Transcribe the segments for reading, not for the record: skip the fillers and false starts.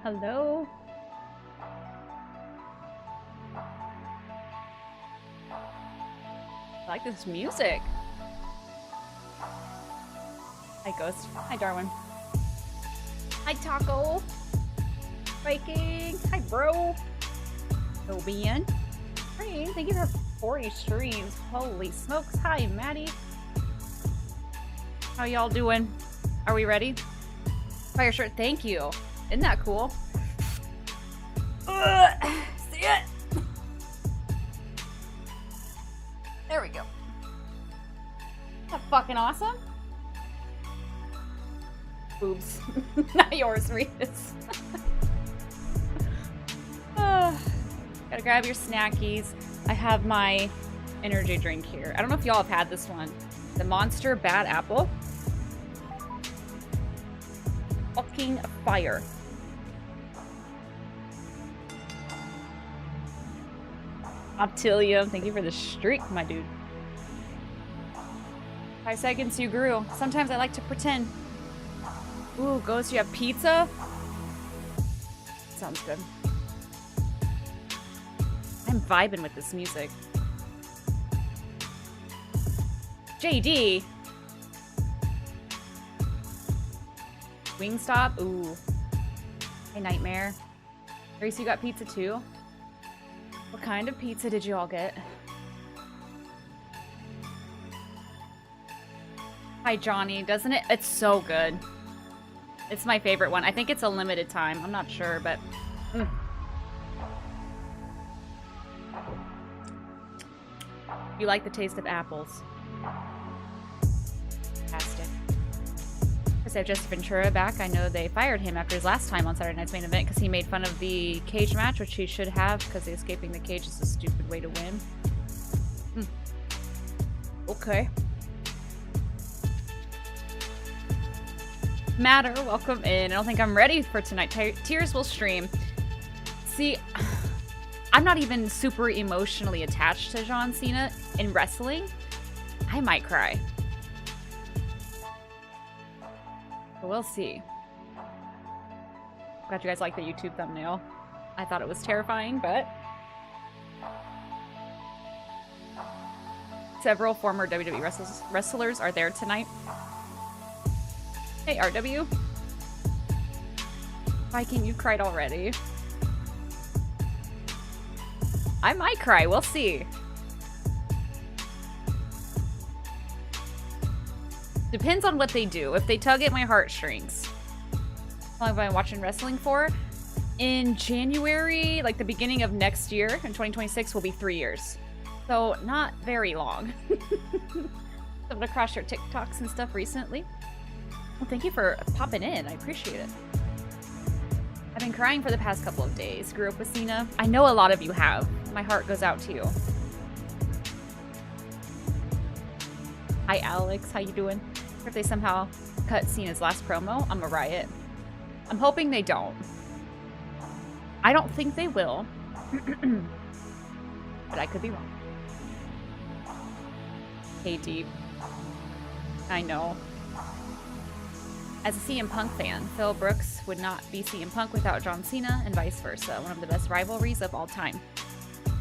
Hello? I like this music. Hi, Ghost. Hi, Darwin. Hi, Taco. Viking. Hi, bro. Obian. Hey, thank you for 40 streams. Holy smokes. Hi, Maddie. How y'all doing? Are we ready? Fire shirt, thank you. Isn't that cool? See it? There we go. Isn't that fucking awesome? Boobs. Not yours, Reese. Gotta grab your snackies. I have my energy drink here. I don't know if y'all have had this one. The Monster Bad Apple. Fucking fire. Optilium, thank you for the streak, my dude. 5 seconds, you grew. Sometimes I like to pretend. Ooh, Ghost, you have pizza? Sounds good. I'm vibing with this music. JD! Wingstop? Ooh. Hey, Nightmare. Grace, you got pizza too? What kind of pizza did you all get? Hi, Johnny. Doesn't it? It's so good. It's my favorite one. I think it's a limited time. I'm not sure, but... You like the taste of apples. Fantastic. I have Jesse Ventura back. I know they fired him after his last time on Saturday Night's Main Event because he made fun of the cage match, which he should have because escaping the cage is a stupid way to win. Okay. Matter, welcome in. I don't think I'm ready for tonight. Tears will stream. See, I'm not even super emotionally attached to John Cena in wrestling. I might cry. But we'll see. Glad you guys like the YouTube thumbnail. I thought it was terrifying, but... Several former WWE wrestlers are there tonight. Hey, RW. Viking, you cried already. I might cry. We'll see. Depends on what they do. If they tug at my heartstrings. How long have I been watching wrestling for? In January, like the beginning of next year, in 2026, will be 3 years. So, not very long. I've been across your TikToks and stuff recently. Well, thank you for popping in. I appreciate it. I've been crying for the past couple of days. Grew up with Cena. I know a lot of you have. My heart goes out to you. Hi, Alex. How you doing? If they somehow cut Cena's last promo, I'm a riot. I'm hoping they don't. I don't think they will. But I could be wrong. Hey, Deep. I know. As a CM Punk fan, Phil Brooks would not be CM Punk without John Cena, and vice versa. One of the best rivalries of all time.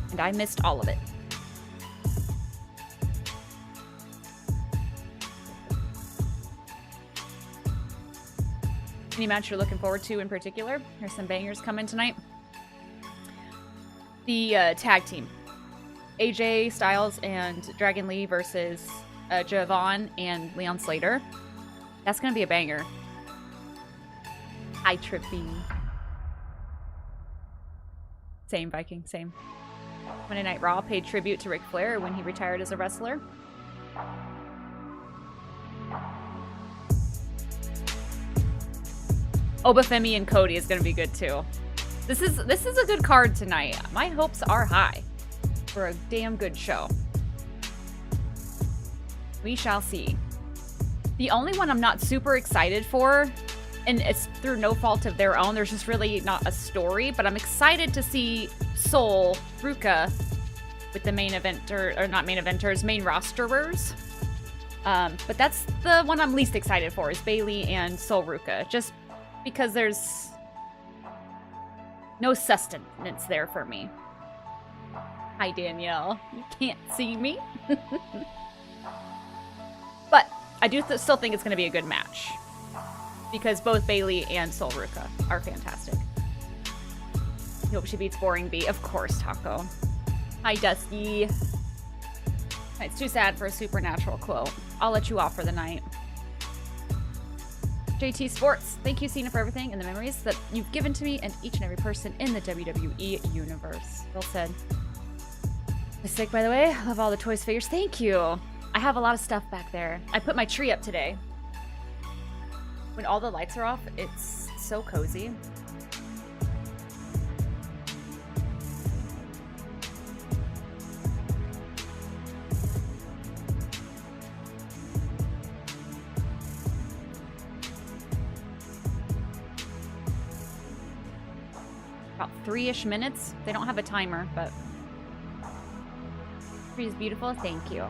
And I missed all of it. Any match you're looking forward to in particular? There's some bangers coming tonight. The tag team. AJ Styles and Dragon Lee versus Javon and Leon Slater. That's going to be a banger. Hi, Trippy. Same, Viking, same. Monday Night Raw paid tribute to Ric Flair when he retired as a wrestler. Obafemi and Cody is going to be good too. This is a good card tonight. My hopes are high for a damn good show. We shall see. The only one I'm not super excited for, and it's through no fault of their own, there's just really not a story, but I'm excited to see Soul Ruka with the main eventer, or not main eventers, main rosterers. But that's the one I'm least excited for, is Bailey and Soul Ruka. Just because there's No sustenance there for me. Hi, Danielle. You can't see me. But I do still think it's going to be a good match. Because both Bailey and Sol Ruka are fantastic. I hope she beats Boring Bee. Of course, Taco. Hi, Dusty. It's too sad for a supernatural quote. I'll let you off for the night. JT Sports. Thank you, Cena, for everything and the memories that you've given to me and each and every person in the WWE universe. Well said. Sick, by the way. I love all the toys, figures. Thank you. I have a lot of stuff back there. I put my tree up today. When all the lights are off, it's so cozy. About 3-ish minutes. They don't have a timer, but tree is beautiful. Thank you.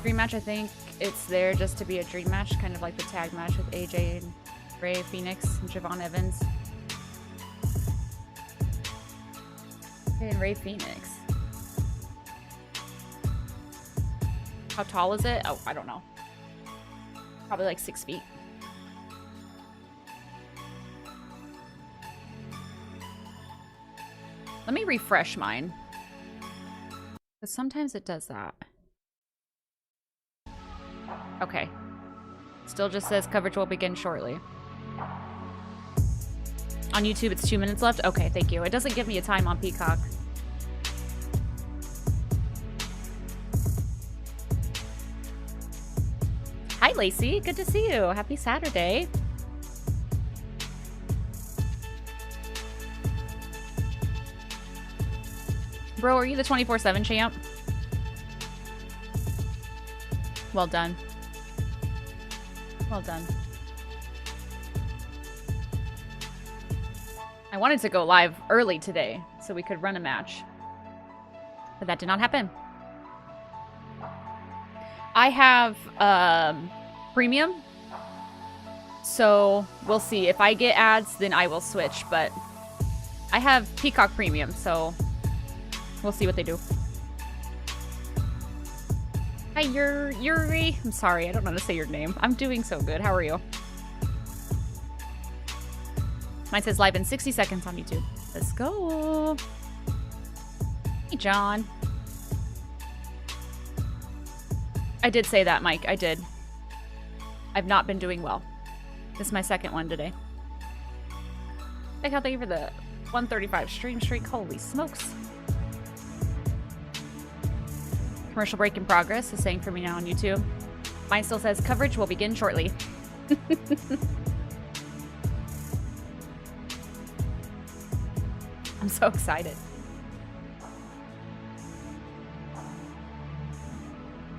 Dream match, I think it's there just to be a dream match, kind of like the tag match with AJ and Ray Phoenix and Javon Evans. And Ray Phoenix. How tall is it? Oh, I don't know. Probably like 6 feet. Let me refresh mine. Because sometimes it does that. Okay. Still just says coverage will begin shortly. On YouTube, it's 2 minutes left? Okay, thank you. It doesn't give me a time on Peacock. Hi, Lacey. Good to see you. Happy Saturday. Bro, are you the 24/7 champ? Well done. Well done. I wanted to go live early today so we could run a match, but that did not happen. I have premium, so we'll see. If I get ads, then I will switch, but I have Peacock Premium, so we'll see what they do. Hi, Yuri. I'm sorry, I don't know how to say your name. I'm doing so good. How are you? Mine says live in 60 seconds on YouTube. Let's go. Hey, John. I did say that, Mike. I did. I've not been doing well. This is my second one today. Thank you for the 135 stream streak. Holy smokes. Commercial break in progress is saying for me now on YouTube. Mine still says coverage will begin shortly. I'm so excited.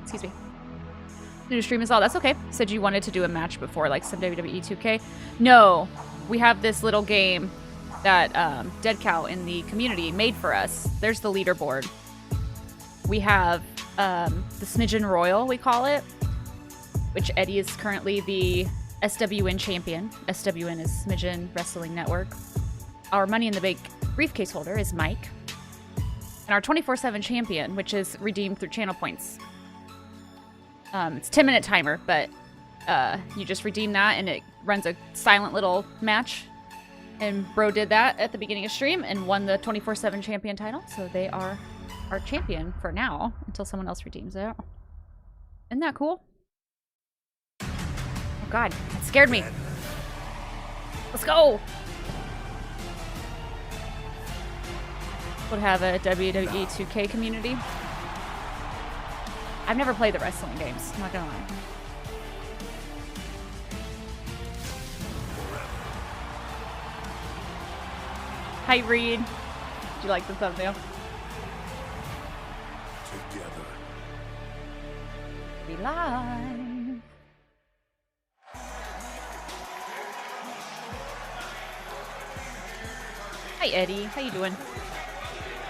Excuse me. New stream is all. That's okay. Said you wanted to do a match before, like some WWE 2K. No, we have this little game that Dead Cow in the community made for us. There's the leaderboard. We have the Smidgen Royal, we call it, which Eddie is currently the SWN champion. SWN is Smidgen Wrestling Network. Our Money in the Bank briefcase holder is Mike. And our 24/7 champion, which is redeemed through channel points. It's a 10-minute timer, but you just redeem that and it runs a silent little match. And Bro did that at the beginning of stream and won the 24/7 champion title. So they are our champion for now until someone else redeems it. Isn't that cool? Oh God, that scared me. Let's go. Would have a WWE 2K community. I've never played the wrestling games, I'm not gonna lie. Hi, Reed. Did you like the thumbnail? Together. Be live. Hi, Eddie. How you doing?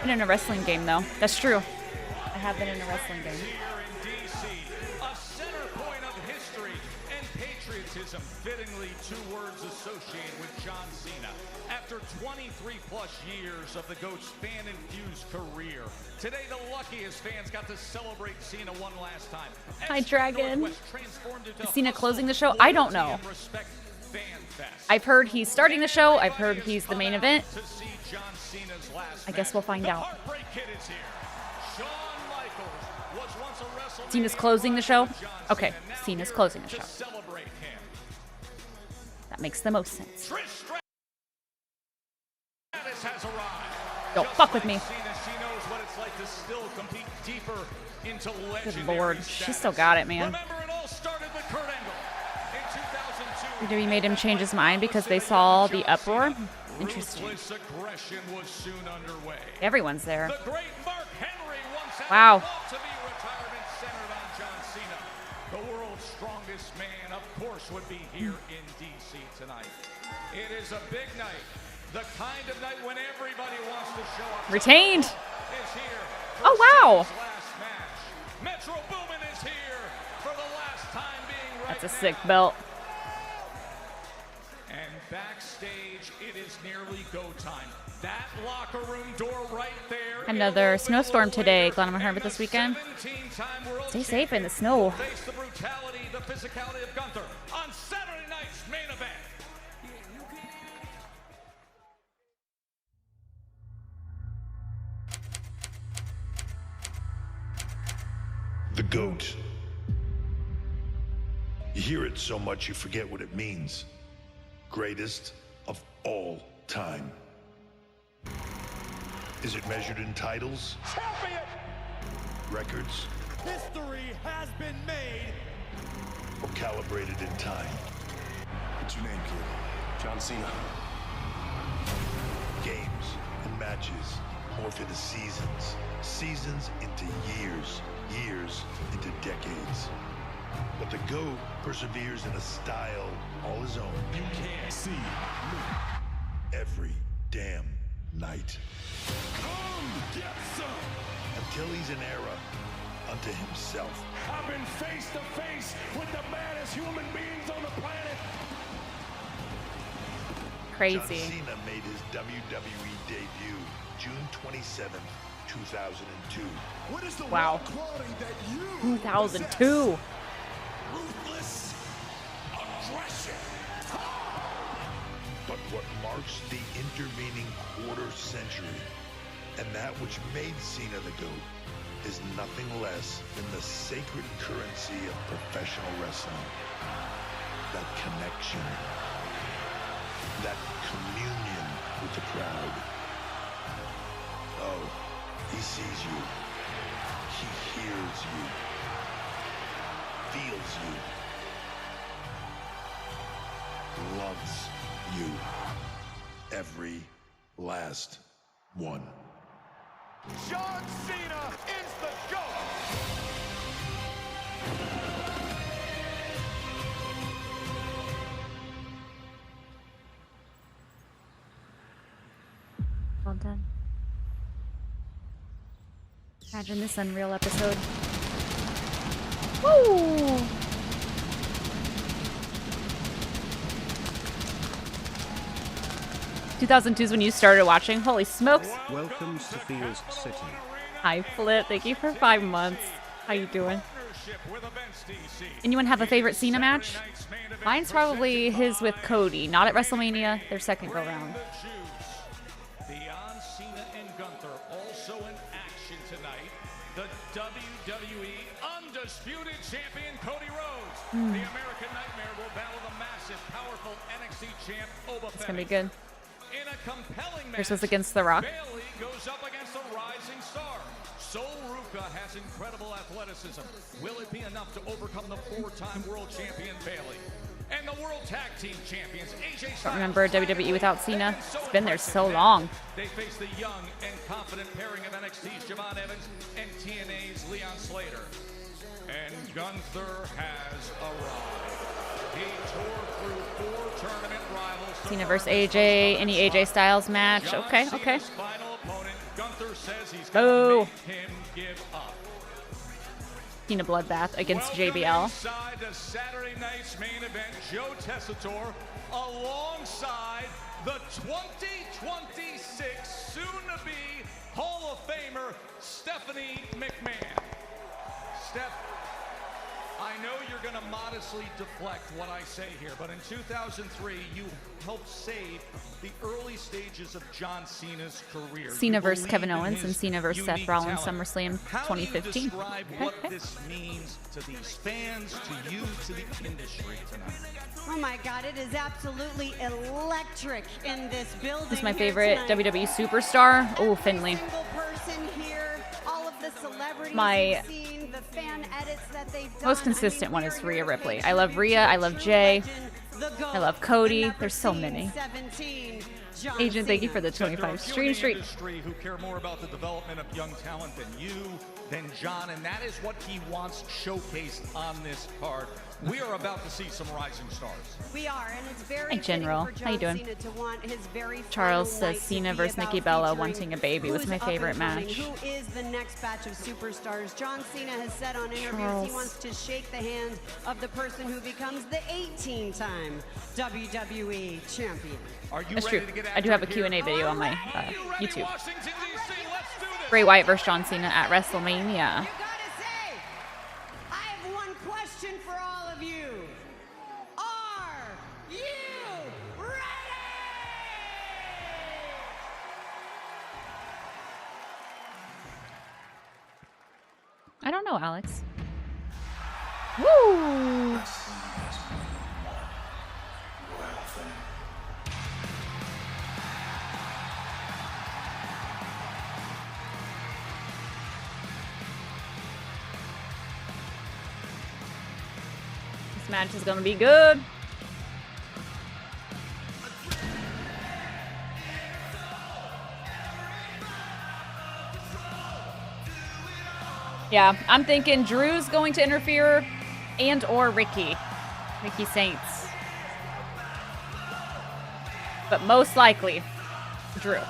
Been in a wrestling game, though. That's true. I have been in a wrestling game. history and patriotism, fittingly 2 words associated with John Cena. After 23+ years of the GOAT's fan-infused career, today the luckiest fans got to celebrate Cena one last time. Hi, Dragon. Is Cena closing the show? I don't know. I've heard he's starting the show. I've heard he's the main event. I guess we'll find out. Cena's closing the show? Okay, Cena's closing the show. That makes the most sense. Don't fuck with me. Good lord, she still got it, man. WWE made him change his mind because they saw the uproar. Interesting. Everyone's there. Wow. The world's strongest man, of course, would be here in DC tonight. It is a big night. The kind of night when everybody wants to show up. Retained. Is here. Oh, wow. Last match. Metro Boomin is here for the last time being right. That's a sick belt. And backstage, it is nearly go time. That locker room door right there. Another snowstorm today, Glenn Herbert this weekend. Stay safe in the snow. Face the brutality, the physicality of Gunther on Saturday night's main event. The GOAT. You hear it so much you forget what it means. Greatest of all time. Is it measured in titles? Champion! Records? History has been made. Or calibrated in time? What's your name, kid? John Cena. Games and matches morph into seasons. Seasons into years. Years into decades. But the GOAT perseveres in a style all his own. You can't see me. Every damn night. Come get some. Until he's an era unto himself. I've been face to face with the baddest human beings on the planet. Crazy. John Cena made his WWE debut June 27th, 2002. What is the Wow. quality that you 2002. Ruthless aggression. But what marks the intervening quarter century, and that which made Cena the GOAT, is nothing less than the sacred currency of professional wrestling. That connection, that communion with the crowd. Oh, he sees you. He hears you. Feels you. Loves you. Every last one. John Cena is the GOAT. Well done. Imagine this Unreal episode. Woo! 2002 is when you started watching. Holy smokes! Welcome to Feels City. Hi, Flip. Thank you for 5 months. How you doing? Anyone have a favorite Cena match? Mine's probably his with Cody. Not at WrestleMania. Their second go round. Beyond Cena and Gunther, also in action tonight, the WWE Undisputed Champion Cody Rhodes. The American Nightmare will battle the massive, powerful NXT champ Oba. It's gonna be good. In a compelling match, Versus against The Rock. Bayley goes up against a rising star. Sol Ruca has incredible athleticism. Will it be enough to overcome the 4-time world champion Bayley? And the World Tag Team Champions, AJ Styles. Don't remember WWE without Cena. It's been there so long. They face the young and confident pairing of NXT's Javon Evans and TNA's Leon Slater. And Gunther has arrived. He tore through 4 tournament rivals. Cena versus AJ. Any AJ Styles match? Okay, okay. Final opponent, Gunther says he's Boo. make him give up. Cena bloodbath against JBL. Welcome inside the Saturday night's main event, Joe Tessitore, alongside the 2026 soon-to-be Hall of Famer, Stephanie McMahon. Steph, I know you're going to modestly deflect what I say here, but in 2003, you helped save the early stages of John Cena's career. Cena You versus believe Kevin in Owens and his Cena versus Seth unique Rollins talent. SummerSlam How do you 2015. describe what this means to these fans, to you, to the industry tonight? Oh my God, it is absolutely electric in this building. This is my here favorite tonight. WWE superstar. Oh, Finley. Every single person here, all of the celebrities My you've seen, the fan edits that they've done. most consistent one is we're Rhea here Ripley. face I love to Rhea. face I love with Jay. legend, the GOAT, I love Cody. the number There's so many. 17, John Agent, thank you Cena. for the There are 25 few in stream the streak. industry who care more about the development of young talent than you, than John, and that is what he wants showcased on this card. We are about to see some rising stars. We are, and it's very Hi, General. fitting for How you John doing? Cena to want his very Charles final says night to Cena be versus about Nikki Bella featuring wanting a baby was who's my up favorite and coming, match. Who is the next batch of superstars? John Cena has said on interviews Charles. he wants to shake the hand of the person who becomes the 18-time WWE champion. Are you That's ready true. to get I do have a after it Q&A here? video on my Are you ready, YouTube. Washington, D.C.? Let's do this. Bray Wyatt versus John Cena at WrestleMania. You gotta say, I have one question for all of you. Are you ready? I don't know, Alex. Woo! This match is gonna be good. Yeah, I'm thinking Drew's going to interfere and or Ricky Saints. But most likely, Drew.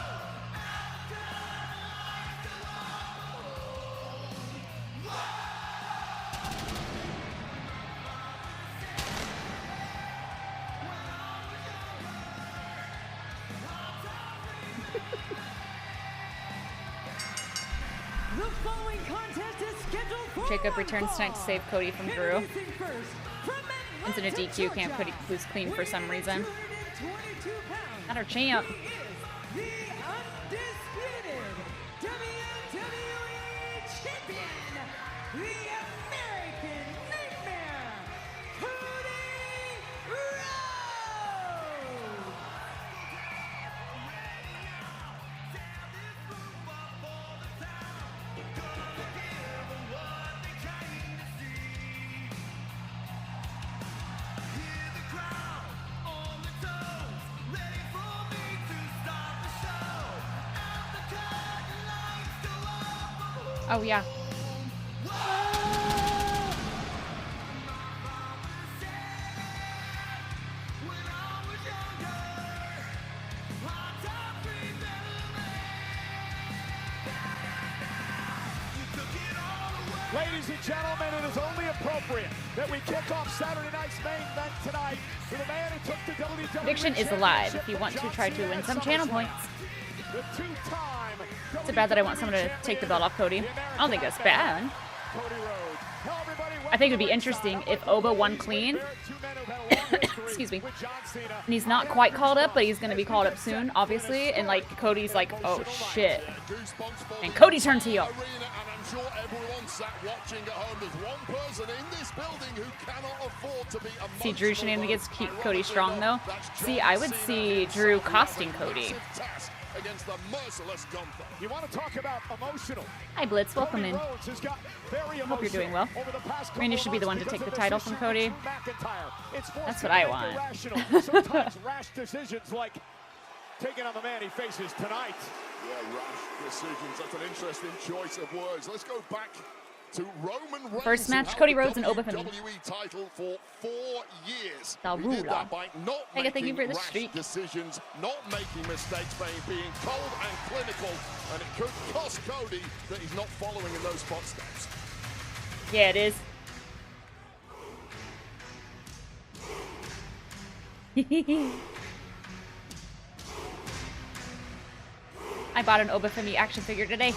The following contest is scheduled for Jacob one returns tonight to fall. save Cody from Drew. Introducing first, from Into the Atlanta, DQ, can't put Georgia, who's clean for some weighing reason. 222 pounds, Not our champ. he is the undisputed WWE Champion, the American Nightmare, Cody Rhodes. Oh yeah. Ladies and gentlemen, it is only appropriate that we kick off Saturday night's main event tonight with a man who took the WWE Prediction is alive if Championship you want to from try John to Cena win at some channel SummerSlam. points. The two-time It's bad that I want WWE someone to take the champion, belt off Cody. the I don't think that's American bad. Cody Rhodes. Tell everybody I think it would be welcome interesting ringside. if Oba won clean. There are two men who've had a long history Excuse me. with John Cena. And he's not quite called up, but he's going to be called up soon, obviously. And like Cody's like, oh shit. And Cody turns heel. Arena, and I'm sure everyone sat watching at home. There's one person in this building who cannot afford to be See Drew emotional, shenanigans though. keep Cody Ironically strong though. enough, that's See, John I would Cena see himself Drew who has a costing Cody. massive task against the merciless Gunther. You want to talk about emotional? Hi Blitz, welcome Cody in. Rhodes has got very Hope you're doing emotional well. over the past couple Randy of should be the one months to take the because of title this from issue Cody. with Drew McIntyre. It's forced That's him what I to make want. irrational, sometimes rash decisions like taking on the man he faces tonight. Yeah, rash decisions. That's an interesting choice of words. Let's go back to Roman Reigns. First who match, held Cody the Rhodes and Oba Finley. WWE title for 4 years. The He did ruler. that by not Hey, thank you making for the rash streak. decisions, not making mistakes, by being cold and clinical, and it could cost Cody that he's not following in those footsteps. Yeah, it is. I bought an Obafemi action figure today.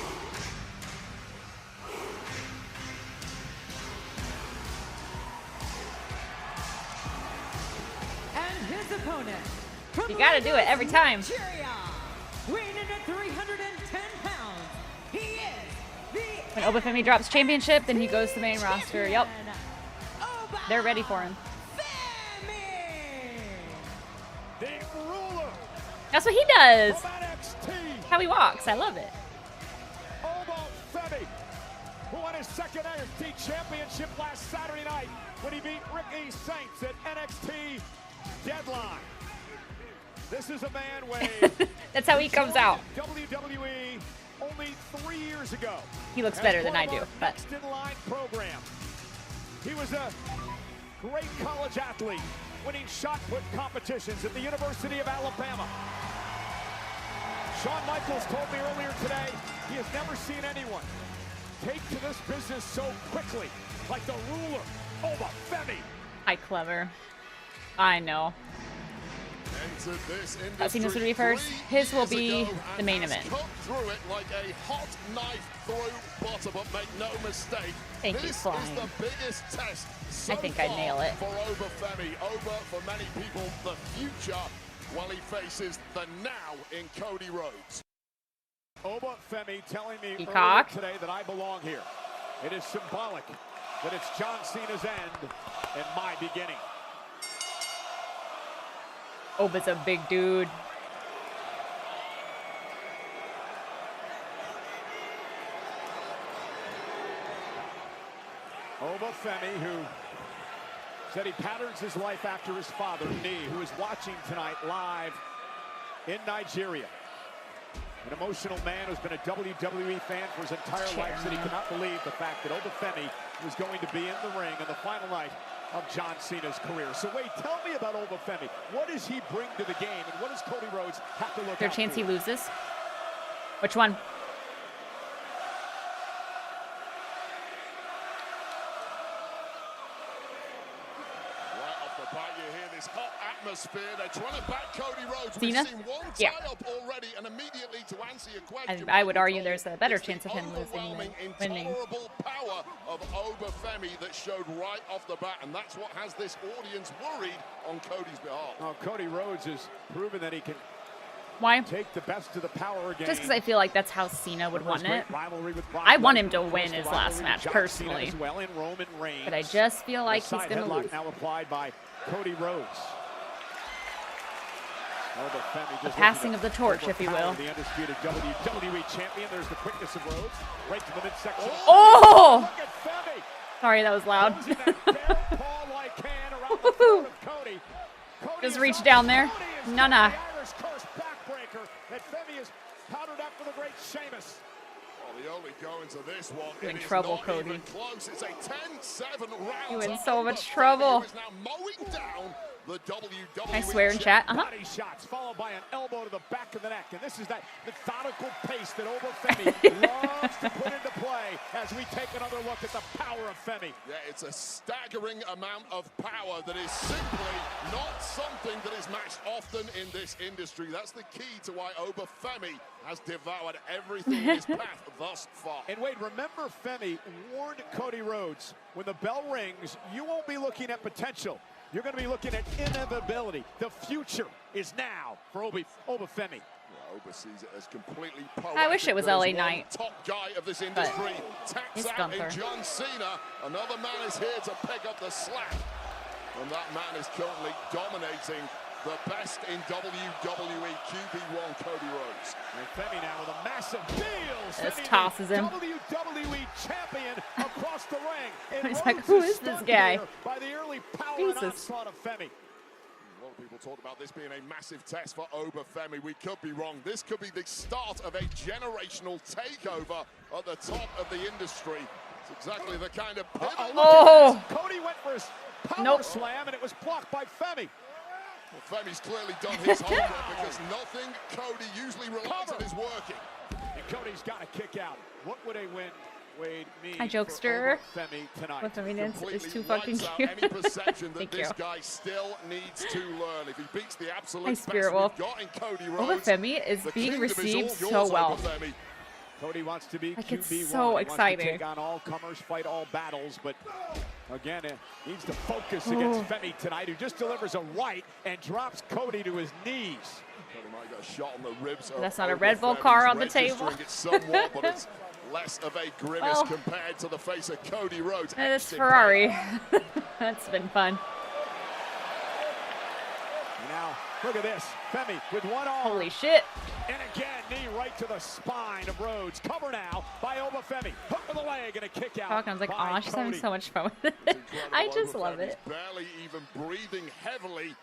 And his opponent. You gotta do it every time. Weighing in at 310 pounds, he is the When Obafemi drops championship, then he goes to the main roster. Yep. They're ready for him. The ruler That's what he does. of NXT, How he walks. I love it. Obafemi, who won his second NXT championship last Saturday night when he beat Ricky Saints at NXT Deadline. This is a man with That's how he comes out. WWE only 3 years ago. He looks as better than part I of do, our but Next in Line program. He was a great college athlete, winning shot put competitions at the University of Alabama. Shawn Michaels told me earlier today he has never seen anyone take to this business so quickly, like the ruler, Obafemi. hi, clever. I know. That Cena's gonna be first. His will be the main event. Cut through it like a hot knife through butter, but make no mistake. Thank you, This Flying. is the biggest test so I think I'd far nail it. for Obafemi. Over for many people, the future, while he faces the now in Cody Rhodes. Obafemi telling me Peacock. earlier today that I belong here. It is symbolic that it's John Cena's end and my beginning. Oba's a big dude. Obafemi, who said he patterns his life after his father, Nee, who is watching tonight live in Nigeria. An emotional man who's been a WWE fan for his entire life, said he could not believe the fact that Obafemi was going to be in the ring on the final night of John Cena's career. So wait, tell me about Obafemi. What does he bring to the game, and what does Cody Rhodes have to look Their out chance for? he loses. Which one? Right off the bat, you hear this hot atmosphere. They're trying to back Cody Rhodes. Cena? We've seen one Yeah. tie-up already, and immediately to answer your question, I would argue Cole, there's a better it's the chance of him losing than overwhelming, winning. intolerable power of Obafemi that showed right off the bat, and that's what has this audience worried on Cody's behalf. Well, Cody Rhodes has proven that he can Why? take the best of the power game. Just because I feel like that's how Cena would want it. Rivalry with Brock I want him Lesnar, to of win course, his the last rivalry match, with John personally. Cena as well, in Roman Reigns. But I just feel like he's Side going to headlock lose. now applied by Cody Rhodes. The passing of the torch, if you will. The undisputed WWE champion. There's the quickness of Rhodes. Right to the midsection. Oh! Look at Femi. Sorry, that was loud. Closing that bare paw-like hand around the throat of Cody. Cody Just is reach up. down there. Cody is No, got no. the Irish curse backbreaker that Femi has powdered up for the great Sheamus. Well, the only going to this one. You're in it is trouble, not Cody. even close. It's a 10-7 round. You're in to so much Obafemi, trouble. who is now mowing down the WWE. I swear in chat. Body shots followed by an elbow to the back of the neck. And this is that methodical pace that Obafemi loves to put into play as we take another look at the power of Femi. Yeah, it's a staggering amount of power that is simply not something that is matched often in this industry. That's the key to why Obafemi has devoured everything in his path thus far. And Wade, remember Femi warned Cody Rhodes, when the bell rings, you won't be looking at potential. You're going to be looking at inevitability. The future is now for Obafemi. Yeah, Oba sees it as completely poetic. I wish it was There is LA one Knight. Top guy of this industry taps he's out in Gunther. John Cena. Another man is here to pick up the slack. And that man is currently dominating the best in WWE QB1, Cody Rhodes. And Femi now with a massive deal. Just Femi, tosses the him. WWE champion across the ring. And He's Rhodes like, who is this stunned guy? here by the early power and Jesus. onslaught of Femi. A lot of people talk about this being a massive test for Obafemi. We could be wrong. This could be the start of a generational takeover at the top of the industry. It's exactly the kind of pivot. Oh! Cody went for his power Nope. slam, and it was blocked by Femi. Well, Femi's clearly done his homework because nothing Cody usually relies on is working. And Cody's got to kick out. What would a win Wade, me Hi, jokester. for Femi tonight. With Dominance is too Completely fucking wipes out cute. any perception that Thank this you. guy still needs to learn. If he beats the absolute Hi, best Spirit Wolf. we've got in Cody Rhodes, Obafemi is the being kingdom is received all so yours, well. Obafemi. Cody wants to be Like, QB1. it's so He wants to exciting. take on all comers, fight all battles, but again, needs to focus against Femi tonight, who just delivers a right and drops Cody to his knees. Cody might get a shot on the ribs. That's of not a Red Bull Obafemi. car He's on the table. registering it somewhat, but it's less of a grimace Well, compared to the face of Cody Rhodes. It's Exit Ferrari. That's been fun. Now, look at this. Femi with one arm. Holy shit. And again, knee right to the spine of Rhodes. Cover now by Obafemi. Hook with the leg and a kick out. Talk, I was like, by aw, she's having Cody. so much fun with it. incredible. I just love Obafemi's it. barely even breathing heavily.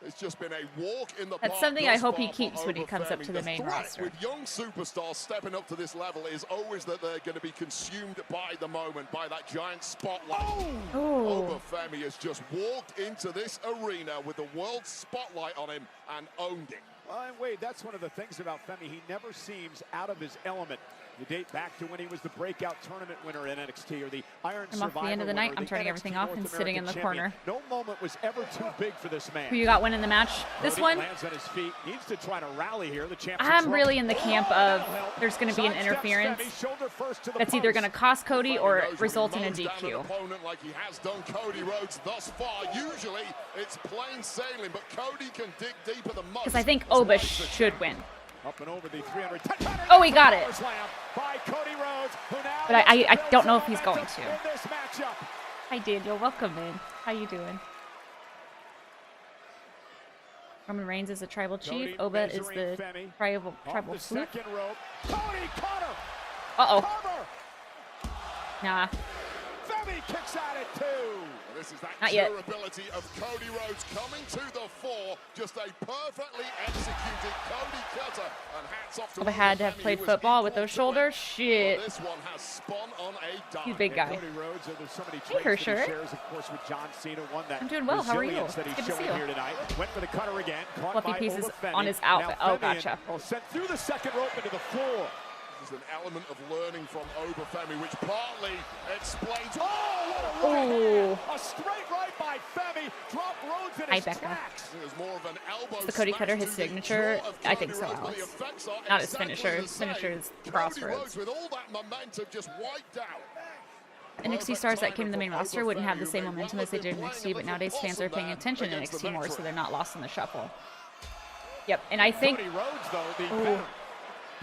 It's just been a walk in the That's park something I thus hope he far for keeps when he comes up Obafemi. to the main threat roster. With young superstars stepping up to this level is always that they're going to be consumed by the moment, by that giant spotlight. Oh. Obafemi has just walked into this arena with the world spotlight on him and owned it. And Wade, that's one of the things about Femi. He never seems out of his element. You date back to when he was the breakout tournament winner in NXT, or the Iron I'm off Survivor the end of the night. winner, I'm turning NXT everything off North and sitting in the American corner. champion. No moment was ever too big for this man. Who you got winning the match? This Cody one? lands on his feet, needs to try to rally here. The champ's in I'm trouble. really in the camp of there's going to be an Sidesteps interference Femi, shoulder first to the that's either post. going to cost Cody or Knows when he result in a mows down an DQ. opponent like he has done Cody Rhodes thus far. Usually it's plain sailing, but Cody can dig deeper than most. Because I think Oba should win. Up and over the 300. Oh, he got it. By Cody Rhodes, who now But I don't know if he's builds going to. in this matchup. Hi, Daniel. Welcome in. How you doing? Roman Reigns is a tribal chief. Cody Oba is measuring the Femi. tribal Off the flute. second rope. Cody caught her. Uh-oh. Cover. Nah. Femi kicks at it too. This is that Not yet. durability of Cody Rhodes coming to the fore. Just a perfectly executed Cody cutter. And hats off to Oba had to have Obafemi, played who was football with equal those to shoulders. it. Shit. Well, this one has spun on a dime. He's a big And guy. Cody Rhodes, there's so many Hey, traits that Hersher. he shares, of course, with John Cena. One that I'm doing well. How are you? resilience that he's It's good to see showing you. here tonight. Went for the cutter again. Caught Fluffy by pieces Obafemi. on his Now outfit. Oh, Femi gotcha. sent through the second rope into the floor. There's an element of learning from Obafemi, which partly explains. Oh, what a right Ooh. hand. A straight right by Femi. Dropped Rhodes in Hi, his Becca. tracks. There's more of an elbow The Cody smash Cutter, to his the signature? jaw of I think Cody so, Rhodes, but the Alex. effects are Not his exactly finisher. the His same. finisher is Cody Crossroads. Rhodes with all that momentum just wiped out. NXT stars that came to the main roster wouldn't have the same momentum as they did in NXT, but nowadays fans are paying attention to NXT more, so they're not lost in the shuffle. Yep, and I think Cody Rhodes, though, the Ooh. veteran,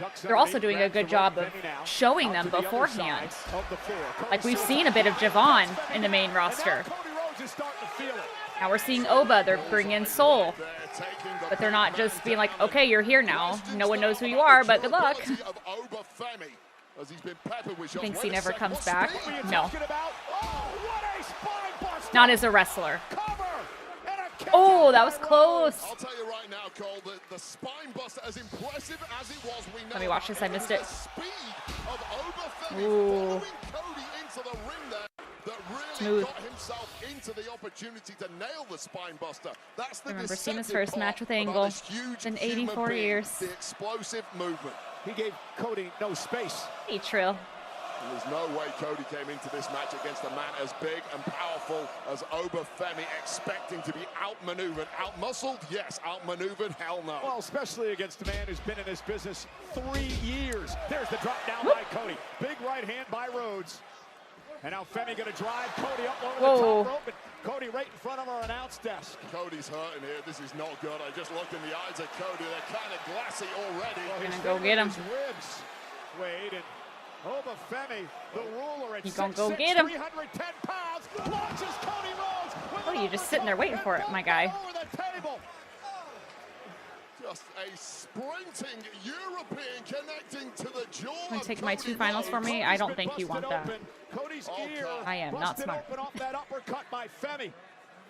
ducks they're also underneath, doing a grabs good the job rope. of Femi now showing out them to the other beforehand. side of the floor. Cody Like, we've Rhodes seen a bit of attacks Javon Femi in the main and now roster. Cody Rhodes is starting to feel it. Now we're seeing Oba. They're bringing Soul. They're taking the But they're not big just man being like, down. okay, you're here now. No one knows who you are, but good luck. Durability of Obafemi, as he's been peppered with shots. Think Wait Cena a ever second, comes what back? speed? What are you No. talking about? Oh, what a spine buster. Not as a wrestler. Cover and a kick Oh, out that by was close. I'll tell you right now, Cole, the spine buster, as impressive as it was, we know. Let me watch this, I missed it. The speed of Obafemi Ooh. following Cody into the ring there that really Smooth. got himself into the opportunity to nail the spine buster. That's the Remember Cena's deceptive first part match with about Angle. this huge It's been human 84 being, years. The explosive movement. He gave Cody no space. Hey, Trill. And there's no way Cody came into this match against a man as big and powerful as Obafemi, expecting to be outmaneuvered. Outmuscled? Yes. Outmaneuvered? Hell no. Well, especially against a man who's been in this business 3 years. There's the drop down by Cody. Big right hand by Rhodes. And now Femi going to drive Cody up over the Whoa. top rope. And Cody right in front of our announce desk. Cody's hurting here. This is not good. I just looked in the eyes of Cody. They're kind of glassy already. Well, he's Gonna go fingering get him. his ribs, Wade, and Obafemi, the ruler at You gonna 6'6", go get him. 310 pounds, launches Cody Rhodes. with Oh, an you're just uppercut sitting there waiting for it, my guy. Over the table. Just a sprinting European connecting to the jaw. Gonna of take my Cody 2 finals for Rhodes. me. I don't think you want that. Open. Cody's ear I am not busted smart. open off that uppercut by Femi.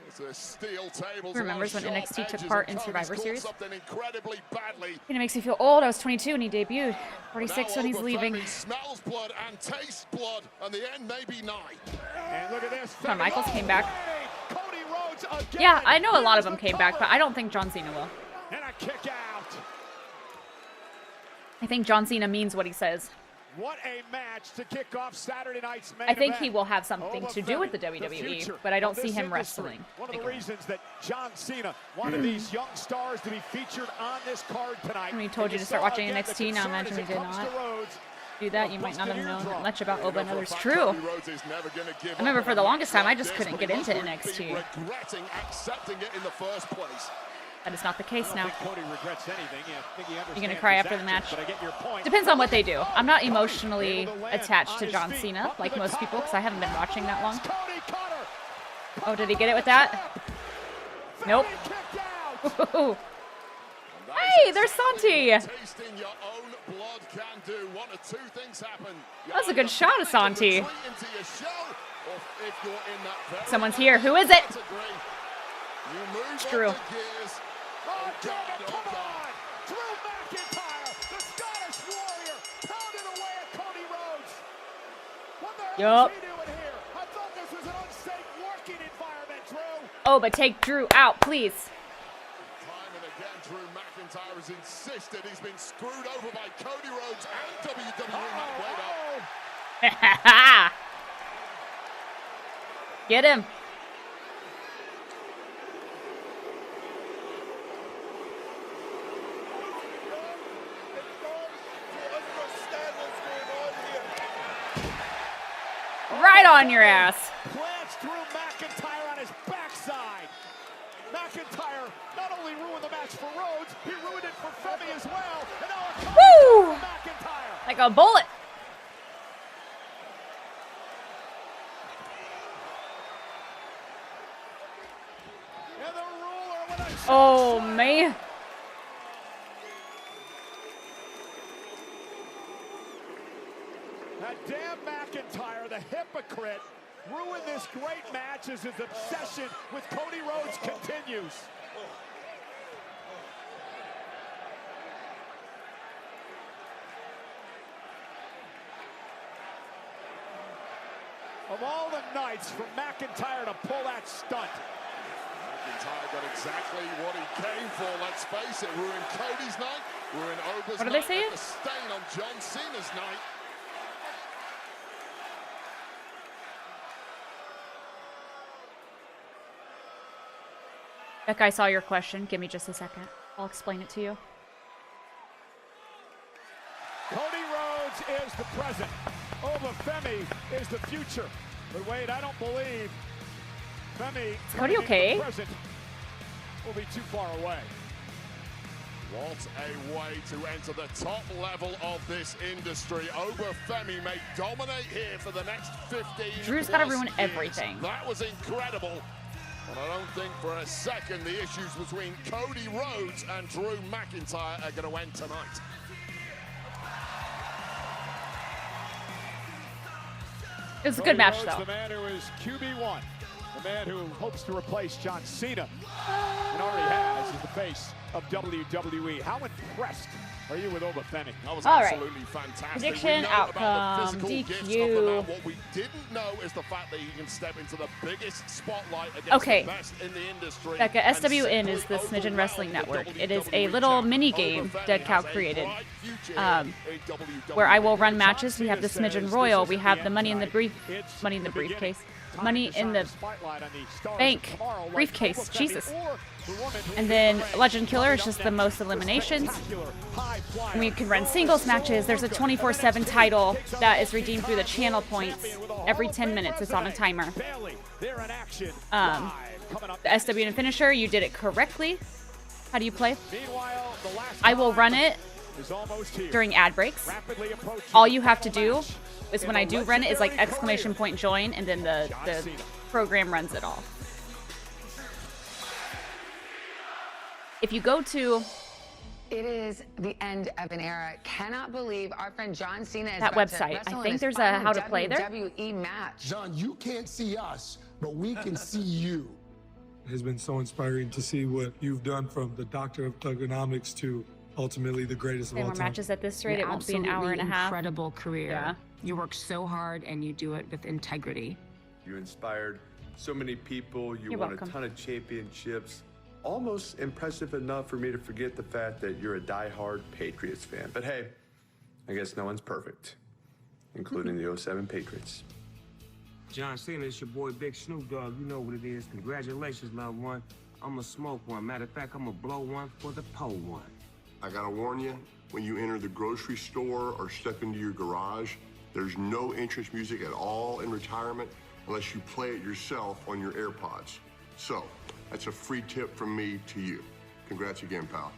It's a steel table. Who remembers when NXT took part in Survivor Series? Something incredibly badly. It makes me feel old. I was 22 when he debuted. 46 when he's Now leaving. Obafemi smells blood and tastes blood, and the end may be nigh. And look at this. Shawn Femi. Michaels came back. Wade. Cody Rhodes again. Yeah, I know a lot of Here's them the came back, cover. but I don't think John Cena will. And a kick out. I think John Cena means what he says. What a match to kick off Saturday night's main I think event. he will have something to do with the WWE, future but I don't of see this him industry. wrestling. One of the reasons that John Cena wanted these young stars to be featured on this card tonight. When he told you to start watching NXT, now imagine he did not do that. You might not have known much about Oba and others. True. I remember for the longest time, I just couldn't get into NXT. Regretting accepting it in the first place. That is not the case now. Cody regrets anything. You're gonna cry after the match. Depends on what they do. I'm not emotionally attached to John Cena like most people because I haven't been watching that long. Oh, did he get it with that? Nope. Hey, there's Santi. Tasting your own blood can do. One of two things happen. That was a good shot of Santi. Into your shell, or if you're in that very Someone's here. Who is it? category, you move It's up Drew. the gears. Oh, come on! Drew McIntyre, the Scottish Warrior, pounding away at Cody Rhodes. What the hell is he doing here? I thought this was an unsafe working environment, Drew. Oh, but take Drew out, please. Time and again, Drew McIntyre has insisted he's been screwed over by Cody Rhodes and WWE Matt Wader. Get him. Right on your ass. Plants Drew McIntyre on his backside. McIntyre not only ruined the match for Rhodes, he ruined it for Femi as well. And now a Woo! McIntyre. Like a bullet. And the ruler with a Oh, man. that damn McIntyre, the hypocrite, ruined this great match as his obsession with Cody Rhodes continues. Of all the nights for McIntyre to pull that stunt. McIntyre got exactly what he came for, let's face it. Ruined Cody's night, ruined Oba's What night. do they say? left a stain on John Cena's night. Becca, I saw your question. Give me just a second. I'll explain it to you. Cody Rhodes is the present. Oba Femi is the future. But wait, I don't believe Femi Cody okay? present will be too far away. What a way to enter the top level of this industry. Oba Femi may dominate here for the next 15 Drew's got to plus ruin years. everything. That was incredible. And I don't think for a second the issues between Cody Rhodes and Drew McIntyre are going to end tonight. It was a good match, Rhodes, though. The man who is QB1, the man who hopes to replace John Cena, and already has, is the face of WWE. How impressed are you with Oba Femi? That was All right. absolutely fantastic. Prediction, we know outcome, about the physical gifts of the DQ. man. What we didn't know is the fact that he can step into the biggest spotlight against Okay. the best in the industry. Becca, and SWN is the simply Smidgen Wrestling overwhelm Network. the It is a WWE little champ. mini game Oba Femi Dead Cow has a created, bright future um, in WWE. where I will run matches. We have the Cena Smidgen says Royal. this We isn't have the the end money in the tonight. It's money in the the beginning. briefcase, Time money to in shine the the spotlight on the stars of bank tomorrow, like briefcase. Oba Femi Jesus. or the woman who And will then reign. Legend Killer is Coming just up the next, most eliminations. spectacular high flyer. We can run singles matches. There's a 24/7 title that is redeemed through the channel points every 10 minutes. It's on a timer. Bailey, they're in action. Um, Live. Coming up The SWN finisher, you did it correctly. How do you play? Meanwhile, the last I will time run it is almost here. during ad breaks. Rapidly approaching All you have to the do match is in when the I do run it is like legendary exclamation career. point join, and then the Cena. program runs it all. If you go to It is the end of an era. Cannot believe our friend John Cena is That about to website. I wrestle in think his there's a final how to play there. WWE match. John, you can't see us, but we can see you. It's been so inspiring to see what you've done from the doctor of thugonomics to ultimately the greatest of play all more time. matches at this rate, it won't be an hour and a half. Incredible career. Yeah. You work so hard and you do it with integrity. You inspired so many people. You You're won welcome. a ton of championships. Almost impressive enough for me to forget the fact that you're a diehard Patriots fan. But hey, I guess no one's perfect. including the '07 Patriots. John Cena, it's your boy Big Snoop Dogg. You know what it is. Congratulations, loved one. I'm gonna smoke one. Matter of fact, I'm gonna blow one for the pole one. I gotta warn you, when you enter the grocery store or step into your garage, there's no entrance music at all in retirement unless you play it yourself on your AirPods. So, that's a free tip from me to you. Congrats again, pal.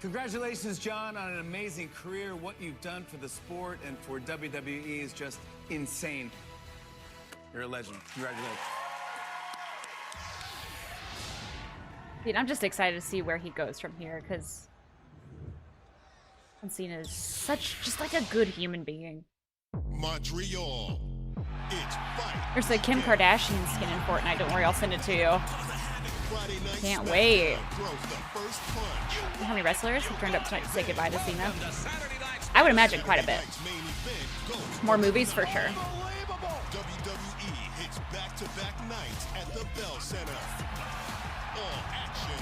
Congratulations, John, on an amazing career. What you've done for the sport and for WWE is just insane. You're a legend. Congratulations. Dude, I'm just excited to see where he goes from here, because Cena is just like a good human being. Montreal. It's fight. There's a Kim Kardashian skin in Fortnite. Don't worry, I'll send it to you. Can't wait. How many wrestlers have turned up tonight to say goodbye to Cena? I would imagine quite a bit. More movies for sure. WWE hits back-to-back nights at the Bell Center. All action.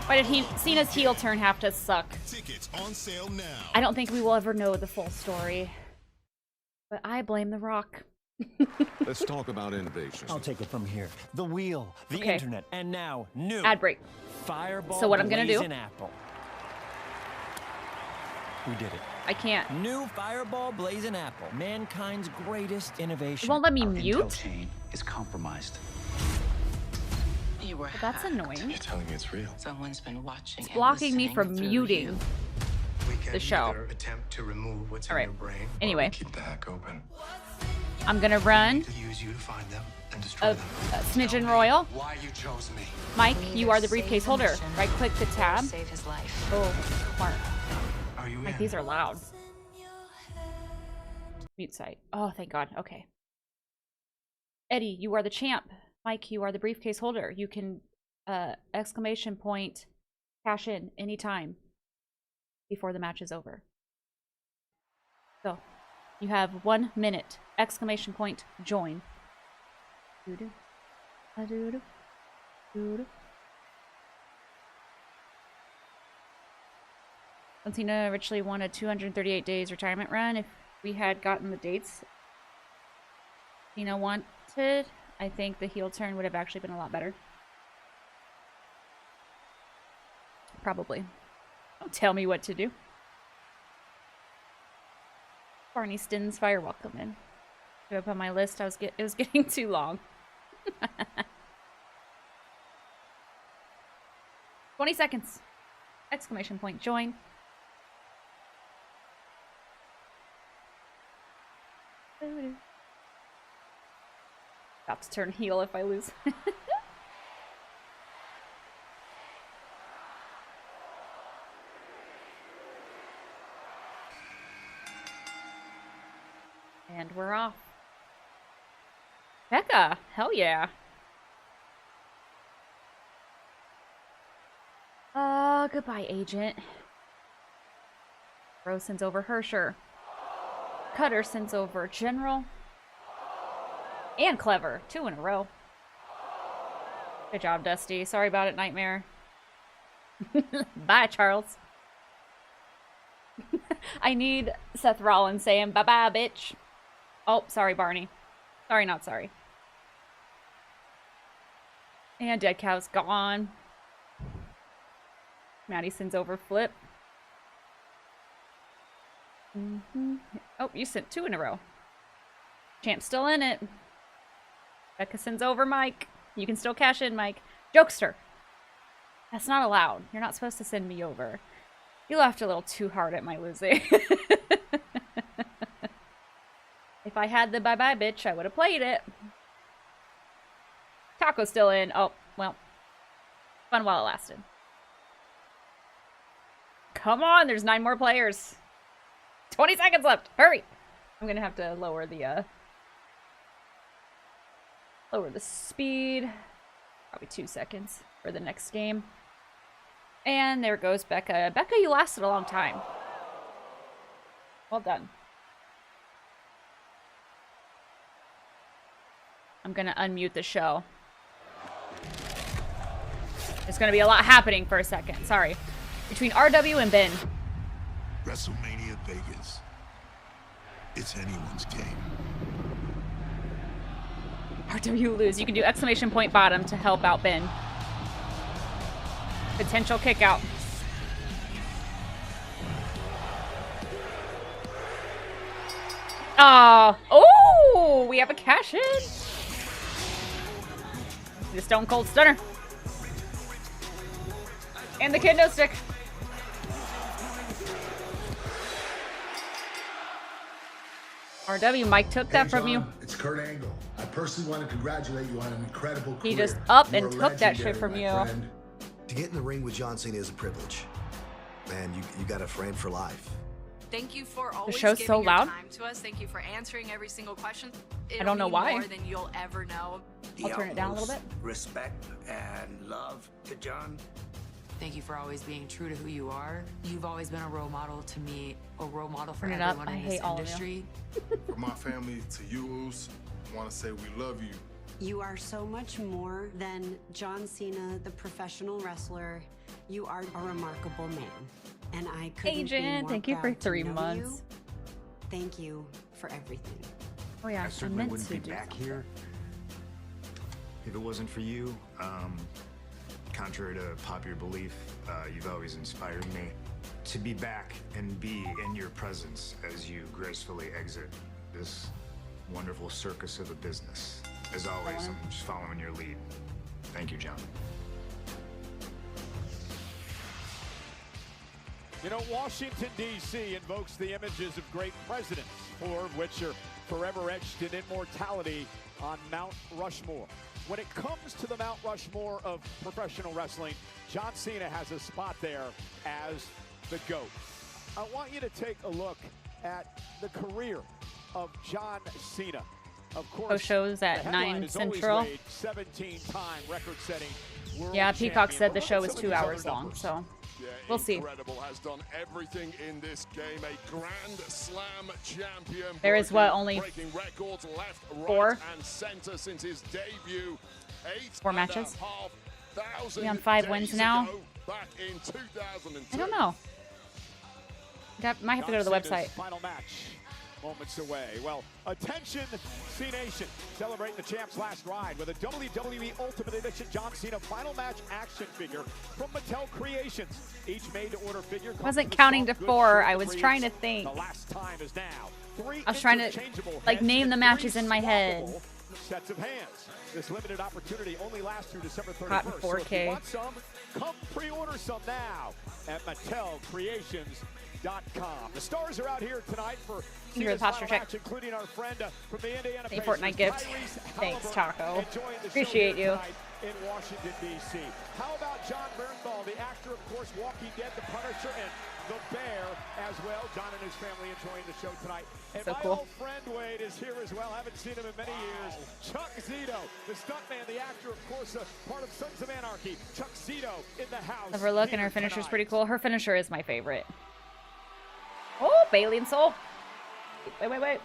Why did Cena's heel turn have to suck? Tickets on sale now. I don't think we will ever know the full story. But I blame The Rock. Let's talk about innovation. I'll take it from here. The wheel, the Okay. internet, and now new Ad break. Fireball. So what I'm gonna do- Blazing Apple. We did it. I can't. New Fireball Blazing Apple, mankind's greatest innovation. It won't let me Our mute? intel chain is compromised. You were Well, that's annoying. You're telling me it's real. Someone's been watching. It's and blocking me listening from through muting you. the show. Attempt to remove what's All right. in your brain. Anyway, Keep the hack open. I'm gonna run To use you to find them and destroy a them. Smidgen Royal. Why you chose me? Mike, you are the briefcase holder. Right click the tab. Save his life. Oh, smart. Are you Like, in? these are loud. Mute site. Oh, thank God. Okay. Eddie, you are the champ. Mike, you are the briefcase holder. You can exclamation point cash in anytime before the match is over. So, you have 1 minute. Exclamation point join. Doo-doo. A-doo-doo. Doo-doo. Cena richly won a 238 days retirement run. If we had gotten the dates Cena wanted, I think the heel turn would have actually been a lot better. Probably. Don't tell me what to do. Barney Stin's fire welcome in. Up on my list, it was getting too long. 20 seconds. Exclamation point join. About to turn heel if I lose. And we're off. Becca, hell yeah. Goodbye, agent. Rose sends over Hersher. Cutter sends over General. And Clever. 2 in a row. Good job, Dusty. Sorry about it, Nightmare. Bye, Charles. I need Seth Rollins saying, bye-bye, bitch. Oh, sorry, Barney. Sorry, not sorry. And Dead Cow's gone. Maddie sends over Flip. Oh, you sent 2 in a row. Champ's still in it. Becca sends over Mike. You can still cash in, Mike. Jokester. That's not allowed. You're not supposed to send me over. You laughed a little too hard at my losing. If I had the bye-bye bitch, I would have played it. Taco's still in. Oh, well. Fun while it lasted. Come on, there's 9 more players. 20 seconds left. Hurry. I'm gonna have to lower the speed. Probably 2 seconds for the next game. And there goes Becca. Becca, you lasted a long time. Well done. I'm gonna unmute the show. There's gonna be a lot happening for a second. Sorry. Between RW and Ben. WrestleMania Vegas. it's anyone's game. RW lose. You can do exclamation point bottom to help out Ben. Potential kick out. Oh, we have a cash in. The Stone Cold Stunner. And the kendo stick. RW, Mike took that from you. It's Kurt Angle. I personally want to congratulate you on an incredible career. He just up and You are took that shit legendary, from my you. friend. To get in the ring with John Cena is a privilege. Man, you got a friend for life. Thank you for always show's giving so your loud. time to us. Thank you for answering every single question. I don't know It'll mean why. More than you'll ever know. I'll turn it down a little bit. Respect and love to John. Thank you for always being true to who you are. You've always been a role model to me, a role model for Turn it up. everyone I in hate this all of you. industry. From my family to you, I want to say we love you. You are so much more than John Cena, the professional wrestler. You are a remarkable man. And I couldn't be Agent, more thank you for proud to 3 know months. you. Thank you for everything. Oh yeah, I certainly meant wouldn't to be do back something. here if it wasn't for you. Contrary to popular belief, you've always inspired me to be back and be in your presence as you gracefully exit this wonderful circus of a business. As always, I'm just following your lead. Thank you, John. You know, Washington, D.C. invokes the images of great presidents, 4 of which are forever etched in immortality on Mount Rushmore. When it comes to the Mount Rushmore of professional wrestling, John Cena has a spot there as the GOAT. I want you to take a look at the career of John Cena. Of course, Post shows at the headline 9 is always Central. Wade, 17-time record-setting world Yeah, Peacock champion. said the But show look at was some 2 of these hours other long, numbers. so Yeah, we'll see. Incredible, has done everything in this game. A Grand Slam champion. There is what, only breaking records left, 4? right, and center since his debut. 4 matches. 8,500 We on 5 wins days now. ago, back in 2002. I don't know. Might have to go to the John website. Cena's final match, moments away. Well, attention, C-Nation. Celebrating the champ's last ride with a WWE Ultimate Edition John Cena final match action figure from Mattel Creations. Each made-to-order figure comes Wasn't with a counting to soft, good 4. shirt I that was reads, trying to think. "The last time is now." 3 I was trying to interchangeable like heads name and the 3 matches in my head. swappable sets of hands. This limited opportunity only lasts through December 31st. Hot in So if 4K. you want some, come pre-order some now at MattelCreations.com. The stars are out here tonight for You hear the Cena's posture final check. match, including our friend from the Indiana Hey, Pacers, Fortnite gift. Tyrese Thanks, Halliburton, Taco. enjoying the show Appreciate here you. tonight in Washington, D.C. How about John Bernthal, the actor, of course, Walking Dead, The Punisher, and The Bear as well. John and his family enjoying the show tonight. And So my cool. old friend Wade is here as well. Haven't seen him in many years. Chuck Zito, the stuntman, the actor, of course, part of Sons of Anarchy. Chuck Zito in the house. Of her look and here her finisher's tonight. pretty cool. Her finisher is my favorite. Oh, Bailey and Soul. Wait.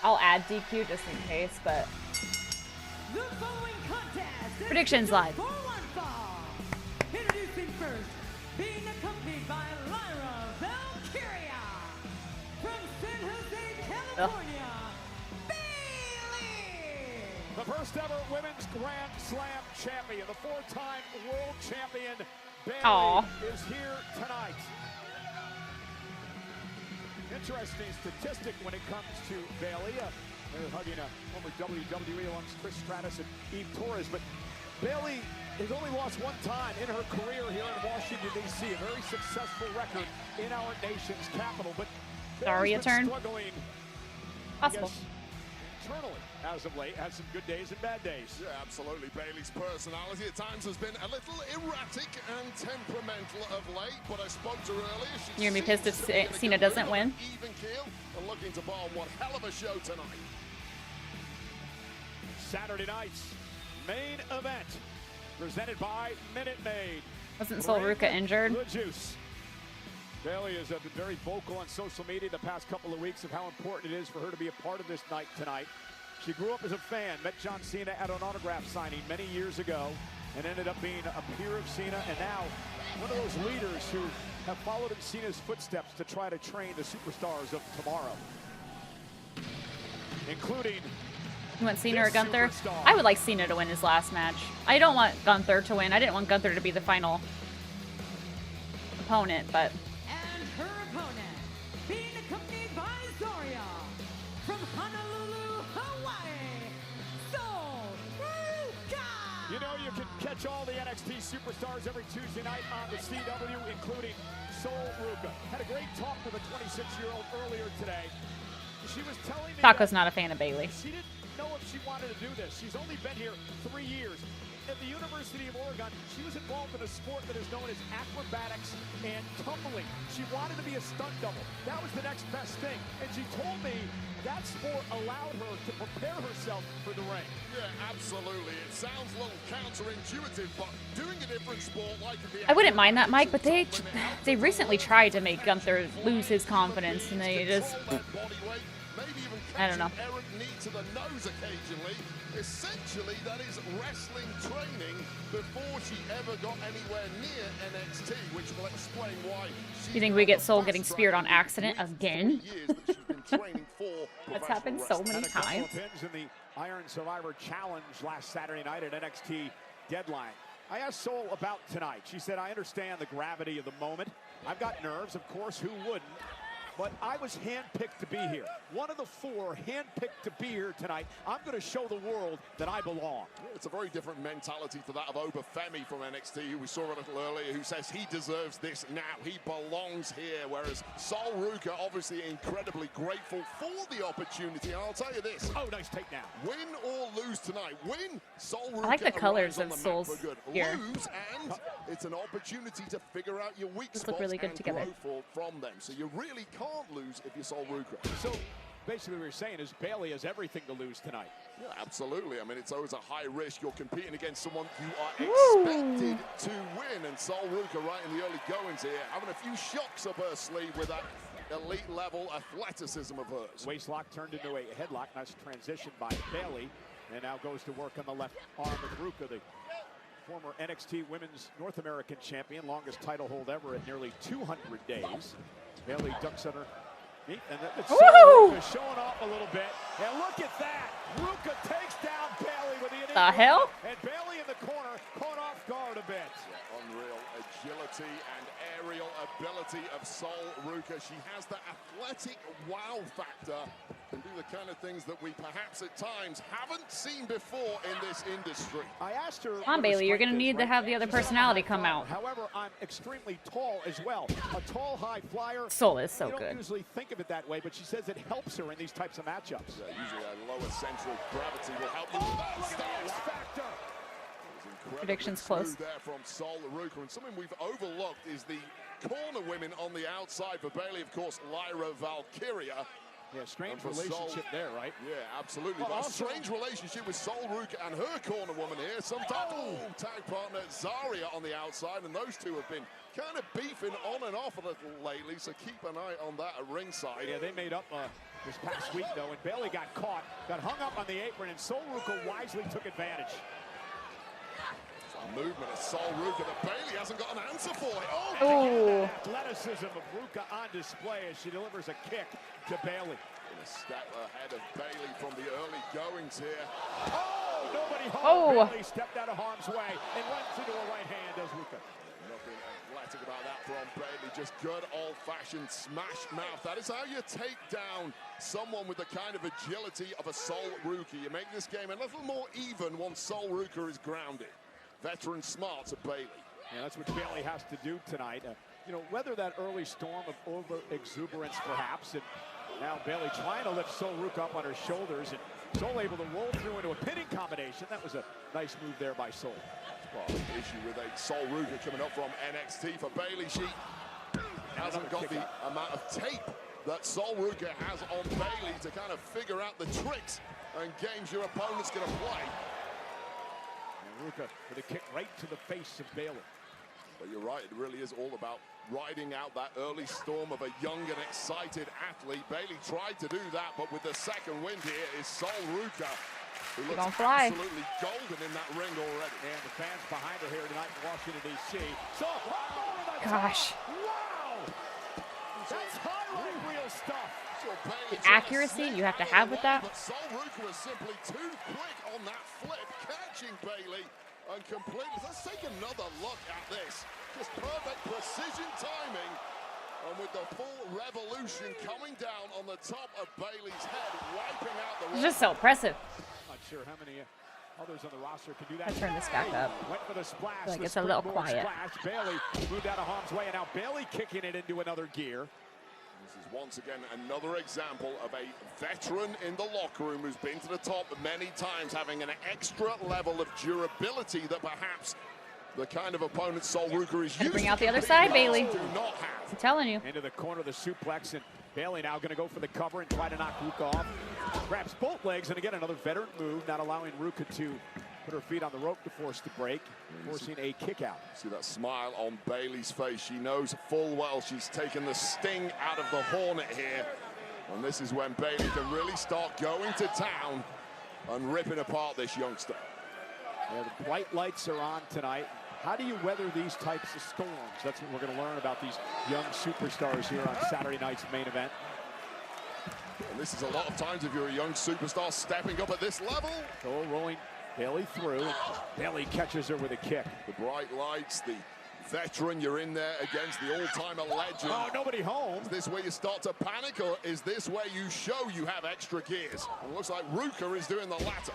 I'll add DQ just in case, but The following contest is predictions live. for one fall. Introducing first, being accompanied by Lyra Valkyria. From San Jose, California, Bailey. The first ever women's Grand Slam champion, the 4-time world champion, Bailey, Aw. is here tonight. Interesting statistic when it comes to Bailey. They're hugging a former WWE along Trish Stratus and Eve Torres, but Bailey has only lost 1 time in her career here in Washington, D.C. A very successful record in our nation's capital, but Daria Bailey's been turn? struggling, Possible. I guess, internally as of late. Had some good days and bad days. Yeah, absolutely. Bailey's personality at times has been a little erratic and temperamental of late, but I spoke to her earlier. She You're gonna be pissed if seems to be in a Cena good doesn't mood, win? Even keel, and looking to put on one hell of a show tonight. Saturday night's main event, presented by Minute Maid. Wasn't Sol Ruka injured? The Juice. Bailey has been very vocal on social media the past couple of weeks of how important it is for her to be a part of this night tonight. She grew up as a fan, met John Cena at an autograph signing many years ago, and ended up being a peer of Cena, and now one of those leaders who have followed in Cena's footsteps to try to train the superstars of tomorrow, including... You want Cena or Gunther? I would like Cena to win his last match. I don't want Gunther to win. I didn't want Gunther to be the final opponent, but... And her opponent, being accompanied by Zarya, from Honolulu, Hawaii, Soul Ruka! You know you can catch all the NXT superstars every Tuesday night on the CW, including Soul Ruka. Had a great talk with a 26-year-old earlier today. She was telling me Taco's not a fan of Bayley. she didn't know if she wanted to do this. She's only been here 3 years. At the University of Oregon, she was involved in a sport that is known as acrobatics and tumbling. She wanted to be a stunt double. That was the next best thing. And she told me that sport allowed her to prepare herself for the ring. Yeah, absolutely. It sounds a little counterintuitive, but doing a different sport like the... I wouldn't mind that, Mike, but they recently tried to make Gunther lose his confidence, and they just... I don't know. Errant knee to the nose occasionally. Essentially, that is wrestling training before she ever got anywhere near NXT, which will explain why. You think we get Soul getting speared on accident again? That's happened so many times. Pins in the Iron Survivor Challenge last Saturday night at NXT Deadline. I asked Soul about tonight. She said, I understand the gravity of the moment. I've got nerves, of course, who wouldn't? But I was handpicked to be here. One of the 4 handpicked to be here tonight. I'm going to show the world that I belong. Yeah, it's a very different mentality to that of Obafemi from NXT, who we saw a little earlier, who says he deserves this now. He belongs here. Whereas Sol Ruka, obviously incredibly grateful for the opportunity. And I'll tell you this. Oh, nice takedown. Win or lose tonight. Win, Sol Ruka. I like the colors of Soul's here. Lose, and it's an opportunity to figure out your weak spots look really good and together. grow from them. So you really can't lose if you're Sol Ruka. So basically what you're saying is Bayley has everything to lose tonight. Yeah, absolutely. I mean, it's always a high risk. You're competing against someone you are expected to win. And Sol Ruka right in the early goings here, having a few shocks up her sleeve with that elite level athleticism of hers. Waist lock turned into a headlock. Nice transition by Bayley. And now goes to work on the left arm of Ruka, the former NXT Women's North American Champion, longest title hold ever at nearly 200 days. Bayley ducks under knee, and it's showing off a little bit. And look at that! Ruka takes down Bayley with the The hell? And Bayley in the corner, caught off guard a bit. Yeah, unreal agility and aerial ability of Sol Ruka. She has that athletic wow factor and do the kind of things that we perhaps at times haven't seen before in this industry. I asked her, Come on, Bayley, you're going to need to have the other personality come out. However, I'm extremely tall as well. A tall, high flyer. Soul is so you don't good. usually think of it that way, but she says it helps her in these types of matchups. Yeah, usually a lower center of gravity will help you with that stance. Predictions close. There from Sol Ruka, and something we've overlooked is the corner women on the outside for Bayley. Of course, Lyra Valkyria. Yeah, strange relationship there, right? Yeah, absolutely. But a strange relationship with Sol Ruka and her corner woman here. Sometimes, tag partner Zarya on the outside, and those two have been kind of beefing on and off a little lately, so keep an eye on that at ringside. Yeah, they made up this past week, though, and Bayley got caught, got hung up on the apron, and Sol Ruka wisely took advantage. Movement of Sol Ruka that Bayley hasn't got an answer for it. Oh! Athleticism of Ruka on display as she delivers a kick to Bayley. In a step ahead of Bayley from the early goings here. Oh! Nobody home. Bayley stepped out of harm's way and went into a right hand as Ruka. Nothing athletic about that from Bayley. Just good old-fashioned smash mouth. That is how you take down someone with the kind of agility of a Sol Ruka. You make this game a little more even once Sol Ruka is grounded. Veteran smart to Bayley. Yeah, that's what Bayley has to do tonight. You know, weather that early storm of over-exuberance, perhaps. And now Bayley trying to lift Sol Ruka up on her shoulders, and Sol able to roll through into a pinning combination. That was a nice move there by Sol. Well, issue with a Sol Ruka coming up from NXT for Bayley. She hasn't got the amount of tape that Sol Ruka has on Bayley to kind of figure out the tricks and games your opponent's going to play. Ruka with a kick right to the face of Bayley. But you're right, it really is all about riding out that early storm of a young and excited athlete. Bayley tried to do that, but with the second wind here is Sol Ruca, who looks absolutely golden in that ring already. And the fans behind her here tonight in Washington, D.C. So, Gosh. wow! That's highlight reel stuff. The accuracy you have to have with that. But Sol Ruca was simply too quick on that flip, catching Bayley and completely. Let's take another look at this. Just perfect precision timing. And with the full revolution coming down on the top of Bayley's head, wiping out the... It's just so impressive. Not sure how many others on the roster can do that. Let's turn this back up. Went for the splash. I feel like it's a little quiet. Splash. Bayley moved out of harm's way, and now Bayley kicking it into another gear. This is once again another example of a veteran in the locker room who's been to the top many times, having an extra level of durability that perhaps the kind of opponent Sol Ruca is used to. Bring out the other side, Bayley. Do not have. I'm telling you. Into the corner of the suplex, and Bayley now going to go for the cover and try to knock Ruca off. Grabs both legs, and again another veteran move, not allowing Ruca to put her feet on the rope to force the break, forcing a kick out. See that smile on Bayley's face. She knows full well she's taken the sting out of the Hornet here. And this is when Bayley can really start going to town and ripping apart this youngster. Yeah, the bright lights are on tonight. How do you weather these types of storms? That's what we're going to learn about these young superstars here on Saturday night's main event. And this is a lot of times if you're a young superstar stepping up at this level. So rolling Bayley through. Bayley catches her with a kick. The bright lights, the veteran, you're in there against the all-timer legend. Oh, nobody home. Is this where you start to panic, or is this where you show you have extra gears? It looks like Ruca is doing the latter.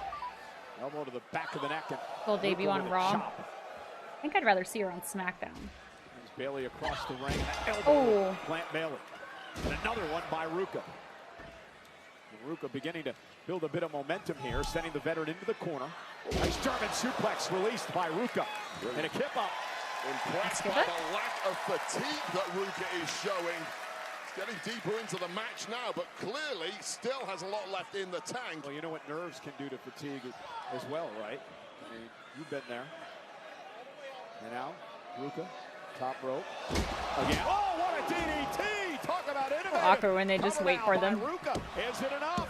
Elbow to the back of the neck. And full debut on Raw. I think I'd rather see her on SmackDown. There's Bayley across the ring. Oh. Plant Bayley. And another one by Ruca. Ruca beginning to build a bit of momentum here, sending the veteran into the corner. Nice German suplex released by Ruca. And a kip up. Impressed by the lack of fatigue that Ruca is showing. He's getting deeper into the match now, but clearly still has a lot left in the tank. Well, you know what nerves can do to fatigue as well, right? I mean, you've been there. And now, Ruca, top rope. Again. Oh, what a DDT! Talk about innovative. Awkward when they just wait for them. Ruca. Is it enough?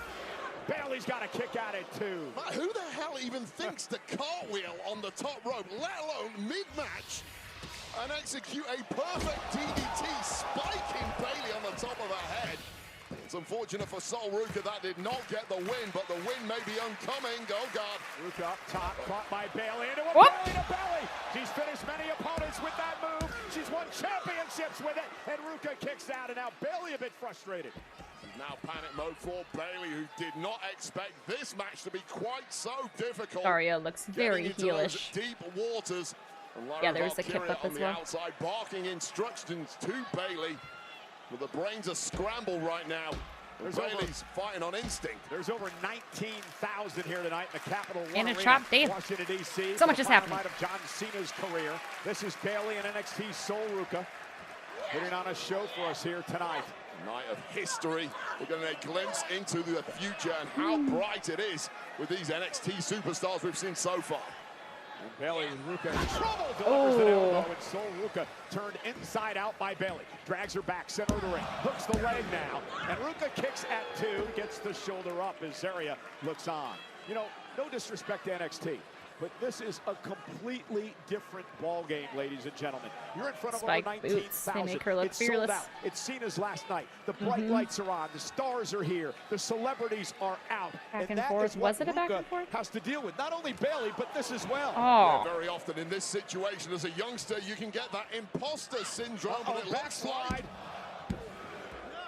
Bayley's got a kick at it too. But who the hell even thinks to cartwheel on the top rope, let alone mid-match, and execute a perfect DDT, spiking Bayley on the top of her head? It's unfortunate for Sol Ruca that did not get the win, but the win may be oncoming. Oh, God. Ruca up top, caught by Bayley. Into a belly to belly. She's finished many opponents with that move. She's won championships with it, and Ruca kicks out, and now Bayley a bit frustrated. Now panic mode for Bayley, who did not expect this match to be quite so difficult. Daria looks very heelish. Deep waters. And yeah, there's a kip up as well. Outside, barking instructions to Bayley. Well, the brains are scrambled right now. Bayley's fighting on instinct. There's over 19,000 here tonight in the Capitol and One a chop Arena, dance. Washington, D.C. So much is happening. Night of John Cena's career. This is Bayley and NXT Sol Ruca putting on a show for us here tonight. Night of history. We're going to get a glimpse into the future and how bright it is with these NXT superstars we've seen so far. And Bayley and Ruca in trouble, delivers an elbow, and Sol Ruca turned inside out by Bayley. Drags her back, center of the ring, hooks the leg now, and Ruca kicks at two, gets the shoulder up as Zaria looks on. You know, no disrespect to NXT, but this is a completely different ball game, ladies and gentlemen. You're in front of over 19,000. They make her look it's fearless. sold out. It's Cena's last night. The bright lights are on. The stars are here. The celebrities are out. Back and forth. Was it a back and forth? Has to deal with not only Bayley, but this as well. Oh. Yeah, very often in this situation as a youngster, you can get that imposter syndrome. But it looks like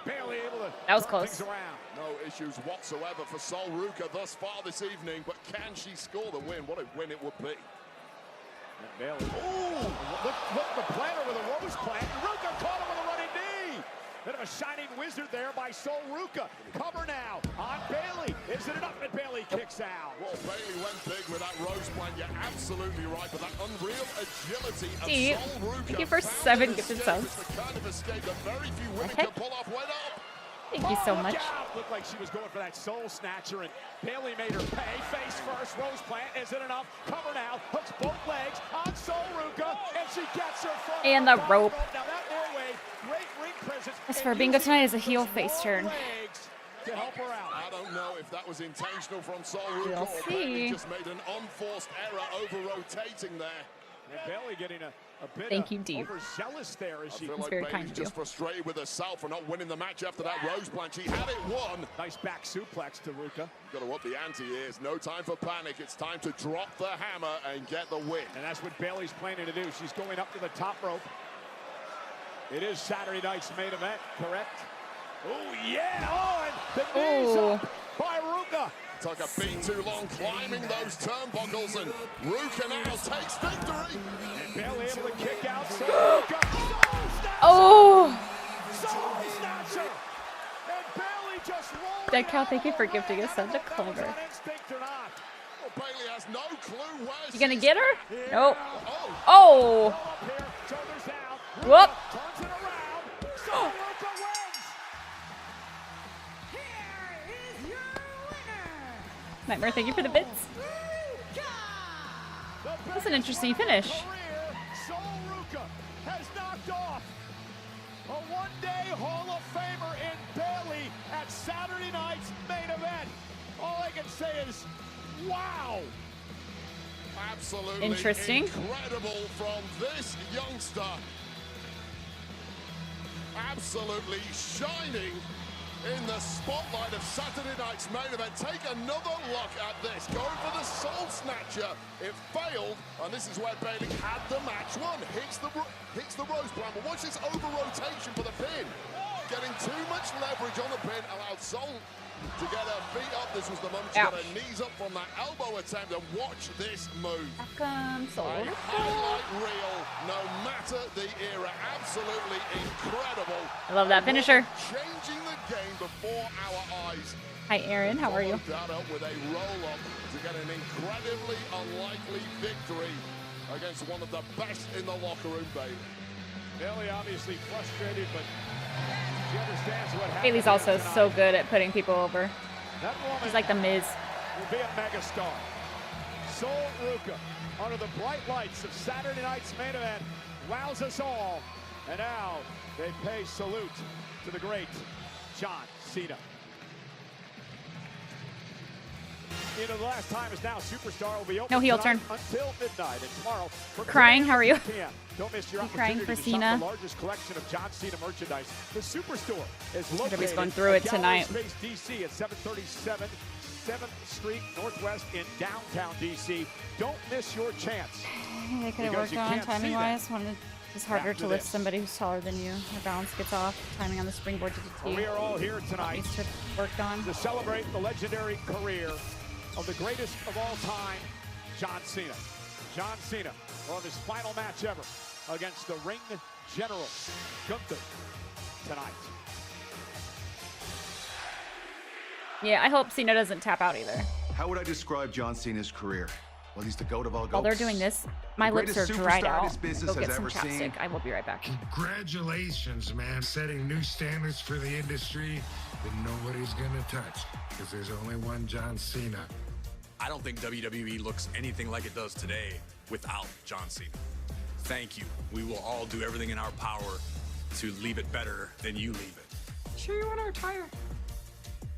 Bayley able to that was close. Around. No issues whatsoever for Sol Ruca thus far this evening, but can she score the win? What a win it would be. And Bayley. Ooh! Look the planter with a rose plant. Ruca caught him with a running knee. Bit of a shining wizard there by Sol Ruca. Cover now on Bayley. Is it enough? And Bayley kicks out. Well, Bayley went big with that rose plant. You're absolutely right. But that unreal agility of Sol Ruca. Thank you for 7 gifted subs. It's the kind of escape that very few women can pull off. Went up. Thank you so much. Looked like she was going for that soul snatcher, and Bayley made her pay. Face first, rose plant. Is it enough? Cover now. Hooks both legs on Sol Ruca, and she gets And the rope. Now that Norway, great ring presence. As for Bingo tonight is a heel face turn. To help her out. I don't know if that was intentional from Sol We'll Ruka or Bailey see. just made an unforced error over rotating there. And Bailey getting a bit Thank you, Deep. overzealous there as she I feel That's like very Bailey's kind of you. just frustrated with herself for not winning the match after that rose plant. She had it won. nice back suplex to Ruka. Got to up the ante here. It's no time for panic. It's time to drop the hammer and get the win. And that's what Bailey's planning to do. She's going up to the top rope. It is Saturday night's main event, correct? Oh, yeah! Oh, and the knees up by Ruka. Took a beat too long climbing those turnbuckles, and Ruka now takes victory. And Bailey able to kick out. So Ruka. Oh! Soul snatcher. And Bailey just rolled. Dead Cow, thank you for gifting us such a clover. Instinct or not. Well, Bailey has no clue where You gonna get her? Yeah. Nope. Oh. Oh! Up here, shoulders down. Whoop! Turns it around. So Ruka wins. Here is your winner. Nightmare, thank you for the bits. That's an interesting finish. Sol Ruka has knocked off a one-day Hall of Famer in Bailey at Saturday night's main event. All I can say is, wow. Absolutely Interesting. incredible from this youngster. Absolutely shining in the spotlight of Saturday night's main event. Take another look at this. Going for the Soul Snatcher. It failed, and this is where Bailey had the match won. Hits the rose plant, but watch this over rotation for the pin. Getting too much leverage on the pin allowed Soul to get her feet up. This was the moment she got her knees up from that elbow attempt, and watch this move. Welcome, Soul. A highlight reel, no matter the era. Absolutely incredible. I love that finisher. Changing the game before our eyes. Hi, Aaron. How are you? Followed that up with a roll-up to get an incredibly unlikely victory against one of the best in the locker room, baby. Bailey obviously frustrated, but she understands what happened. Bailey's also tonight. so good at putting people over. That woman She's like the Miz. will be a megastar. Sol Ruka, under the bright lights of Saturday night's main event, wows us all. And now they pay salute to the great John Cena. You know, the last time is now. Superstar will be open No heel tonight turn. until midnight. And tomorrow, from Crying? How are you? 7 p.m. Don't miss your You crying opportunity for to shop Cena? the largest collection of John Cena merchandise. The Superstore is located Everybody's going through it at Gallery tonight. Space DC at 737 7th Street Northwest in downtown DC. Don't miss your chance. They could have Because worked you on can't see timing that wise. It's harder after to lift this. somebody who's taller than you. Your balance gets off. Timing on the springboard to the T. We are all here tonight Needs to work on. to celebrate the legendary career of the greatest of all time, John Cena. John Cena on his final match ever against the Ring General, Gunther, tonight. Yeah, I hope Cena doesn't tap out either. How would I describe John Cena's career? Well, he's the goat of all goats. While they're doing this, my The lips are greatest dried superstar out. this business Go get has some ever chapstick. seen. I will be right back. Congratulations, man. Setting new standards for the industry that nobody's gonna touch. Because there's only one John Cena. I don't think WWE looks anything like it does today without John Cena. Thank you. We will all do everything in our power to leave it better than you leave it. Sure you want to retire?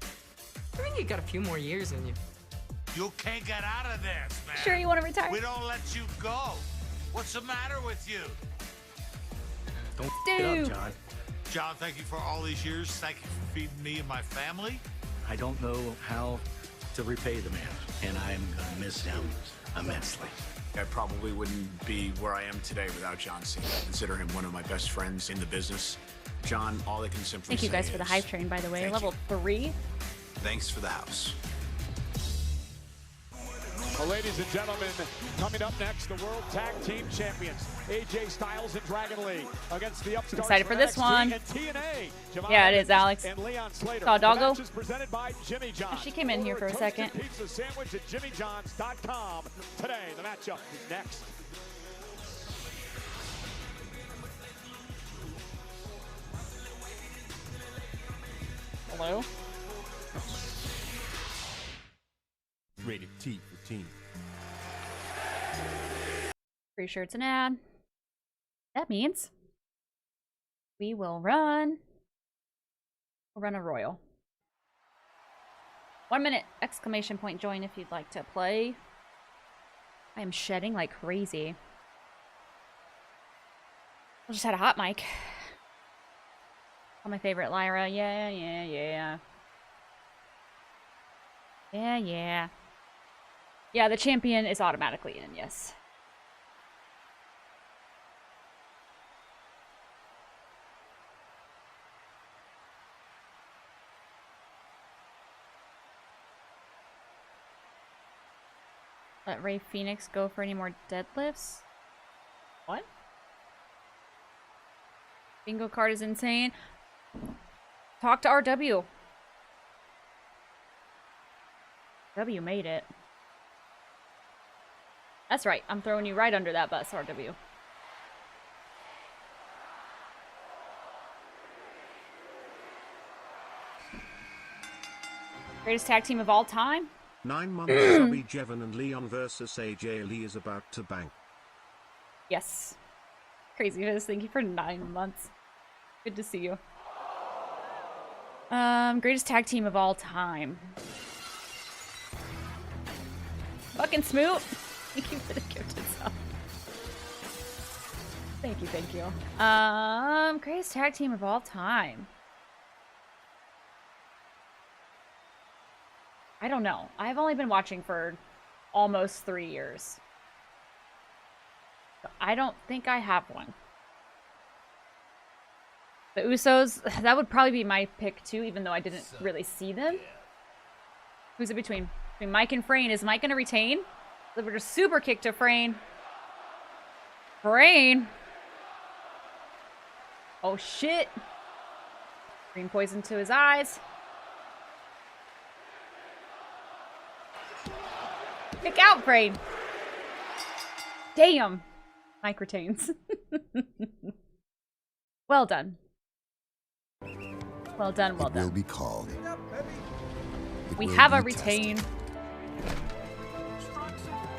I think you got a few more years in you. You can't get out of this, man. Sure you want to retire? We don't let you go. What's the matter with you? Don't Dude. it up, John. John, thank you for all these years. Thank you for feeding me and my family. I don't know how to repay the man, and I'm gonna miss him immensely. I probably wouldn't be where I am today without John Cena. I consider him one of my best friends in the business. John, all I can simply Thank you guys say for the is hype train, by the way. thank Level 3. thanks for the house. Well, ladies and gentlemen, coming up next, the World Tag Team Champions, AJ Styles and Dragon Lee, against the upstarts Excited for from this NXT one. and TNA. Jamal Yeah, it is, Evans Alex. And Leon Slater. Saw a The doggo? match is presented by Jimmy John's. She came in here Order for a toasted second. Pizza sandwich at jimmyjohns.com today. The matchup is next. Hello? Rated T for teen. Pretty sure it's an ad. That means we will run. We'll run a royal. 1 minute! Exclamation point join if you'd like to play. I am shedding like crazy. I just had a hot mic. Oh, my favorite Lyra. Yeah. Yeah, the champion is automatically in, yes. Let Ray Phoenix go for any more deadlifts? What? Bingo card is insane. Talk to RW. W made it. That's right. I'm throwing you right under that bus, RW. Greatest tag team of all time? 9 months Chubby Jevon and Leon versus AJ Lee is about to bank. Yes. Craziness. Thank you for 9 months. Good to see you. Greatest tag team of all time. Fucking Smoot. Thank you for the gifted sub. Thank you. Greatest tag team of all time. I don't know. I've only been watching for almost 3 years. So I don't think I have one. The Usos, that would probably be my pick too, even though I didn't really see them. Who's it between? Between Mike and Frayne. Is Mike going to retain? Delivered a super kick to Frayne. Frayne. Oh shit. Green poison to his eyes. Kick out, Frayne. Damn. Mike retains. Well done. Well done, well done. It will be called. We have a retain.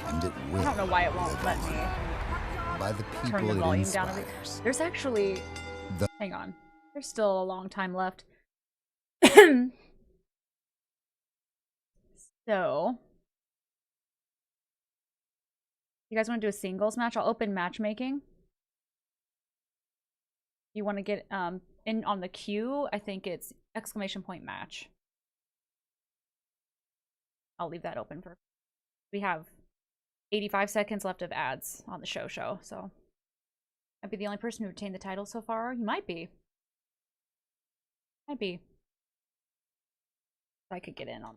And it will. I don't know why it won't let me by the people turn the it volume inspires. down a bit. There's actually... Hang on. There's still a long time left. So... You guys want to do a singles match? I'll open matchmaking. You want to get in on the queue? I think it's exclamation point match. I'll leave that open for... We have 85 seconds left of ads on the show, so... I'd be the only person who retained the title so far. You might be. Might be. I could get in on...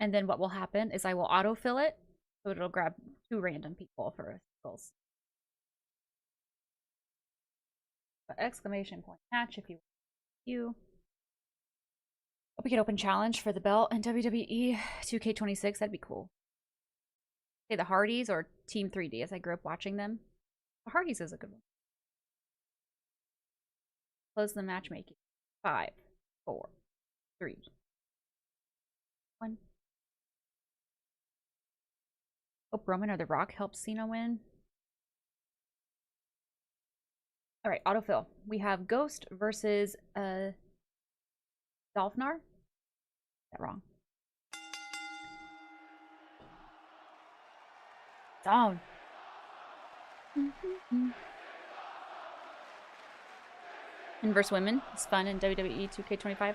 And then what will happen is I will autofill it, so it'll grab 2 random people for singles. But exclamation point match if you. Hope we could open challenge for the belt and WWE 2K26. That'd be cool. Say the Hardys or Team 3D, as I grew up watching them. The Hardys is a good one. Close the matchmaking. 5, 4, 3, 1. Hope Roman or The Rock helps Cena win. Alright, autofill. We have Ghost versus Dolphnar. Is that wrong? Down. Men versus women. It's fun in WWE 2K25.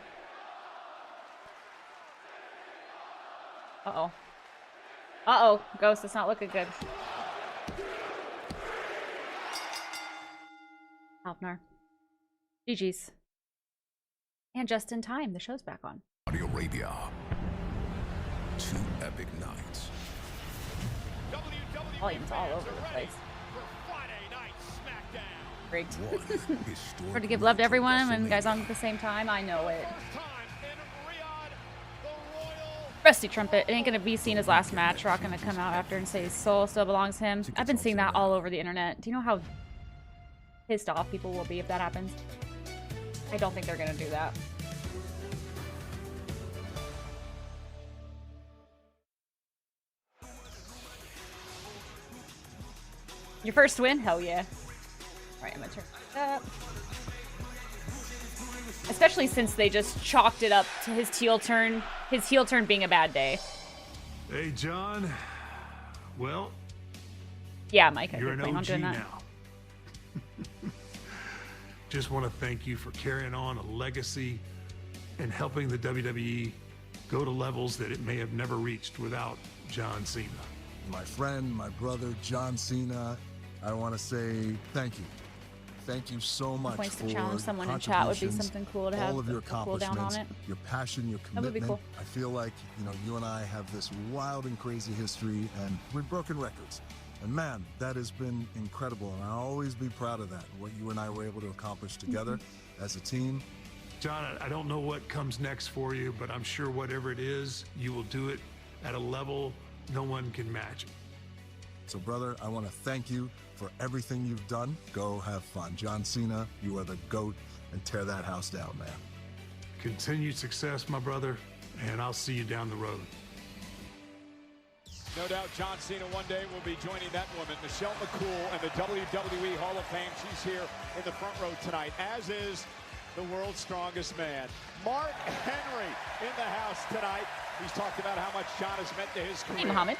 Uh-oh. Uh-oh. Ghost, it's not looking good. Alpnar. GG's. And just in time, the show's back on. Saudi Arabia. 2 epic nights. Volume's all over the place. Rigged. Hard to give love to everyone when guys on at the same time. I know it. Rusty Trumpet. It ain't gonna be Cena's last match. Rock gonna come out after and say his soul still belongs to him. I've been seeing that all over the internet. Do you know how pissed off people will be if that happens? I don't think they're gonna do that. Your first win? Hell yeah. Alright, I'm gonna turn it up. Especially since they just chalked it up to his heel turn being a bad day. Hey, John. Well, yeah, Mike, I you're could an plan on OG doing that. now. Just want to thank you for carrying on a legacy and helping the WWE go to levels that it may have never reached without John Cena. My friend, my brother, John Cena, I want to say thank you. Thank you so much Points for to challenge someone in your chat would be contributions, something cool to have all of your a cool down accomplishments, on it. your passion, your That would be commitment. cool. I feel like, you know, you and I have this wild and crazy history, and we've broken records. And man, that has been incredible, and I'll always be proud of that, what you and I were able to accomplish together as a team. John, I don't know what comes next for you, but I'm sure whatever it is, you will do it at a level no one can match. So, brother, I want to thank you for everything you've done. Go have fun. John Cena, you are the GOAT, and tear that house down, man. Continued success, my brother, and I'll see you down the road. No doubt John Cena one day will be joining that woman, Michelle McCool, and the WWE Hall of Fame. She's here in the front row tonight, as is the world's strongest man. Mark Henry in the house tonight. He's talked about how much John has meant to his career. Hey, Muhammad.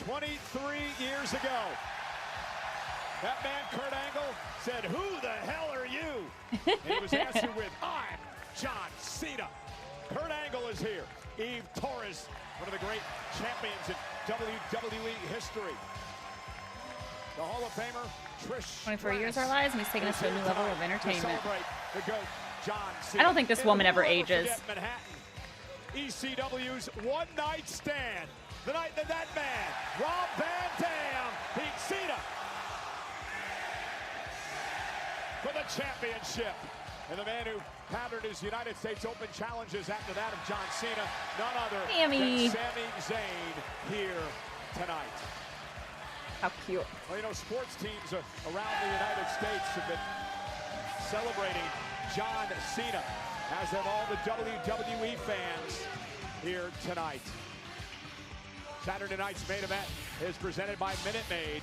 23 years ago, that man, Kurt Angle, said, "Who the hell are you?" And he was answered with, "I'm John Cena." Kurt Angle is here. Eve Torres, one of the great champions in WWE history. The Hall of Famer, Trish 24 years our lives, and he's taking us to a new level of entertainment. The GOAT, John Cena. I don't think this woman ever ages. Manhattan. ECW's one-night stand. The night that that man, Rob Van Dam, beat Cena for the championship. And the man who patterned his United States Open challenges after that of John Cena, none other than Sami Zayn here tonight. How cute. Well, you know, sports teams around the United States have been celebrating John Cena, as have all the WWE fans here tonight. Saturday night's main event is presented by Minute Maid.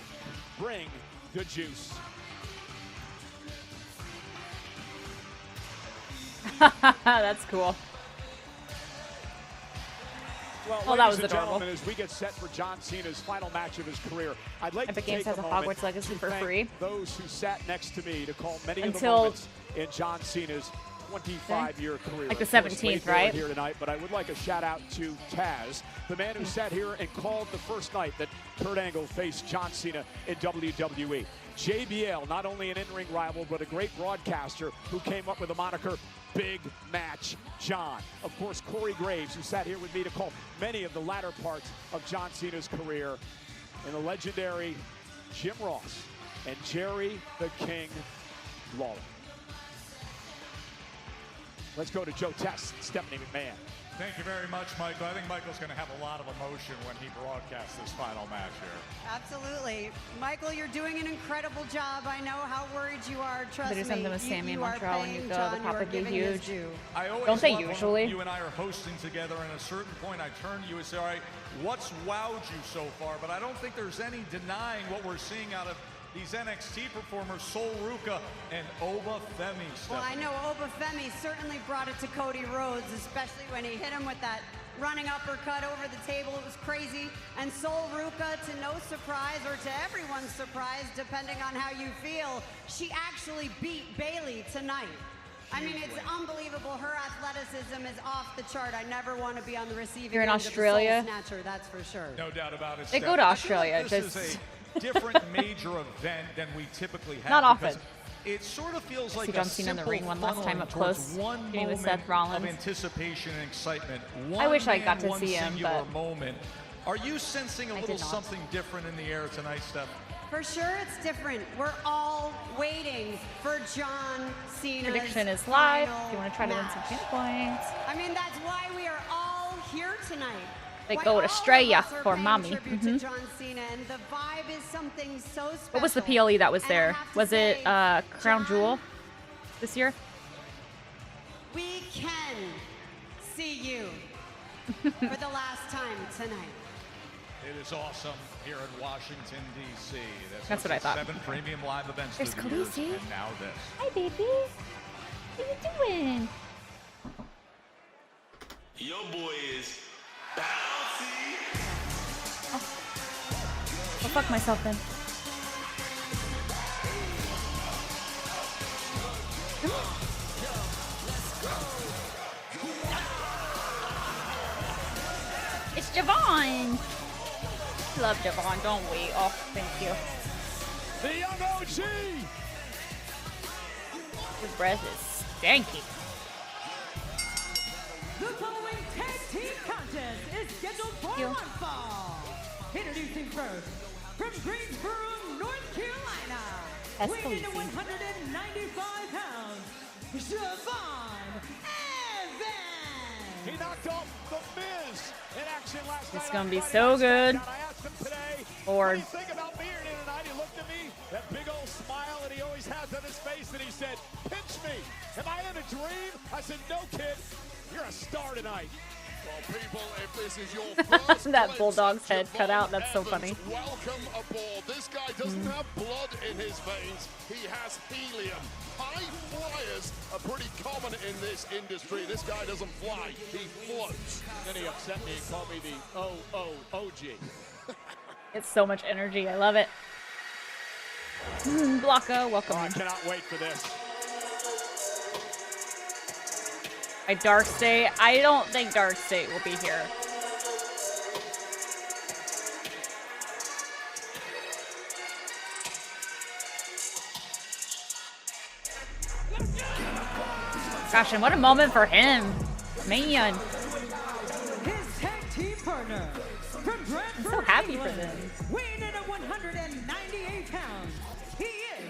Bring the juice. That's cool. Well, that was ladies and adorable. gentlemen, as we get set for John Cena's final match of his career, I'd like Epic to Games take has a moment Hogwarts Legacy to for thank free. those who sat next to me to call many of the Until- moments in John Cena's 25-year career. Like the Of course, 17th, Wade Miller right? Here tonight, but I would like a shout out to Taz, the man who sat here and called the first night that Kurt Angle faced John Cena in WWE. JBL, not only an in-ring rival, but a great broadcaster who came up with the moniker Big Match John. Of course, Corey Graves, who sat here with me to call many of the latter parts of John Cena's career, and the legendary Jim Ross and Jerry the King Lawler. Let's go to Joe Test and Stephanie McMahon. Thank you very much, Michael. I think Michael's going to have a lot of emotion when he broadcasts this final match here. Absolutely. Michael, you're doing an incredible job. I know how worried you are. Trust me. They do something with Sammy in Montreal when you go. John, The pop you are would be giving his huge. due. I always Don't they love when usually? you and I are hosting together, and at a certain point I turn to you and say, all right, what's wowed you so far? But I don't think there's any denying what we're seeing out of these NXT performers, Sol Ruca and Oba Femi. Well, I know Oba Femi certainly brought it to Cody Rhodes, especially when he hit him with that running uppercut over the table. It was crazy. And Sol Ruca, to no surprise, or to everyone's surprise, depending on how you feel, she actually beat Bayley tonight. I mean, it's unbelievable. Her athleticism is off the chart. I never want to be on the receiving You're in end Australia? of the Soul Snatcher, that's for sure. No doubt about it. They go Steph. to I feel Australia, like this just- is a different major event than we typically have. Not because often. It sort of feels See like John a Cena in the simple ring one last time funneling up towards close, one getting with moment Seth Rollins. of anticipation and excitement. I wish I got man, to see him, one singular but moment. Are you sensing a I little did not. something different in the air tonight, Steph? For sure, it's different. We're all waiting for John Cena's Prediction is live. final If you want to try to win some match. pin points. I mean, that's why we are all here tonight. They Why go to all of Australia us are for paying mommy. tribute Mhm. to John Cena, and the vibe is something so special. What was the PLE that was And I there? have to Was it say, Crown Jewel this year? We can see you for the last time tonight. It is awesome here in Washington, D.C. That's what I thought. 7 premium live events There's through the years, Khaleesi. and now this. Hi, baby. What are you doing? Your boy is bouncy. I'll fuck myself then. It's Javon. Love Javon, don't we? Oh, thank you. The young OG. His breath is stanky. The following tag team contest is scheduled for one fall. Introducing first, from Greensboro, North Carolina, That's weighing in at Khaleesi. 195 pounds, Javon Evans. He knocked off The Miz in action last night. It's gonna be so good. I asked him today, Or what do you think about being here tonight? He looked at me, that big old smile that he always has on his face, and he said, pinch me. Am I in a dream? I said, no, kid. You're a star tonight. Well, people, if this is your first that bulldog's head cut out. That's so funny. welcome aboard. This guy doesn't have blood in his veins. He has helium. High flyers are pretty common in this industry. This guy doesn't fly. He floats. Then he upset me and called me the OG. It's so much energy. I love it. Blanca, welcome. Oh, I cannot wait for this. By Dark State, I don't think Dark State will be here. Gosh, and what a moment for him. Man. His tag team partner, from Bradford, I'm so happy for England, them. weighing in at 198 pounds, he is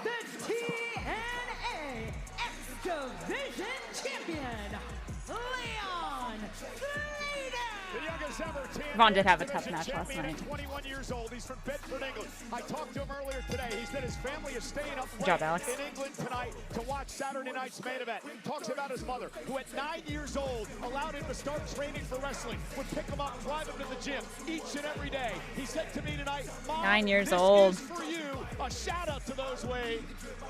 the TNA X Division Champion, Leon Slater. The youngest ever TNA Vaughn did have a X tough Division match last champion night. at 21 years old. He's from Bedford, England. I talked to him earlier today. He said his family is staying up Good job, late Alex. in England tonight to watch Saturday night's main event. Talks about his mother, who at 9 years old allowed him to start training for wrestling, would pick him up, drive him to the gym each and every day. He said to me tonight, Mom, 9 years this old. is for you. A shout out to those way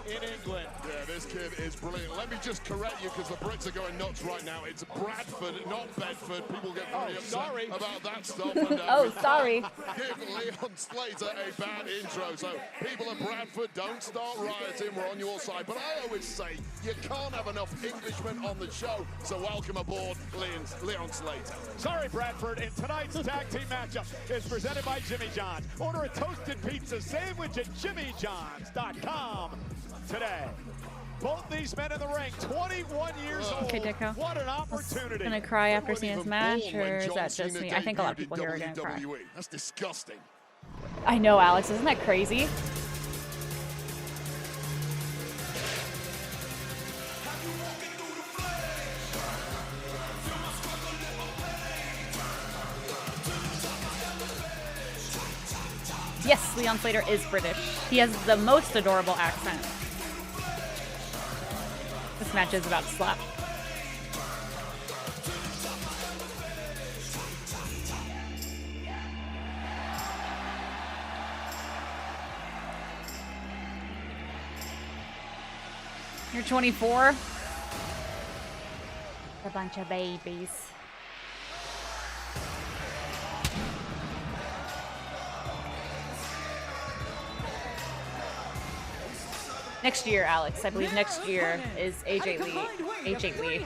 in England. Yeah, this kid is brilliant. Let me just correct you because the Brits are going nuts right now. It's Bradford, not Bedford. People get very upset sorry. about that stuff. And, Oh, sorry. Give Leon Slater a bad intro. So people at Bradford, don't start rioting. We're on your side. But I always say you can't have enough Englishmen on the show. So welcome aboard, Leon Slater. Sorry, Bradford. And tonight's tag team matchup is presented by Jimmy John's. Order a toasted pizza sandwich at jimmyjohns.com today. Both these men in the ring, 21 years old. Okay, Dicko. What an opportunity. Gonna cry after seeing his Even match, born when or is John that just Cena me? I think a lot of debuted people here are gonna cry. WWE. That's disgusting. I know, Alex. Isn't that crazy? Yes, Leon Slater is British. He has the most adorable accent. This match is about to slap. You're 24? A bunch of babies. Next year, Alex. I believe next year is AJ Lee. AJ Lee.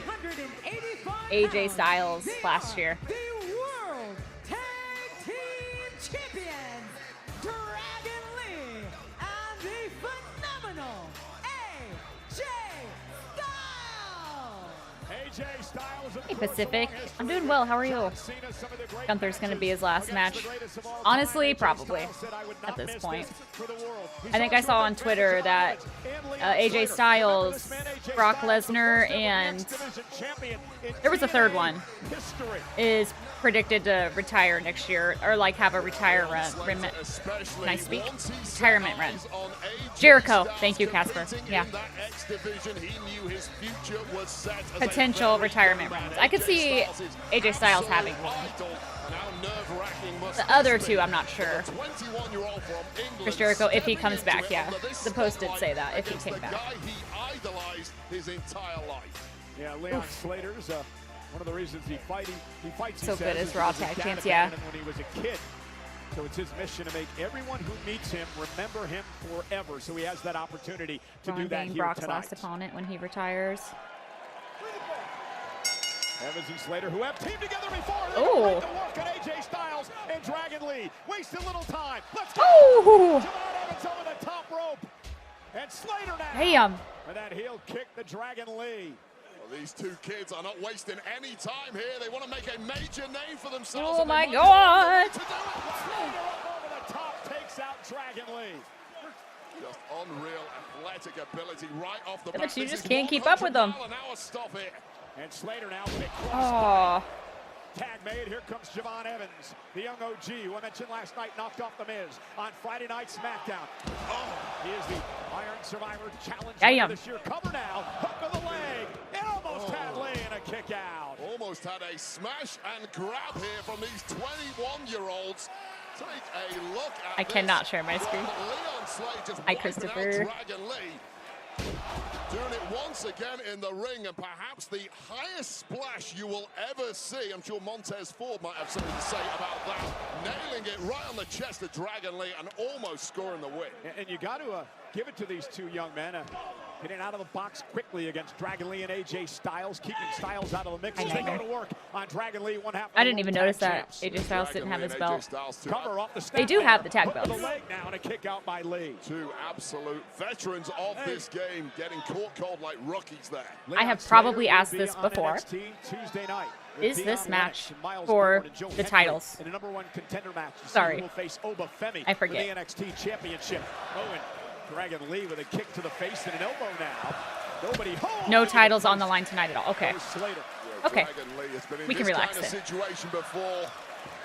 AJ Styles last year. The World Tag Team Champions, Dragon Lee and the phenomenal AJ Styles. AJ Styles. Hey, Pacific. I'm doing well. How are you? Gunther's going to be his last match. Honestly, probably at this point. I think I saw on Twitter that AJ Styles, Brock Lesnar, and there was a third one, is predicted to retire next year, or like have a retirement run. Can I speak? Retirement run. Jericho. Thank you, Casper. Yeah. Potential retirement runs. I could see AJ Styles having one. The other two, I'm not sure. Chris Jericho, if he comes back, yeah. The post did say that, if he came back. Yeah, Leon Slater's one of the reasons he fights. So good as Raw Tag Champs, yeah. When he was a kid. So it's his mission to make everyone who meets him remember him forever. So he has that opportunity to do that here Brock's tonight. last opponent when he retires. Evans and Slater, who have teamed together before. Oh. Right to work on AJ Styles and Dragon Lee. Wasted little time. Let's go. Oh. Javon Evans over the top rope. And Slater now. Damn. And that heel kick the Dragon Lee. Well, these two kids are not wasting any time here. They want to make a major name for themselves. Oh my God. Slater up over the top takes out Dragon Lee. Just unreal athletic ability right off the But bat. you just can't keep up with them. And Slater now with a Oh. tag made. Here comes Javon Evans, the young OG who I mentioned last night knocked off The Miz on Friday Night SmackDown. Oh, he is the Iron Survivor Challenger this year. Cover now, hook of the leg. It almost had Lee in a kick out. Almost had a smash and grab here from these 21-year-olds. Take a look at I cannot share my screen. Hi, Christopher. Dragon Lee doing it once again in the ring, and perhaps the highest splash you will ever see. I'm sure Montez Ford might have something to say about that. Nailing it right on the chest of Dragon Lee and almost scoring the win. And you got to give it to these two young men. Getting out of the box quickly against Dragon Lee and AJ Styles, keeping Styles out of the mix as they go to work on Dragon Lee. I didn't even notice that AJ Styles didn't have his belt. Cover off the They do have the tag belts. The leg now and a kick out by Lee. Two absolute veterans of this game getting caught cold like rookies there. I have probably asked this before. Tuesday night. Is this match for the titles? In a #1 contender match. Sorry. Will face Oba Femi I forget. For the NXT Championship. Owen. Dragon Lee with a kick to the face and an elbow now. Nobody holds. No titles on the line tonight at all. Okay. Okay. We can relax kind of situation before.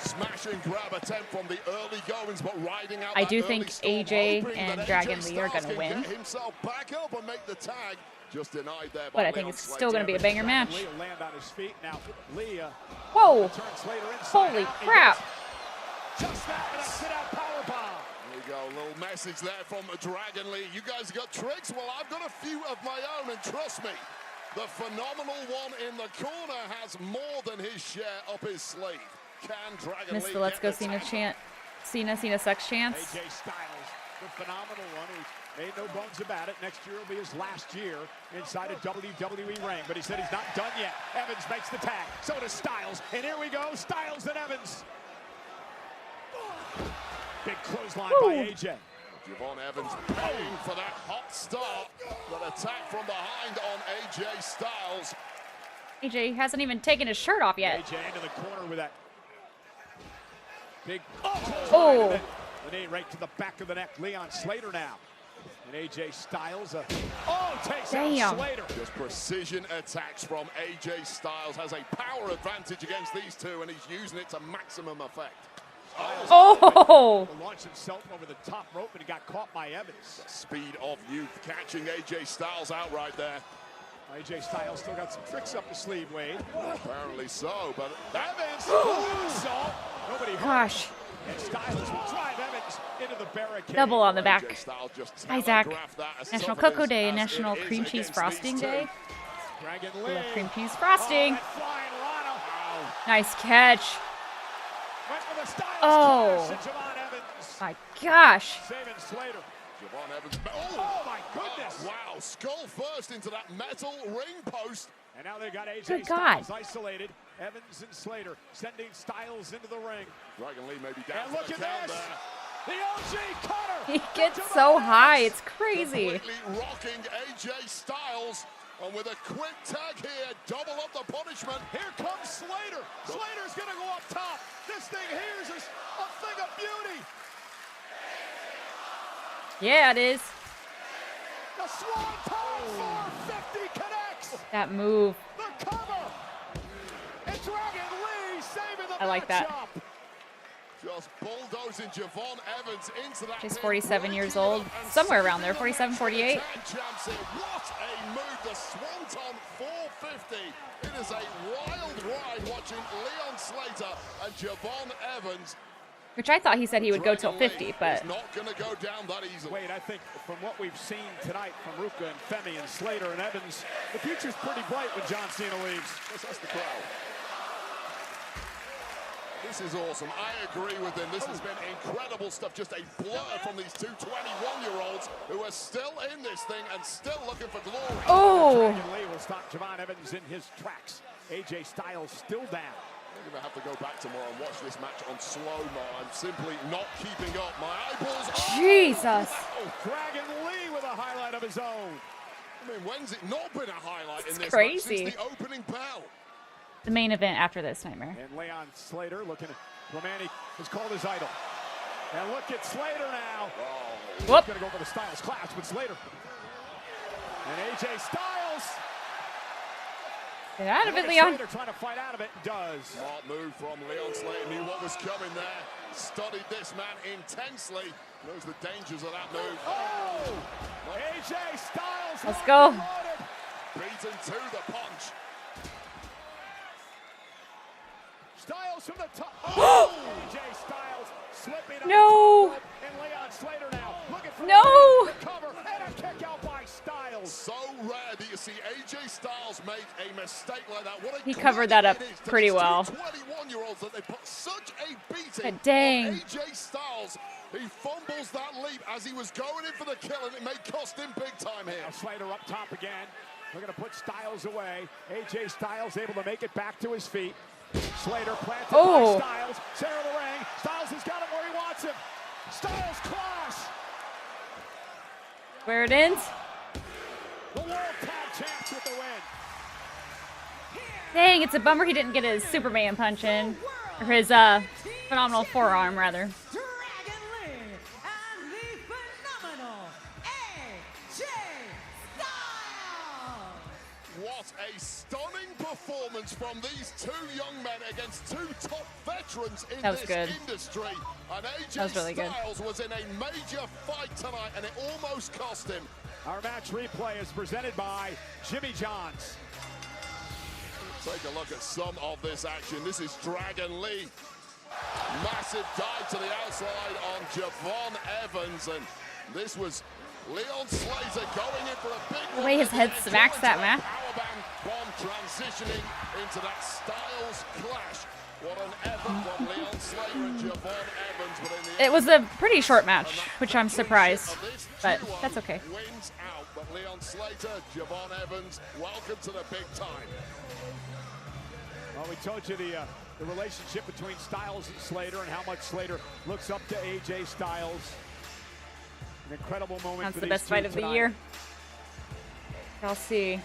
Smash and grab attempt from the early goings, but riding out I do think AJ and Dragon Lee are going to win. Himself back up and make the tag. Just denied there but I think it's still going to be a banger match. Lee will land on his feet. Now, Lee, whoa. Slater inside Holy out. crap. Just that with a sit-out powerbomb. There you go, a little message there from Dragon Lee. You guys have got tricks? Well, I've got a few of my own, and trust me, the phenomenal one in the corner has more than his share up his sleeve. Can Dragon Missed Lee the Let's Go get the Cena tag? chant. Cena sucks chants. AJ Styles, the phenomenal one who's made no bones about it. Next year will be his last year inside a WWE ring, but he said he's not done yet. Evans makes the tag, so does Styles, and here we go, Styles and Evans. Big clothesline by AJ. Javon Evans paying for that hot start, but attack from behind on AJ Styles. AJ hasn't even taken his shirt off yet. AJ into the corner with that big oh. The knee right to the back of the neck. Leon Slater now. And AJ Styles takes out Slater. Just precision attacks from AJ Styles. Has a power advantage against these two, and he's using it to maximum effect. Oh! Launched himself over the top rope, and he got caught by Evans. The speed of youth catching AJ Styles out right there. AJ Styles still got some tricks up his sleeve, Wade. Apparently so, but Evans! Nobody hurt. Gosh. And Styles will drive Evans into the barricade. Double on the back. Hi, Zach. National Cocoa Day and National Cream Cheese Frosting Day. Dragon Lee. Cream cheese frosting. Nice catch. Oh. My gosh. Saving Slater. Javon Evans. Oh my goodness. Wow. Skull first into that metal ring post. And now they got AJ Good Styles God. isolated. Evans and Slater sending Styles into the ring. Dragon Lee may be down. And look at this. The OG cutter. He gets so high. It's crazy. Completely rocking AJ Styles. And with a quick tag here, double up the punishment. Here comes Slater. Slater's going to go up top. This thing here is a thing of beauty. Yeah, it is. The Swan Time 450 connects. That move. The cover. And Dragon Lee saving the I like that. Just bulldozing Javon Evans into that. She's 47 years old, somewhere around there, 47, 48. What a move, the Swanton 450. It is a wild ride watching Leon Slater and Javon Evans. Which I thought he said he would go till 50, but It's not going to go down that easily. Wait, I think from what we've seen tonight from Ruka and Femi and Slater and Evans, the future's pretty bright when John Cena leaves. That's the crowd. This is awesome. I agree with him. This has been incredible stuff. Just a blur from these two 21-year-olds who are still in this thing and still looking for glory. Oh! Dragon Lee will stop Javon Evans in his tracks. AJ Styles still down. I'm going to have to go back tomorrow and watch this match on slow-mo. I'm simply not keeping up. My eyeballs... Jesus! Oh, Dragon Lee with a highlight of his own. I mean, when's it not been a highlight in this crazy. match since the opening bell? The main event after this, Nightmare. And Leon Slater looking at Romani is called his idol. And look at Slater now. Oh. Whoop. He's going to go for the Styles clash with Slater. And AJ Styles. Get out of it, Leon. Slater trying to fight out of it. Does. Smart move from Leon Slater. Knew what was coming there. Studied this man intensely. Knows the dangers of that move. Oh! AJ Styles. Let's go. Beaten to the punch. Styles from the top. Oh! AJ Styles slipping up. No. And Leon Slater now looking for No. the cover and a kick out by Styles. So rare that you see AJ Styles make a mistake like that. What a He covered that up pretty well. 21-year-olds that they put such a beating. But dang. On AJ Styles. He fumbles that leap as he was going in for the kill, and it may cost him big time here. Now Slater up top again. We're going to put Styles away. AJ Styles able to make it back to his feet. Slater planted by Styles. Center of the ring. Styles has got him where he wants him. Styles clash. Where it ends. The World Tag Champs with the win. Dang, it's a bummer he didn't get his Superman punch in. Or his phenomenal forearm, rather. Dragon Lee and the phenomenal AJ Styles. What a stunning performance from these two young men against two top veterans in this industry. And AJ Styles was in a major fight tonight, and it almost cost him. Our match replay is presented by Jimmy John's. Take a look at some of this action. This is Dragon Lee. Massive dive to the outside on Javon Evans, and this was Leon Slater going in for a big The way his head smacks that man. powerbomb bomb transitioning into that Styles clash. What an effort from Leon Slater and Javon Evans, but in the It was a pretty short match, which I'm surprised, but that's okay. wins out. But Leon Slater, Javon Evans, welcome to the big time. Well, we told you the relationship between Styles and Slater and how much Slater looks up to AJ Styles. An incredible moment. That's for the these best fight two of the tonight. year. I'll see.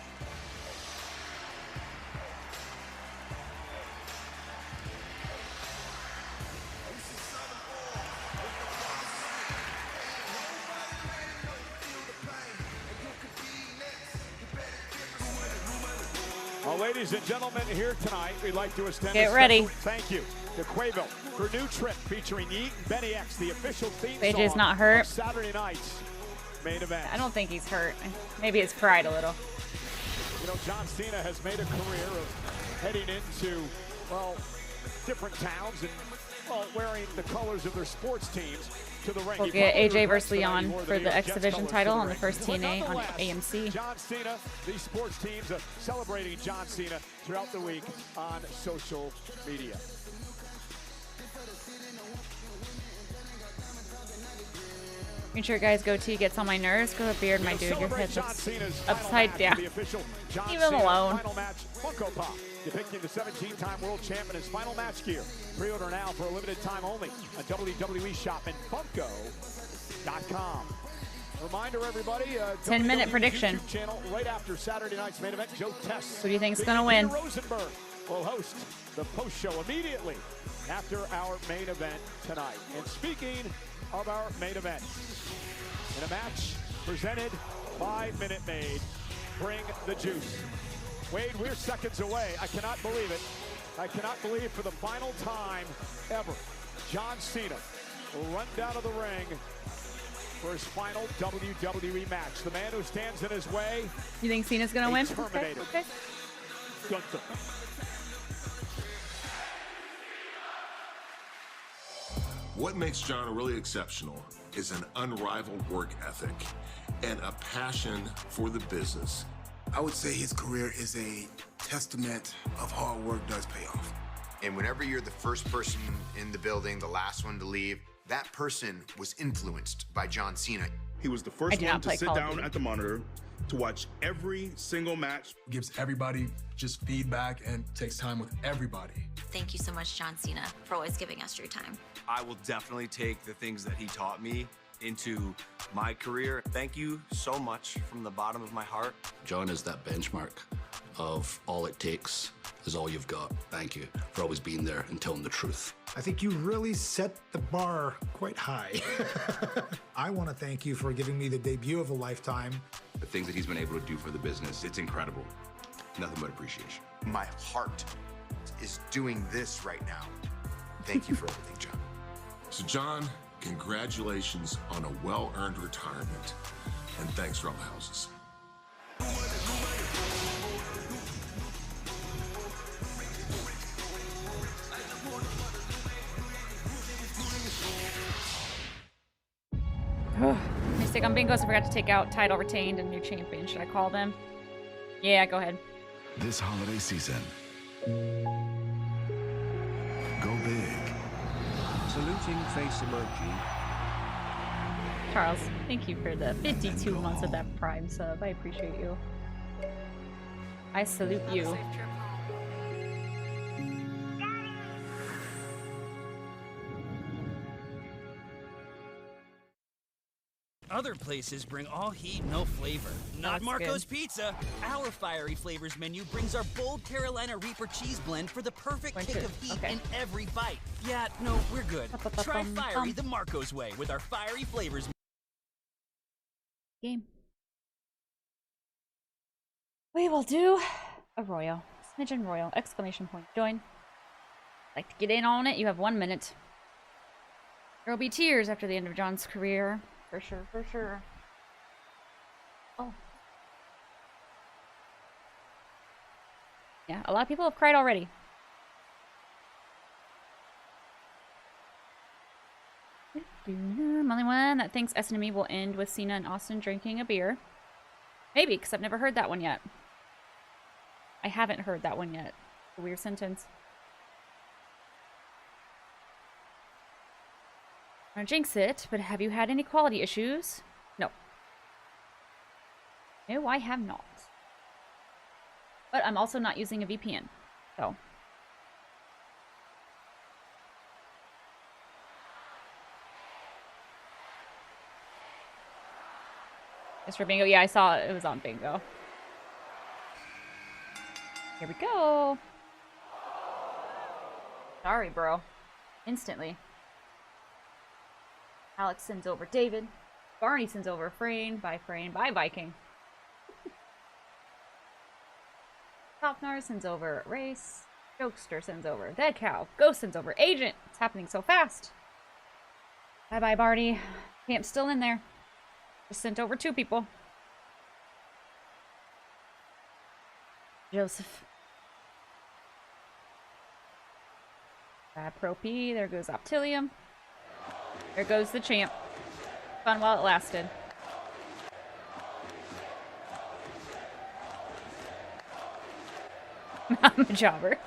Well, ladies and gentlemen, here tonight, we'd like to extend Get a ready. special thank you to Quavo for New Trip featuring Yeet and Benny X, the official theme AJ's song not hurt. of Saturday night's main event. I don't think he's hurt. Maybe his pride a little. You know, John Cena has made a career of heading into, well, different towns and, well, wearing the colors of their sports teams to the ring. We'll He get probably AJ regrets versus that he Leon wore for New the York X Jets Division colors title to the on the ring. first But TNA on nonetheless, AMC. John Cena, these sports teams celebrating John Cena throughout the week on social media. Make sure your guys' goatee gets on my nerves. Grow a beard, my dude. Your head looks upside down. Leave him alone. Final match, Funko Pop, depicting the 17-time world champ in his final match gear. Pre-order now for a limited time only on WWE Shop and Funko.com. Reminder, everybody, 10-minute prediction. YouTube channel right after Saturday night's main event. Joe Test. Who do you think's gonna win? Rosenberg will host the post show immediately after our main event tonight. And speaking of our main event, in a match presented by Minute Maid, bring the juice. Wade, we're seconds away. I cannot believe it. I cannot believe for the final time ever, John Cena will run down to the ring for his final WWE match. The man who stands in his way. You think Cena's gonna win? Terminator. Okay. Gunther. What makes John really exceptional is an unrivaled work ethic and a passion for the business. I would say his career is a testament of hard work does pay off. And whenever you're the first person in the building, the last one to leave, that person was influenced by John Cena. He was the first one to sit down at the monitor to watch every single match. Gives everybody just feedback and takes time with everybody. Thank you so much, John Cena, for always giving us your time. I will definitely take the things that he taught me into my career. Thank you so much from the bottom of my heart. John is that benchmark of all it takes is all you've got. Thank you for always being there and telling the truth. I think you really set the bar quite high. I want to thank you for giving me the debut of a lifetime. The things that he's been able to do for the business, it's incredible. Nothing but appreciation. My heart is doing this right now. Thank you for everything, John. So John, congratulations on a well-earned retirement, and thanks for all the houses. Mistake on bingos. I forgot to take out title retained and new champion. Should I call them? Yeah, go ahead. This holiday season, go big. Saluting face emoji. Charles, thank you for the 52 months of that Prime sub. I appreciate you. I salute you. Other places bring all heat, no flavor. Not That's Marco's good. Pizza. Our fiery flavors menu brings our bold Carolina Reaper cheese blend for the perfect kick of heat in every bite. Yeah, no, we're good. Try fiery the Marco's way with our fiery flavors. Game. We will do a royal. Smidgen royal. Exclamation point. Join. Like to get in on it? You have 1 minute. There will be tears after the end of John's career. For sure, for sure. Oh. Yeah, a lot of people have cried already. I'm the only one that thinks S&M will end with Cena and Austin drinking a beer. Maybe, because I've never heard that one yet. I haven't heard that one yet. A weird sentence. I'm gonna jinx it, but have you had any quality issues? No. No, I have not. But I'm also not using a VPN, so. It's for bingo. Yeah, I saw it. It was on bingo. Here we go. Sorry, bro. Instantly. Alex sends over David. Barney sends over Frayne. Bye, Frayne. Bye, Viking. Topnar sends over Race. Jokester sends over Dead Cow. Ghost sends over Agent. It's happening so fast. Bye-bye, Barney. Camp's still in there. Just sent over 2 people. Joseph. Pro P. There goes Optilium. There goes the champ. Fun while it lasted. I'm a jobber.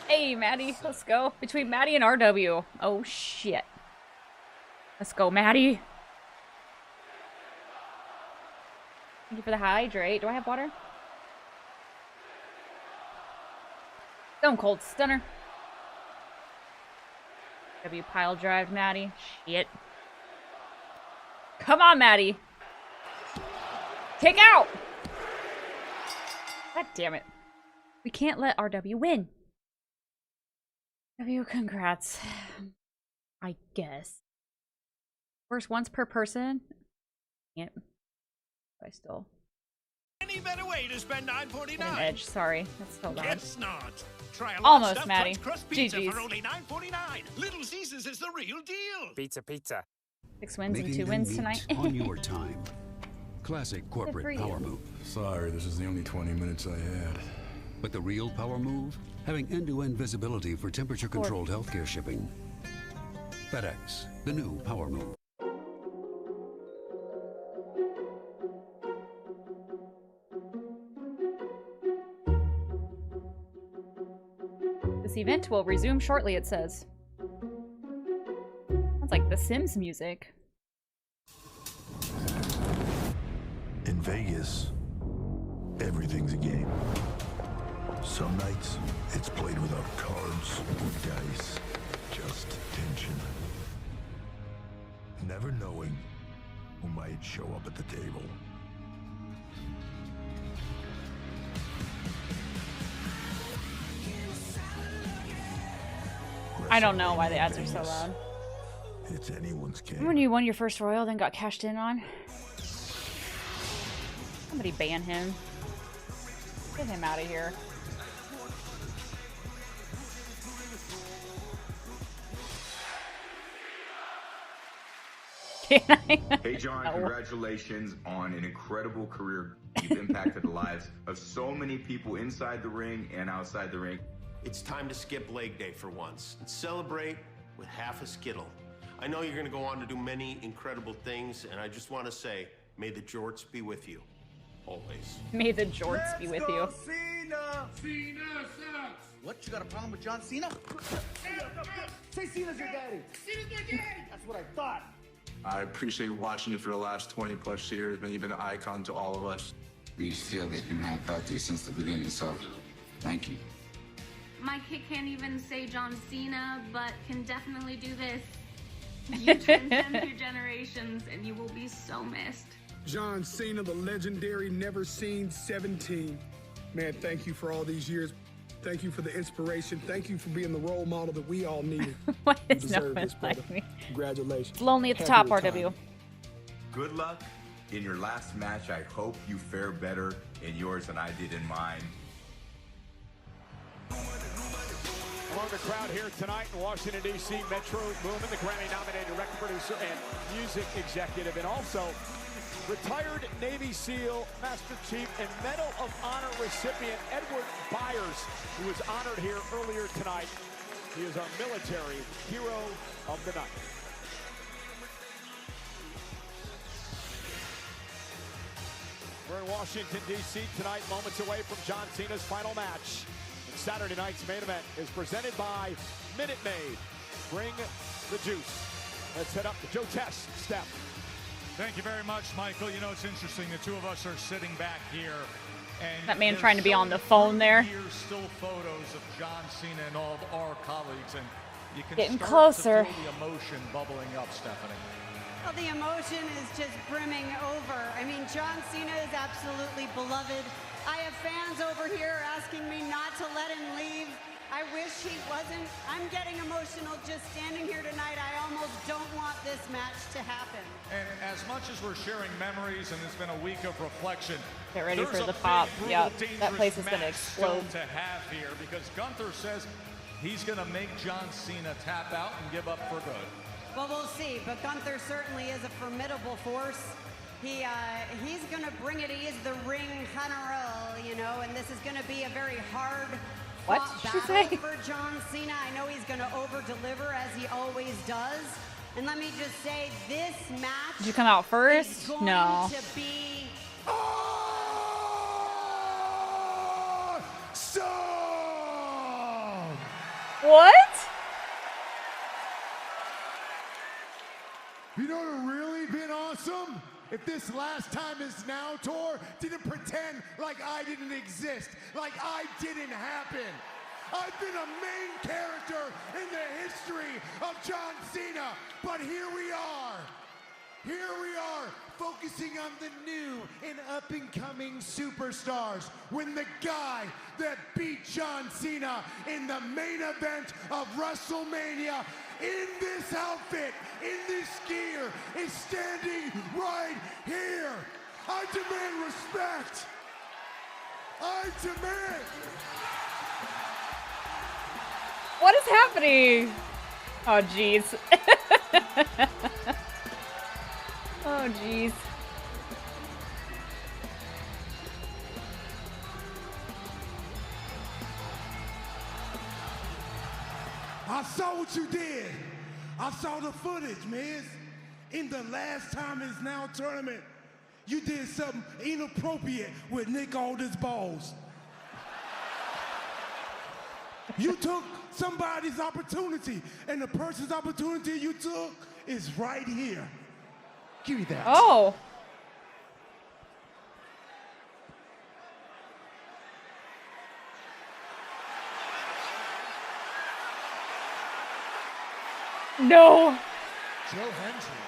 Hey, Maddie. Let's go. Between Maddie and RW. Oh, shit. Let's go, Maddie. Thank you for the hydrate. Do I have water? Stone Cold Stunner. W pile drive, Maddie. Shit. Come on, Maddie. Kick out! God damn it. We can't let RW win. W, congrats. I guess. First once per person. Yep. I still. any better way to spend $9.49. An edge, sorry. That's so loud. Guess not. Try a Almost, stuffed Maddie. crust pizza GG's. for only $9.49. Little Caesars is the real deal. Pizza. 6 wins and Making 2 them wins meet tonight. on your time. Classic for corporate you. power move. Sorry, this is the only 20 minutes I had. But the real power move? Having end-to-end visibility for temperature-controlled healthcare shipping. FedEx, the new power move. This event will resume shortly, it says. Sounds like The Sims music. In Vegas, everything's a game. Some nights, it's played without cards or dice, just tension. Never knowing who might show up at the table. I don't know why the ads are so loud. It's anyone's game. Remember when you won your first Royal, then got cashed in on? Somebody ban him. Get him out of here. Can I? Hey, John, congratulations on an incredible career. You've impacted the lives of so many people inside the ring and outside the ring. It's time to skip leg day for once and celebrate with half a Skittle. I know you're going to go on to do many incredible things, and I just want to say, may the jorts be with you. Always. May the jorts be with you. Cena! Cena sucks! What? You got a problem with John Cena? Say Cena's your daddy. Cena's my daddy! That's what I thought. I appreciate watching you for the last 20 plus years, man. You've been an icon to all of us. We feel that you've been out there since the beginning, so thank you. My kid can't even say John Cena, but can definitely do this. You transcend through generations, and you will be so missed. John Cena, the legendary, never seen 17. Man, thank you for all these years. Thank you for the inspiration. Thank you for being the role model that we all needed. Why You is no deserve one this, brother. like me? Congratulations. It's lonely at the Happy top, retirement. RW. Good luck in your last match. I hope you fare better in yours than I did in mine. Among the crowd here tonight in Washington, D.C., Metro Boomin, the Grammy-nominated record producer and music executive, and also retired Navy SEAL, Master Chief, and Medal of Honor recipient Edward Byers, who was honored here earlier tonight. He is our military hero of the night. We're in Washington, D.C. tonight, moments away from John Cena's final match. And Saturday night's main event is presented by Minute Maid. Bring the juice. Let's head up to Joe Tess. Steph. Thank you very much, Michael. You know, it's interesting. The two of us are sitting back here. And That man trying to be on the phone there. Here's still photos of John Cena and all of our colleagues. And you can Getting start closer. to feel the emotion bubbling up, Stephanie. Well, the emotion is just brimming over. I mean, John Cena is absolutely beloved. I have fans over here asking me not to let him leave. I wish he wasn't. I'm getting emotional just standing here tonight. I almost don't want this match to happen. And as much as we're sharing memories and it's been a week of reflection, Get ready there's for a the pop. big, Yeah, brutal, that place is dangerous going to match still explode. to have here because Gunther says he's going to make John Cena tap out and give up for good. Well, we'll see, but Gunther certainly is a formidable force. He's going to bring it. He is the ring general, you know, and this is going to be a very hard What fought did she battle say? for John Cena. I know he's going to over-deliver as he always does. And let me just say, this match Did you come out is first? going No. to be What? You know what would really been awesome? If this last time is now tour didn't pretend like I didn't exist, like I didn't happen. I've been a main character in the history of John Cena, but here we are. Here we are, focusing on the new and up-and-coming superstars when the guy that beat John Cena in the main event of WrestleMania in this outfit, in this gear, is standing right here. I demand respect. I demand. What is happening? Oh, jeez. Oh, jeez. I saw what you did. I saw the footage, Miz. In the last Time Is Now tournament, you did something inappropriate with Nick Aldis' balls. You took somebody's opportunity, and the person's opportunity you took is right here. Give me that. Oh. No. Joe Hendry.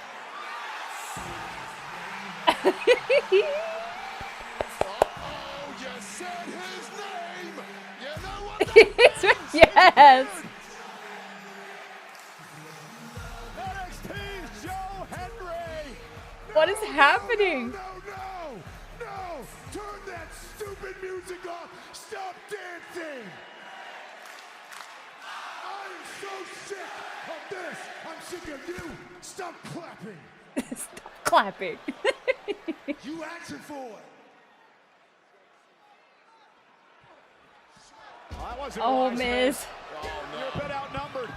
You said his name. You know what Yes. NXT's Joe Hendry. What is happening? No! Turn that stupid music off. Stop dancing. I'm so sick of this. I'm sick of you. Stop clapping. Stop clapping. You asking for it. That wasn't Oh, wise, Miz. You're a bit outnumbered.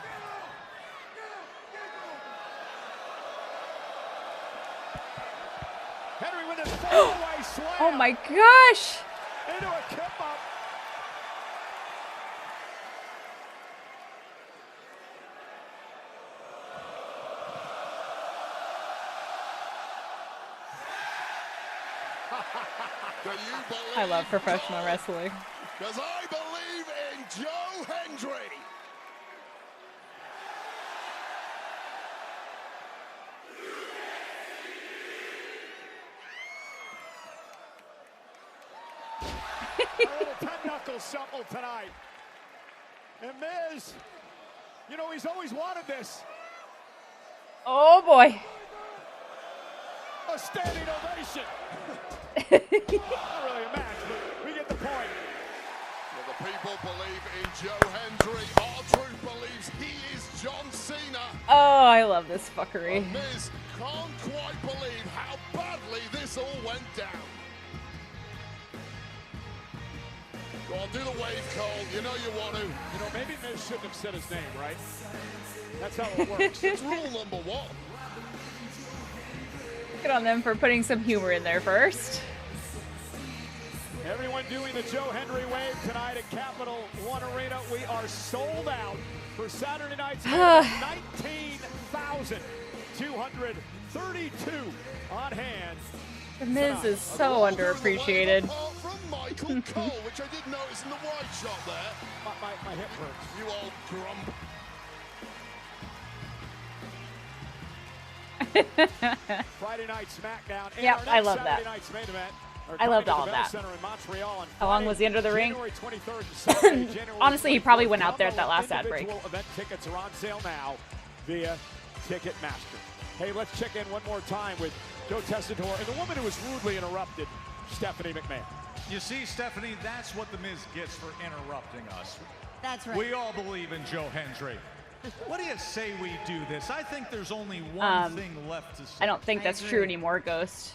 Henry with his fall-away slam. Oh my gosh. Into a kip-up. Do you believe? I love professional wrestling. Because I believe in Joe Hendry. A little 10-knuckle shuffle tonight. And Miz, you know, he's always wanted this. Oh boy. A standing ovation. Not really a match, but we get the point. Well, the people believe in Joe Hendry. R-Truth believes he is John Cena. Oh, I love this fuckery. And Miz can't quite believe how badly this all went down. Go on, do the wave, Cole. You know you want to. You know, maybe Miz shouldn't have said his name, right? That's how it works. It's rule number one. Good on them for putting some humor in there first. Everyone doing the Joe Hendry wave tonight at Capital One Arena. We are sold out for Saturday night's 19,232 on hand. The Miz is so underappreciated. From Michael Cole, which I did notice in the wide shot there. My hip hurts. You old grump. Friday night SmackDown. And Yep, our next I love Saturday that. night's main event I loved all of that. How long was he under the ring? Honestly, he probably went out there at that last ad break. Event tickets are on sale now via Ticketmaster. Hey, let's check in one more time with Joe Tessitore and the woman who was rudely interrupted, Stephanie McMahon. You see, Stephanie, that's what the Miz gets for interrupting us. That's right. We all believe in Joe Hendry. What do you say we do this? I think there's only one thing left to say. I don't think that's true anymore, Ghost.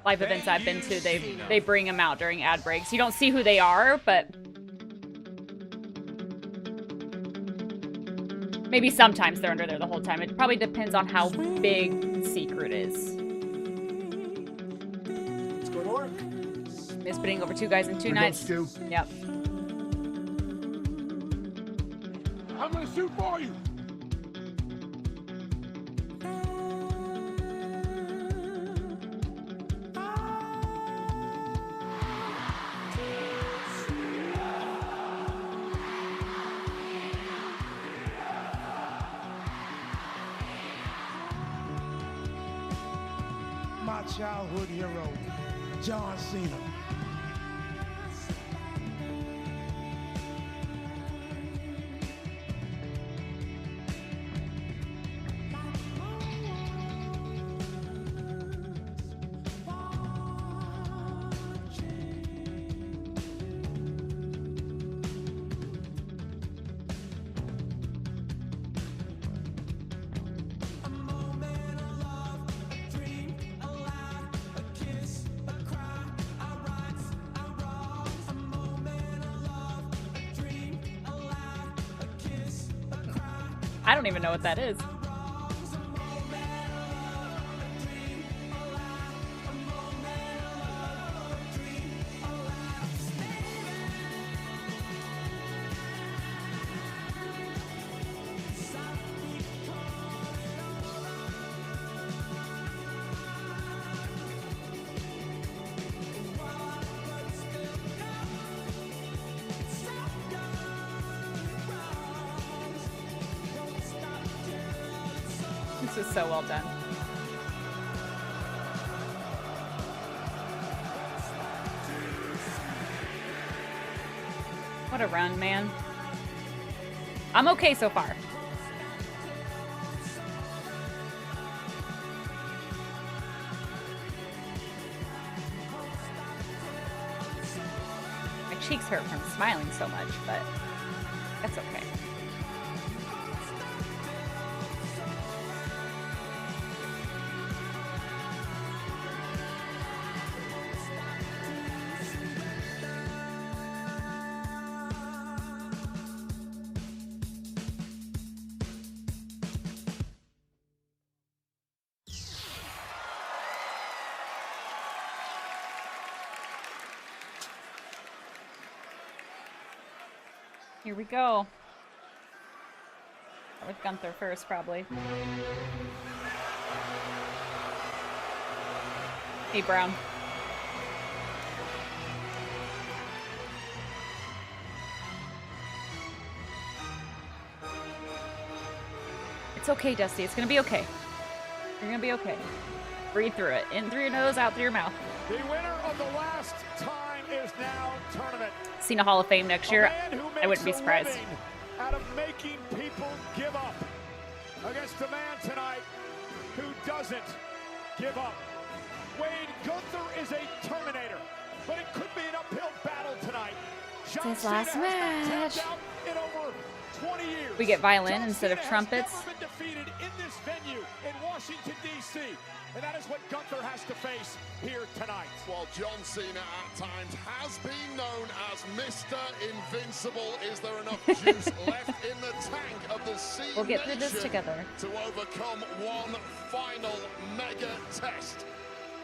Live events I've been to, they bring them out during ad breaks. You don't see who they are, but maybe sometimes they're under there the whole time. It probably depends on how big the secret is. Let's go to work. Miz putting over 2 guys in 2 nights. Yep. I'm gonna shoot for you. My childhood hero, John Cena. I don't even know what that is. This is so well done. What a run, man. I'm okay so far. My cheeks hurt from smiling so much, but that's okay. Here we go. Start with Gunther first, probably. Hey, Brown. It's okay, Dusty. It's gonna be okay. You're gonna be okay. Breathe through it. In through your nose, out through your mouth. The winner of the last time is now tournament. Cena Hall of Fame next year. I wouldn't be surprised. Out of making people give up against a man tonight who doesn't give up. Wade Gunther is a Terminator, but it could be an uphill battle tonight. It's his last match. In over 20 years. We get violin instead of trumpets. Never been defeated in this venue in Washington, D.C. And that is what Gunther has to face here tonight. While John Cena at times has been known as Mr. Invincible, is there enough juice left in the tank of the Cena We'll get through this Nation together. to overcome one final mega test?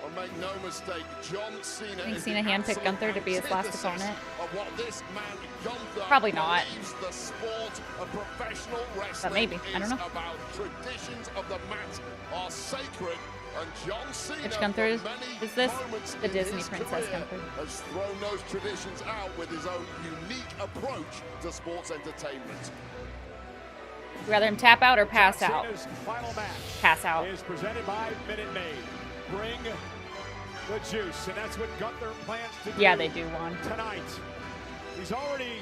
Or make no mistake, John Cena I think is Cena the handpicked Gunther to be his last antithesis opponent. of what this man Gunther Probably not. believes the sport of professional wrestling But maybe. I don't know. is about. Traditions of the mat are sacred, and John Cena, Which Gunther for many is this? moments The in Disney his Princess career, Gunther. has thrown those traditions out with his own unique approach to sports entertainment. Would you rather him tap out or pass out? Cena's final match Pass out. is presented by Minute Maid. Bring the juice, and that's what Gunther plans to do. Yeah, they do one. Tonight. He's already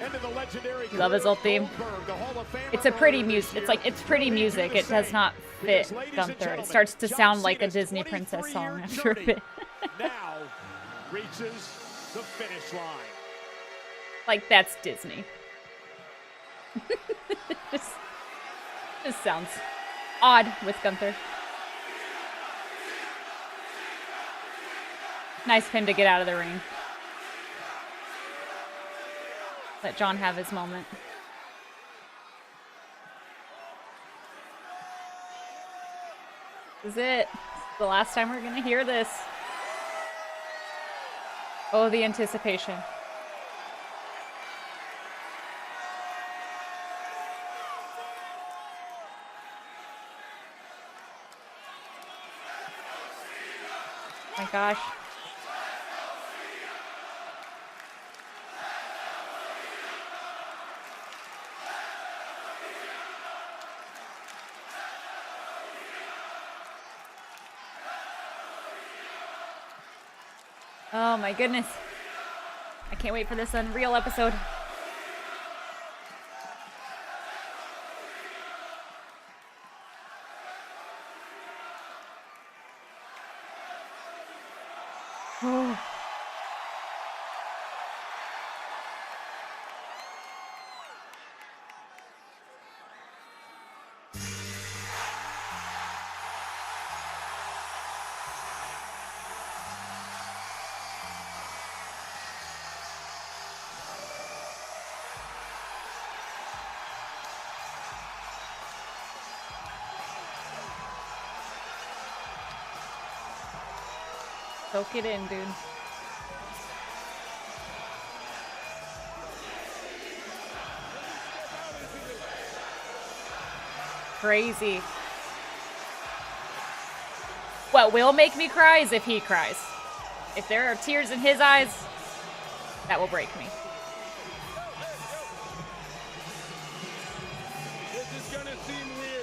into the legendary. Love his old theme. Goldberg, the Hall of Famer. It's a pretty earlier music. this It's like year. it's pretty Will he do music. the It does same? not fit Because, ladies and Gunther. It gentlemen, starts to John sound like a Cena's Disney princess song 23-year after a journey bit. now reaches the finish line. Like that's Disney. just sounds odd with Gunther. Nice of him to get out of the ring. Let John have his moment. This is it. This is the last time we're gonna hear this. Oh, the anticipation. Oh my gosh. Oh my goodness. I can't wait for this Unreal episode. Oh. Soak it in, dude. Crazy. What will make me cry is if he cries. If there are tears in his eyes, that will break me. This is gonna seem weird.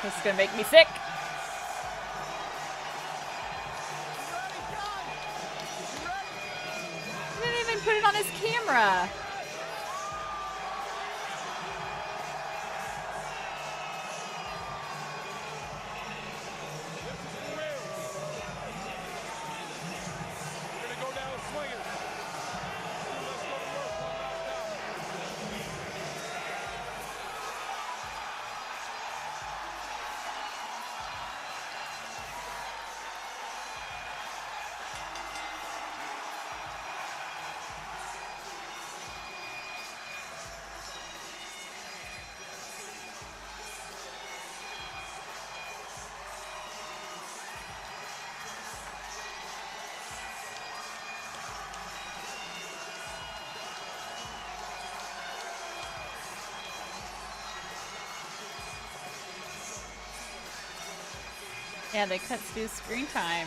This is gonna make me sick. He didn't even put it on his camera. Yeah, they cut Stu's screen time.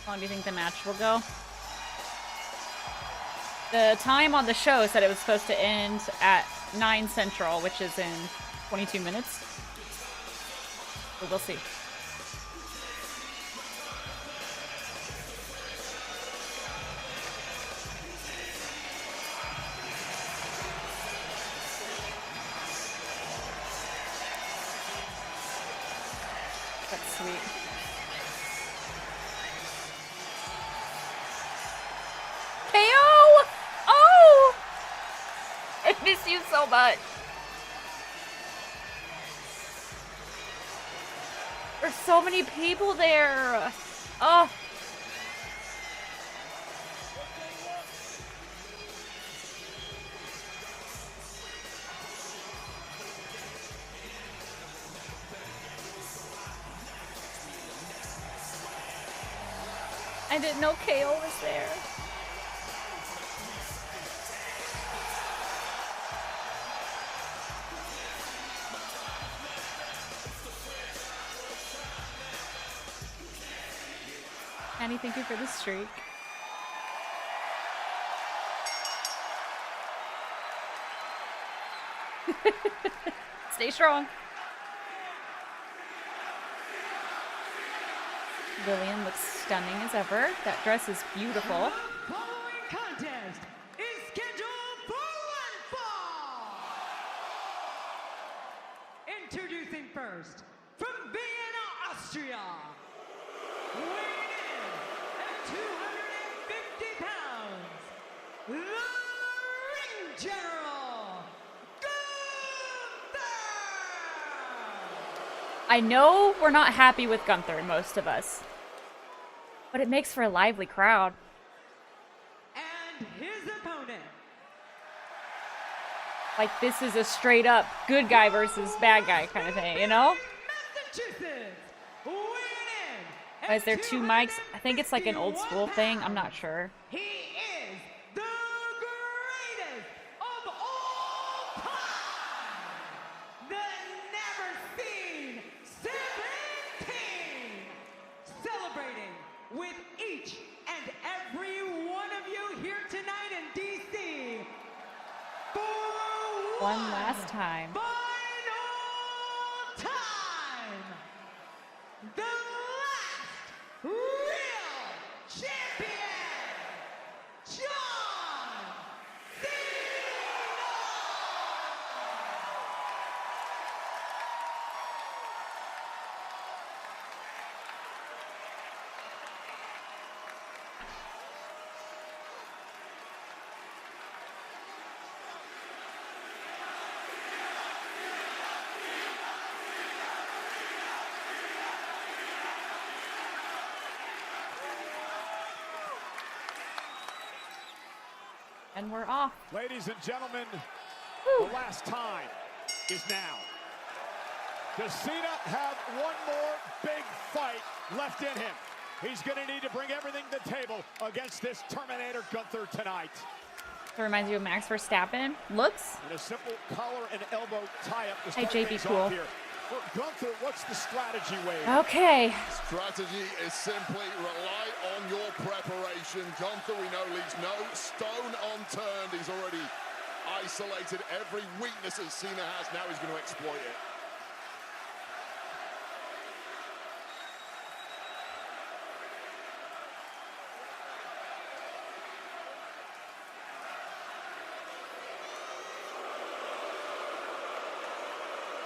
How long do you think the match will go? The time on the show said it was supposed to end at 9 Central, which is in 22 minutes. But we'll see. That's sweet. KO! Oh! I miss you so much. There's so many people there. Oh. I didn't know KO was there. Annie, thank you for the streak. Stay strong. Lillian looks stunning as ever. That dress is beautiful. The following contest is scheduled for one fall. Introducing first, from Vienna, Austria, weighing in at 250 pounds, the Ring General, Gunther! I know we're not happy with Gunther, most of us. But it makes for a lively crowd. And his opponent. Like, this is a straight up good guy versus bad guy kind of thing, you know? Massachusetts, weighing in. Why is there 2 mics? I think it's like an old school thing. I'm not sure. He is the greatest of all time. The never seen 17. Celebrating with each and every one of you here tonight in DC for One last time. final time. The last real And we're off. Ladies and gentlemen, the last time is now. Does Cena have one more big fight left in him? He's going to need to bring everything to the table against this Terminator Gunther tonight. It reminds you of Max Verstappen. Looks. And a simple collar and elbow tie-up to Hey, start JB, things cool. off here. For Gunther, what's the strategy, Wade? Okay. Strategy is simply rely on your preparation. Gunther, we know, leaves no stone unturned. He's already isolated every weakness that Cena has. Now he's going to exploit it.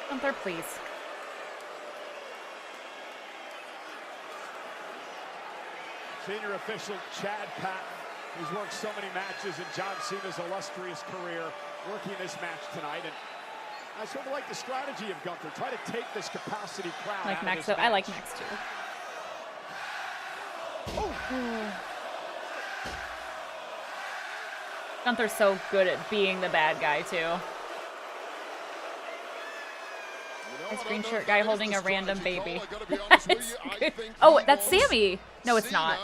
Gunther, please. Senior official Chad Patton, who's worked so many matches in John Cena's illustrious career, working this match tonight. And I sort of like the strategy of Gunther. Try to take this capacity crowd Like out Max, of this I like match. Max too. Gunther's so good at being the bad guy too. This green shirt guy holding a random baby. Oh, that's Sammy. No, it's not.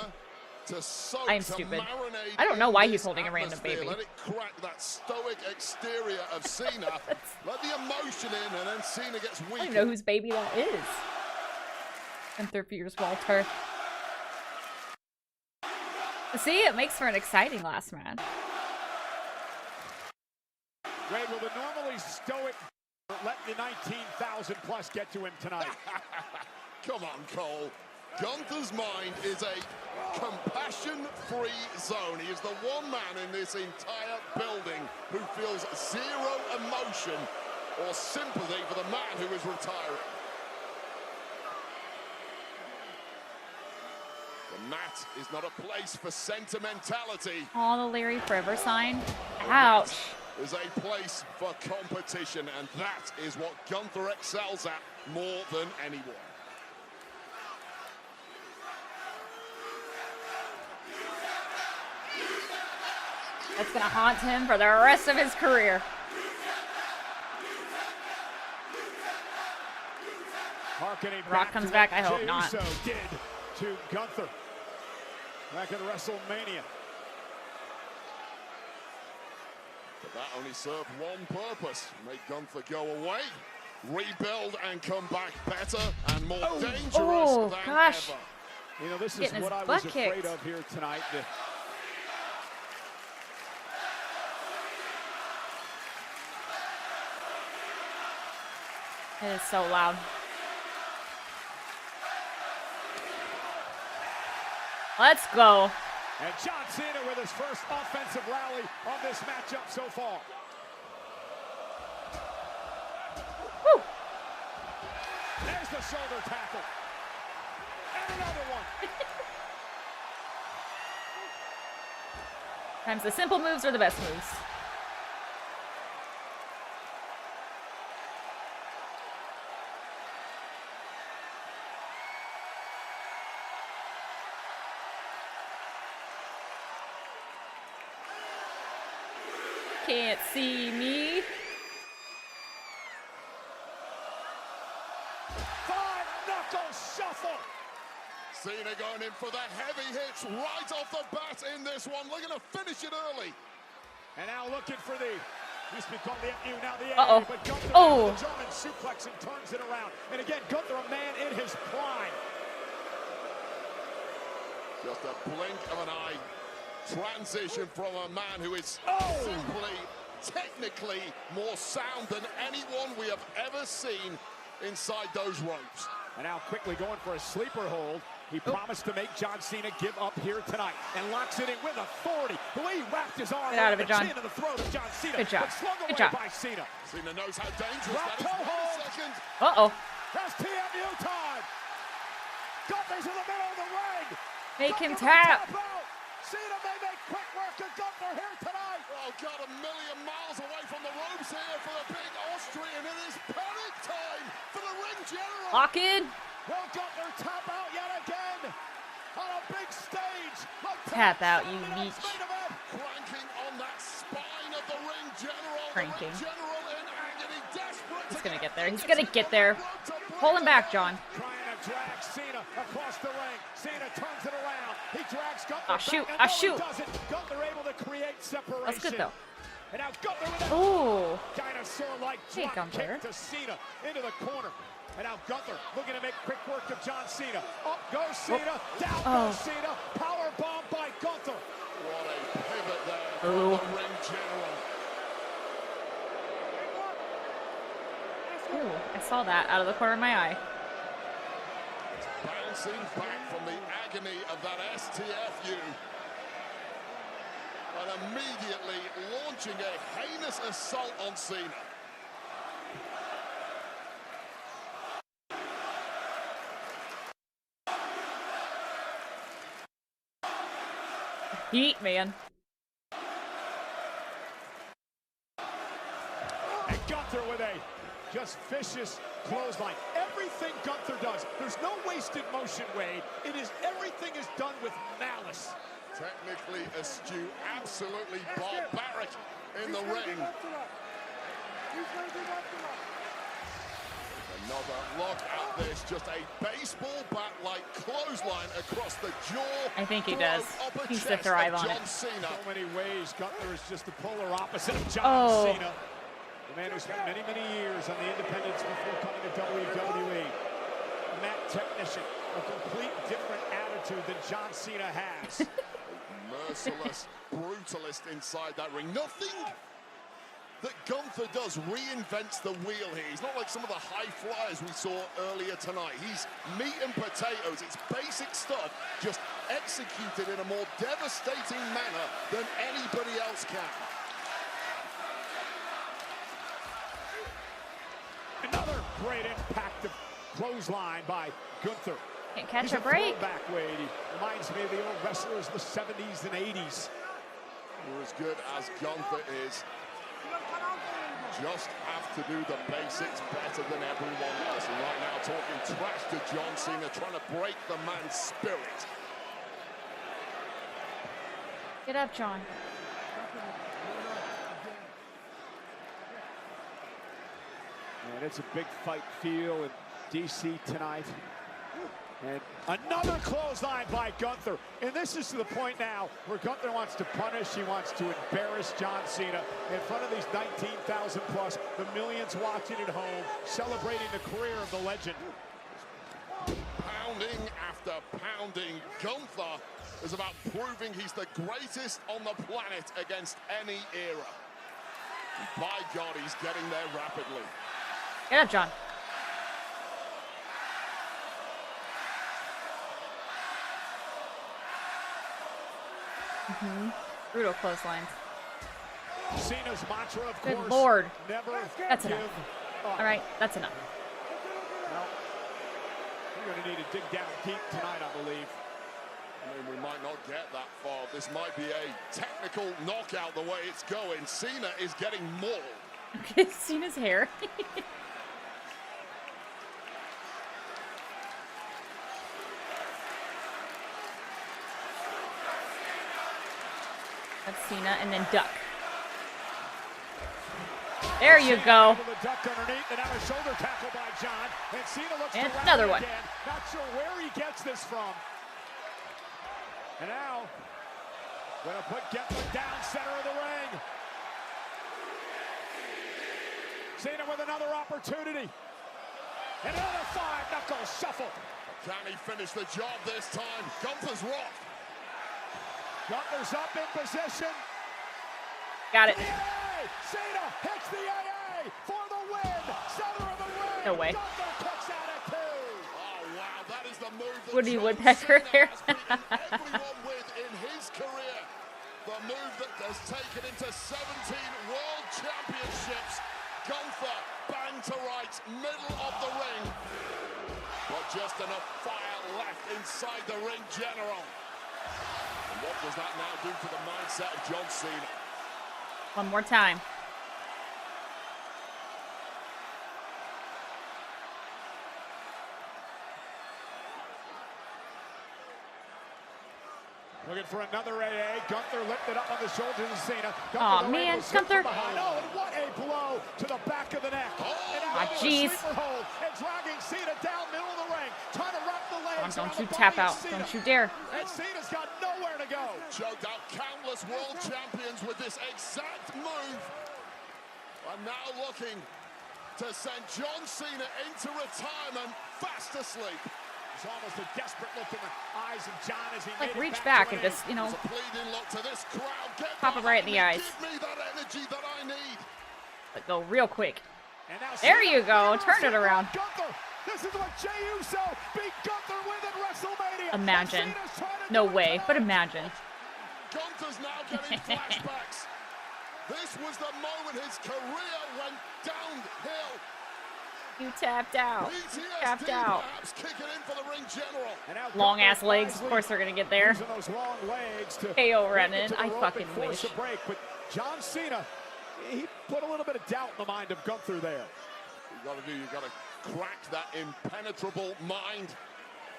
I am stupid. I don't know why he's holding a random baby. Let it crack that stoic exterior of Cena. Let the emotion in, and then Cena gets weak. I don't even know whose baby that is. Gunther fears Walter. See, it makes for an exciting last match. Ray, will the normally stoic let the 19,000 plus get to him tonight? Come on, Cole. Gunther's mind is a compassion-free zone. He is the one man in this entire building who feels zero emotion or sympathy for the man who is retiring. The mat is not a place for sentimentality. Oh, the Larry Forever sign. Ouch. Is a place for competition, and that is what Gunther excels at more than anyone. That's gonna haunt him for the rest of his career. Rock comes back, I hope not. Jey Uso did to Gunther back at WrestleMania. But that only served one purpose: make Gunther go away, rebuild, and come back better and more dangerous than gosh. ever. You know, this is Getting what his I butt was afraid kicked. of here tonight. It is so loud. Let's go. And John Cena with his first offensive rally on this matchup so far. Woo. There's the shoulder tackle. And another one. Sometimes the simple moves are the best moves. Can't see me. Five-knuckle shuffle. Cena going in for the heavy hits right off the bat in this one. Looking to finish it early. And now looking for the, used to be called the FU, now the Uh-oh. AA, but Gunther Oh. the German suplex and turns it around. And again, Gunther, a man in his prime. Just a blink of an eye. Transition from a man who is simply, technically more sound than anyone we have ever seen inside those ropes. And now quickly going for a sleeper hold. He promised to make John Cena give up here tonight and locks it in with authority. The way he wrapped his arm Get out of around it, John. the chin and the throat of John Cena. Good job. But slung Good away job. by Cena. Cena knows how dangerous Drop that is. toe 1 hold. second. Uh-oh. That's TMU time. Gunther's in the middle of the ring. Make him Gunther will tap. out. Cena may make quick work of Gunther here tonight. Oh, God, a million miles away from the ropes here for the big Austrian. It is panic time for the ring general. Lock in. Will Gunther tap out yet again on a big stage? Like Tap out, you Sunday night's leech. main event. Cranking on that Cranking. He's gonna get there. He's gonna get there. Pull him back, John. Trying to drag Cena across the ring. Cena turns it around. He drags Gunther Ah, shoot. back, Ah, and shoot. doesn't. Gunther able to create separation. That's good, though. And now Gunther with a Ooh. dinosaur-like Hey, drop Gunther. kick to Cena into the corner. And now Gunther looking to make quick work of John Cena. Up goes Cena. Down goes Cena. Power bomb by Gunther. What a pivot there Ooh. from the ring general. Ooh, I saw that out of the corner of my eye. Bouncing back from the agony of that STFU. And immediately launching a heinous assault on Cena. Heat, man. And Gunther with a just vicious clothesline. Everything Gunther does, there's no wasted motion, Wade. It is, everything is done with malice. Technically astute, absolutely barbaric in the ring. Another look at this, just a baseball bat-like clothesline across the jaw. I think he does. He needs to thrive on it. So many ways, Gunther is just the polar opposite of John Cena. The man who spent many, many years on the independents before coming to WWE. Mat technician, a complete different attitude than John Cena has. Merciless, brutalist inside that ring. Nothing that Gunther does reinvents the wheel here. He's not like some of the high flyers we saw earlier tonight. He's meat and potatoes. It's basic stuff, just executed in a more devastating manner than anybody else can. Another great impact of clothesline by Gunther. Can't catch He's a break. Back, Wade. He reminds me of the old wrestlers of the 70s and 80s. You're as good as Gunther is. Just have to do the basics better than everyone else. And right now talking trash to John Cena, trying to break the man's spirit. Get up, John. And it's a big fight feel in DC tonight. And another clothesline by Gunther. And this is to the point now where Gunther wants to punish, he wants to embarrass John Cena in front of these 19,000 plus, the millions watching at home, celebrating the career of the legend. Pounding after pounding, Gunther is about proving he's the greatest on the planet against any era. And by God, he's getting there rapidly. Get up, John. Brutal clotheslines. Cena's mantra, of Good course. Lord. Never That's give enough. up. All right, that's enough. Well, we're going to need to dig down deep tonight, I believe. I mean, we might not get that far. This might be a technical knockout the way it's going. Cena is getting mauled. Okay, Cena's hair. That's Cena, and then duck. There you go. The duck underneath, and now a shoulder tackle by John. And Cena looks And to rally another one. again. Not sure where he gets this from. And now, gonna put Gunther down center of the ring. Cena with another opportunity. And another five-knuckle shuffle. Can he finish the job this time? Gunther's rocked. Gunther's up in position. Got it. The AA! Cena hits the AA for the win. Center of the ring. No way. Gunther kicks out at 2. Oh, wow, that is the move that Woody John Woodpecker Cena there. has beaten everyone with in his career. The move that has taken him to 17 world championships. Gunther banged to rights, middle of the ring. But just enough fire left inside the ring general. And what does that now do to the mindset of John Cena? One more time. Looking for another AA. Gunther lifted up on the shoulders of Cena. Aw, man, Gunther. Oh, and what a blow to the back of the neck. Ah, jeez. And dragging Cena down middle of the ring. Trying to wrap the legs. Don't you tap out. Don't you dare. And Cena's got nowhere to go. Choked out countless world champions with this exact move. I'm now looking to send John Cena into retirement fast asleep. It's almost a desperate look in the eyes of John as he Like, made reach it back to and an just, you know, It's a pleading look to this crowd. Get pop it right in the eyes. Give me that energy that I need. But go real quick. And now There Cena you go. beats Turn it around. Gunther. This is what Jey Uso beat Gunther with at WrestleMania. Imagine. Cena's trying to No do it way, but tonight. imagine. Gunther's now getting flashbacks. This was the moment his career went downhill. You tapped out. PTSD Tapped out. perhaps kicking in for the ring general. And now Long Gunther ass legs. Of wisely course they're gonna get there. using those long legs to KO make it running. to the I rope fucking and force wish. a break. But John Cena, he put a little bit of doubt in the mind of Gunther there. You got to crack that impenetrable mind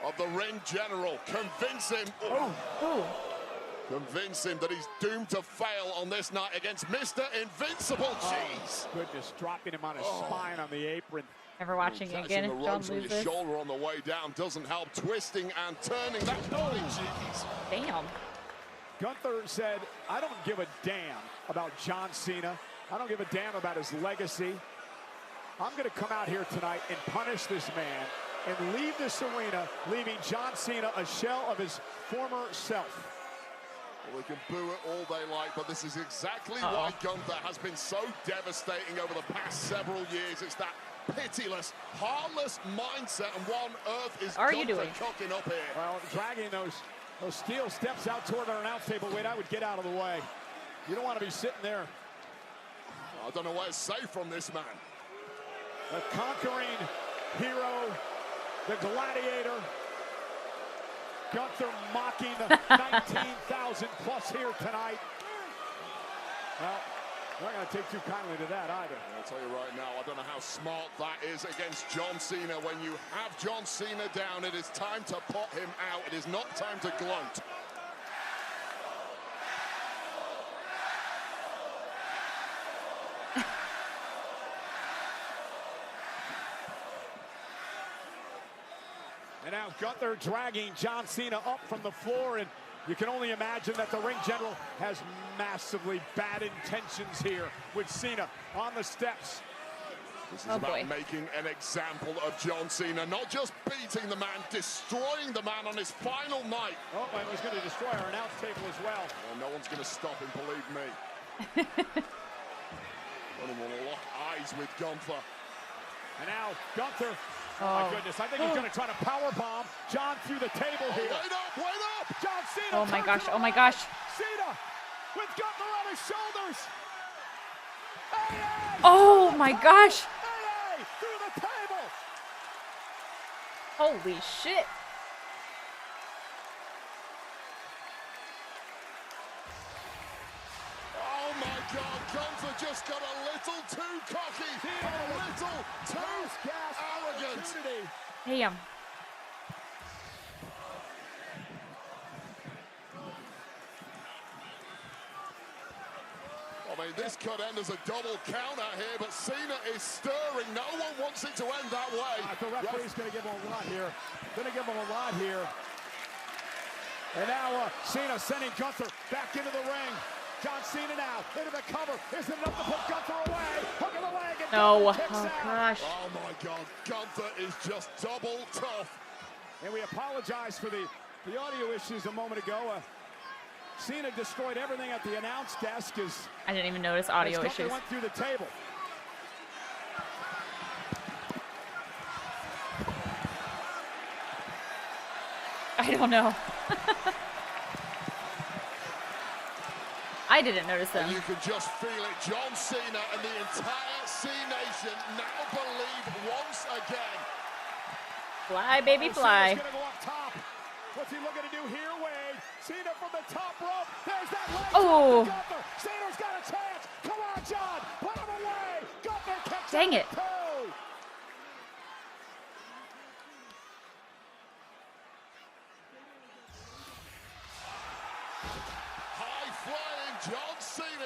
of the ring general. Convince him. Ooh. Convince him that he's doomed to fail on this night against Mr. Invincible. Jeez. Goodness, dropping him on his spine on the apron. Never watching Catching again the if John ropes with loses. your shoulder on the way down doesn't help. Twisting and turning that. Oh, jeez. Damn. Gunther said, I don't give a damn about John Cena. I don't give a damn about his legacy. I'm going to come out here tonight and punish this man and leave this arena, leaving John Cena a shell of his former self. Well, we can boo it all they like, but this is exactly why Gunther has been so devastating over the past several years. It's that pitiless, heartless mindset, and what on earth is Gunther cooking up here? Well, dragging those steel steps out toward our announce table. Wait, I would get out of the way. You don't want to be sitting there. I don't know what to say from this man. The conquering hero, the gladiator. Gunther mocking the 19,000 plus here tonight. Well, we're not going to take too kindly to that either. I'll tell you right now, I don't know how smart that is against John Cena. When you have John Cena down, it is time to put him out. It is not time to gloat. And now Gunther dragging John Cena up from the floor, and you can only imagine that the ring general has massively bad intentions here with Cena on the steps. This is about making an example of John Cena, not just beating the man, destroying the man on his final night. Oh, and he's going to destroy our announce table as well. No one's going to stop him, believe me. Only want to lock eyes with Gunther. And now Gunther. Oh, my goodness. I think he's going to try to powerbomb John through the table here. Wait up! John Cena. Oh, my gosh. Oh, my gosh. Cena with Gunther on his shoulders. Oh, my gosh. Through the table. Holy shit. Oh, my God. Gunther just got a little too cocky. A little too arrogant. Damn. I mean, this could end as a double counter here, but Cena is stirring. No one wants it to end that way. The referee's going to give him a lot here. And now Cena sending Gunther back into the ring. John Cena now into the cover. Isn't enough to put Gunther away. Hook of the leg. And No. Gunther kicks Oh, out. gosh. Oh, my God. Gunther is just double tough. And we apologize for the audio issues a moment ago. Cena destroyed everything at the announce desk as I didn't even notice audio Gunther issues. went through the table. I don't know. I didn't notice them. And you can just feel it. John Cena and the entire C Nation now believe once again. Fly, baby, fly. Cena's gonna go up top. What's he looking to do here, Wade? Cena from the top rope. There's that leg. Oh. Gunther. Cena's got a chance. Come on, John. Put him away. Gunther kicks Dang it. out.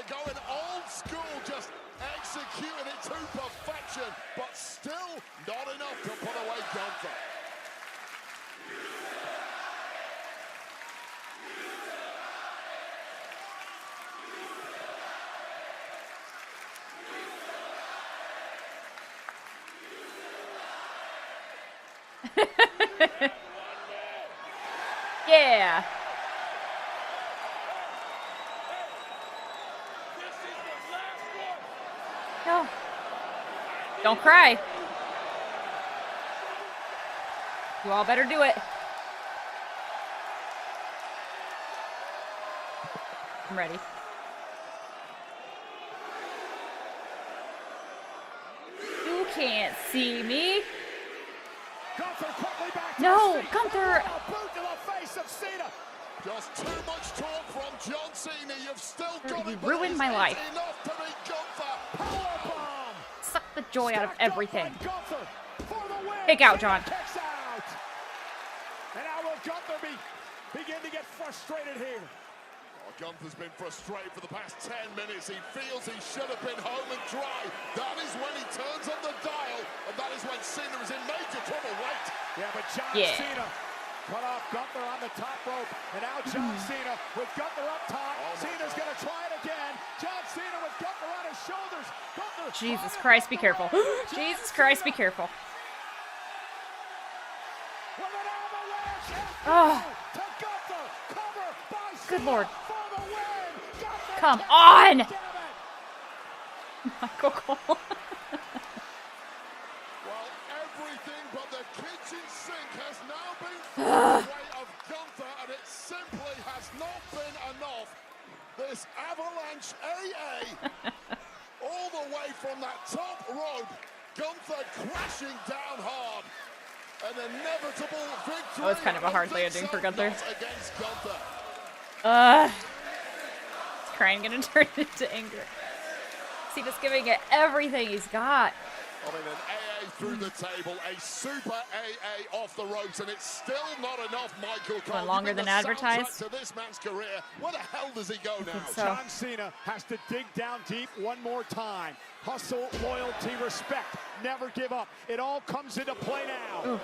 going old school, just executing it to perfection, but still not enough to put away Gunther. Yeah. No. Don't cry. You all better do it. I'm ready. You can't see me. Gunther quickly back. No, Gunther. Boot to the face of Cena. Just too much talk from John Cena. You've still got You it. ruined my life. Enough to beat Gunther. Powerbomb. Suck the joy out of everything. Gunther for the win. Kick out, John. Kicks out. And now will Gunther begin to get frustrated here? Oh, Gunther's been frustrated for the past 10 minutes. He feels he should have been home and dry. That is when he turns on the dial, and that is when Cena is in major trouble. Wait. Yeah, but John Cena cut off Gunther on the top rope, and now John Cena with Gunther up top. Cena's going to try it again. John Cena with Gunther on his shoulders. Gunther. Jesus Christ, be careful. Jesus Christ, be careful. Oh. Good Lord. Come on! Michael Cole. Well, everything but the kitchen sink has now been thrown away of Gunther, and it simply has not been enough. This avalanche AA, all the way from that top rope, Gunther crashing down hard. An inevitable victory. That was kind of a hard landing for Gunther. Against Gunther. Crying gonna turn into anger. Cena's giving it everything he's got. I mean, an AA through the table, a super AA off the ropes, and it's still not enough, Michael Cole. Going longer than advertised. To this man's career. Where the hell does he go now? So. John Cena has to dig down deep one more time. Hustle, loyalty, respect. Never give up. It all comes into play now. Ooh.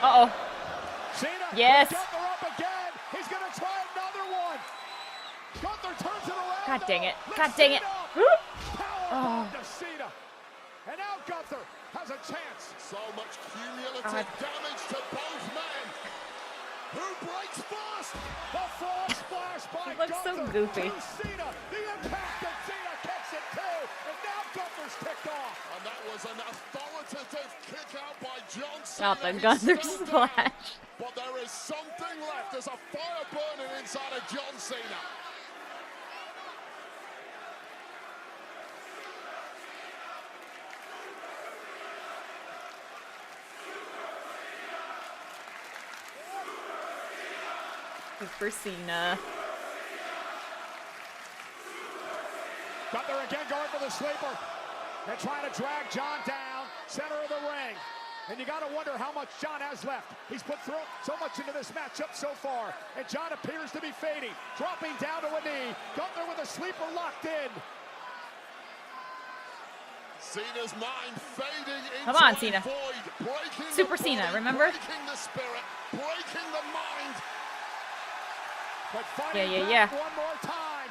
Uh-oh. Cena, yes. Gunther up again. He's going to try another one. Gunther turns it around. God dang it. God dang it. Powerbomb to Cena. And now Gunther has a chance. So much cumulative damage to both men. Who breaks first? The frog splash by He looks Gunther so goofy. to Cena. The impact of Cena kicks it too. And now Gunther's kicked off. And that was an authoritative kick out by John Cena. Not the Gunther splash. But there is something left. There's a fire burning inside of John Cena. For Cena. Gunther again going for the sleeper. They're trying to drag John down, center of the ring. And you got to wonder how much John has left. He's put through so much into this matchup so far. And John appears to be fading, dropping down to a knee. Gunther with a sleeper locked in. Cena's mind fading into Come on, Cena. void, breaking Super the Cena, body, remember? breaking the spirit, breaking the mind. But fighting back one more time.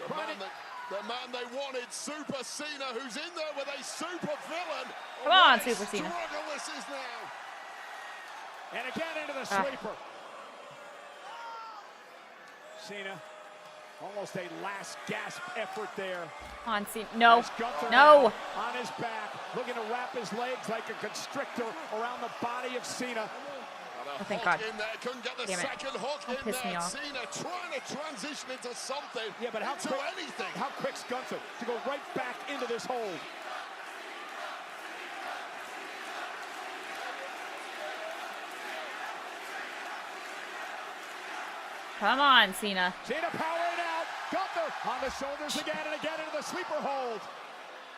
The man they wanted, Super Cena, who's in there with a super villain. Come on, Super Cena. Struggle this is now. And again into the sleeper. Cena, almost a last gasp effort there. On Cena. No. Gunther No. on his back, looking to wrap his legs like a constrictor around the body of Cena. And Oh, thank God. In there, couldn't get the Damn it. second hook Don't in piss me there. off. Cena trying to transition into something. Yeah, but how into quick, anything. How quick's Gunther to go right back into this hold? Come on, Cena. Cena powering out. Gunther on the shoulders again and again into the sleeper hold.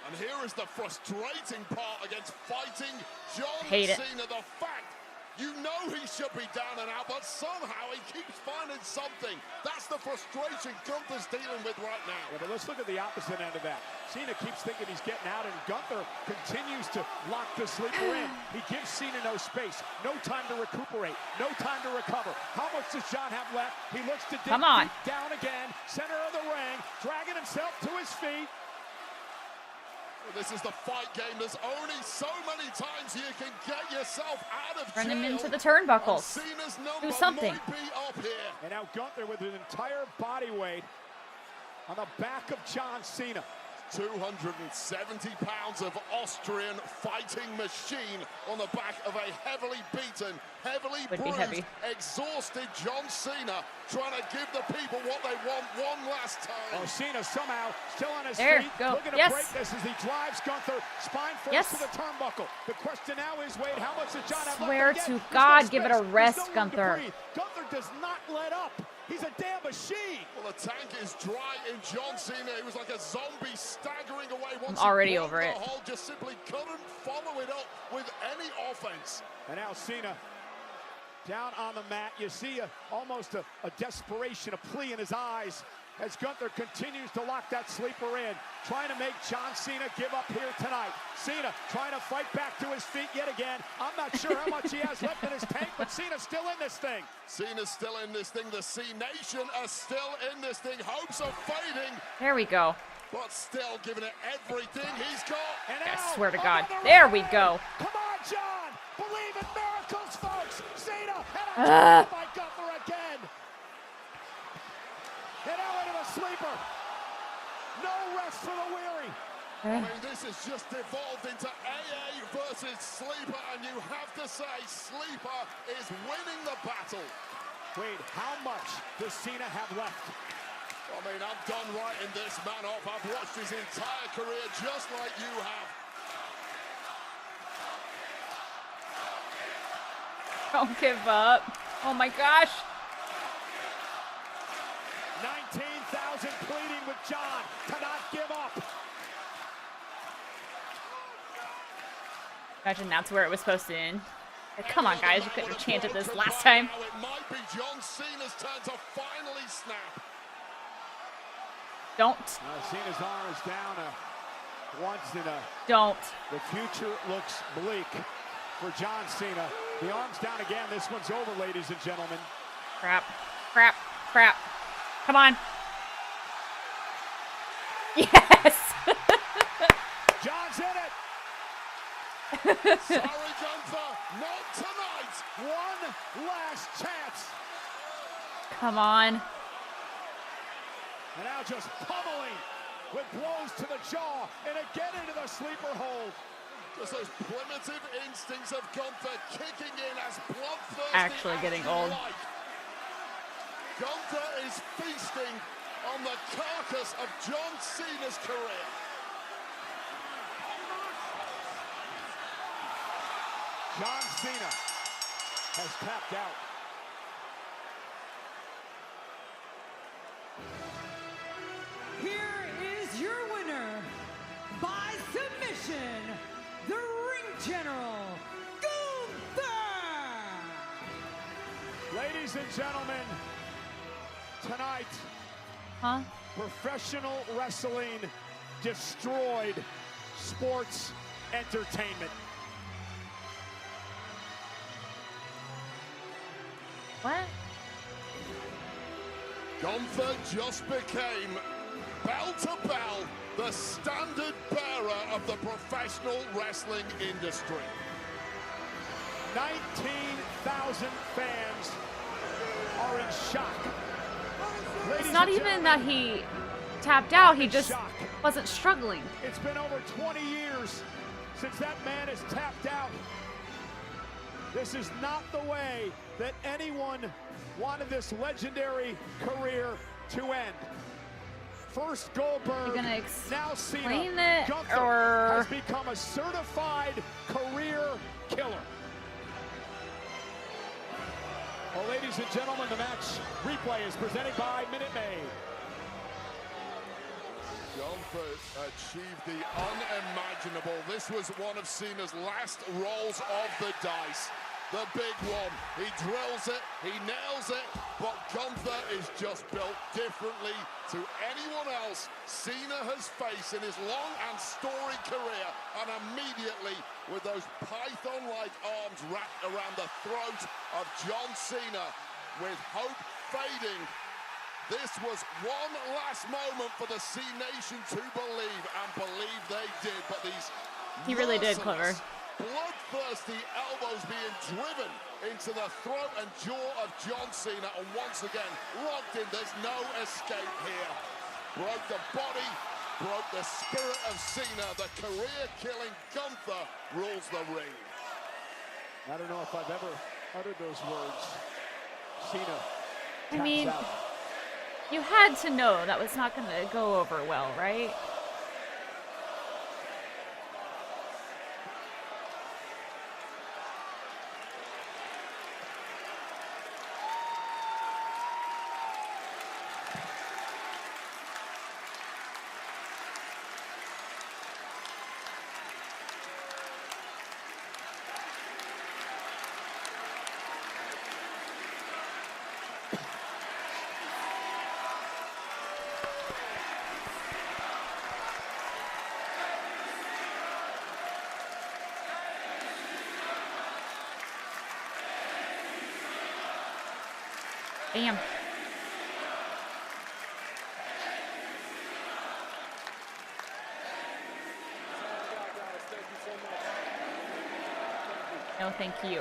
And here is the frustrating part against fighting John Hate it. Cena. The fact you know he should be down and out, but somehow he keeps finding something. That's the frustration Gunther's dealing with right now. Yeah, but let's look at the opposite end of that. Cena keeps thinking he's getting out, and Gunther continues to lock the sleeper in. He gives Cena no space, no time to recuperate, no time to recover. How much does John have left? He looks to dig Come on. deep down again, center of the ring, dragging himself to his feet. This is the fight game. There's only so many times you can get yourself out of Run jail. him into the turnbuckles. Cena's number Do something. might be up here. And now Gunther with his entire body weight on the back of John Cena. 270 pounds of Austrian fighting machine on the back of a heavily beaten, heavily Would be bruised, heavy. exhausted John Cena, trying to give the people what they want one last time. Oh, Cena somehow still on his There, feet, go. looking to Yes. break this as he drives Gunther spine first Yes. to the turnbuckle. The question now is, Wade, how much does John have Swear left? to Again, God, there's no give it a space. rest, There's no room to Gunther. breathe. Gunther does not let up. He's a damn machine. Well, the tank is dry in John Cena. He was like a zombie staggering away. Once I'm already he broke over the it. hole, just simply couldn't follow it up with any offense. And now Cena down on the mat. You see almost a desperation, a plea in his eyes as Gunther continues to lock that sleeper in, trying to make John Cena give up here tonight. Cena trying to fight back to his feet yet again. I'm not sure how much he has left in his tank, but Cena's still in this thing. Cena's still in this thing. The C-Nation are still in this thing. Hopes are fading, There we go. but still giving it everything he's got. And I now, swear to God. another There we round. go. Come on, John! Believe in miracles, folks! Cena and Ah. by Gunther again! And now into the sleeper. No rest for the weary. I mean, this has just evolved into AA versus Sleeper, and you have to say Sleeper is winning the battle. Wade, how much does Cena have left? I mean, I'm done writing this man off. I've watched his entire career just like you have. Don't give up. Oh my gosh. 19,000 pleading with John to not give up. Imagine that's where it was supposed to end. Like, come on, guys. You couldn't have chanted this last time. Now it might be John Cena's turn to finally snap. Don't. Cena's arm is down once in a... Don't. The future looks bleak for John Cena. The arm's down again. This one's over, ladies and gentlemen. Crap. Crap. Crap. Come on. Yes. John's in it. Sorry, Gunther, not tonight. One last chance. Come on. And now just pummeling with blows to the jaw and again into the sleeper hold. Just those primitive instincts of Gunther kicking in as bloodthirsty Actually getting as you old. like. Gunther is feasting on the carcass of John Cena's career. John Cena has tapped out. Here is your winner, by submission, the Ring General, Gunther! Ladies and gentlemen, tonight, professional wrestling destroyed sports entertainment. What? Gunther just became, bell to bell, the standard bearer of the professional wrestling industry. 19,000 fans are in shock. It's not even that he tapped out. He just wasn't struggling. It's been over 20 years since that man has tapped out. This is not the way that anyone wanted this legendary career to end. First Goldberg, now Cena. Gunther has become a certified career killer. Well, ladies and gentlemen, the match replay is presented by Minute Maid. Gunther achieved the unimaginable. This was one of Cena's last rolls of the dice. The big one. He drills it, he nails it, but Gunther is just built differently to anyone else Cena has faced in his long and storied career. And immediately, with those python-like arms wrapped around the throat of John Cena, with hope fading, this was one last moment for the C Nation to believe, and believe they did. But these He really did, Clever. bloodthirsty elbows being driven into the throat and jaw of John Cena, and once again locked in. There's no escape here. Broke the body, broke the spirit of Cena. The career-killing Gunther rules the ring. I don't know if I've ever uttered those words. Cena. I mean, you had to know that was not going to go over well, right? Damn. No, thank you.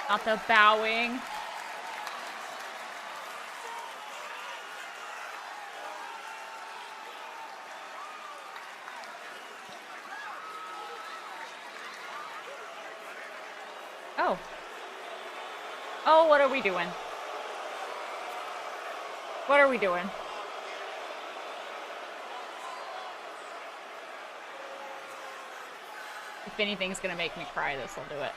Not the bowing. Oh. Oh, what are we doing? What are we doing? If anything's gonna make me cry, this will do it.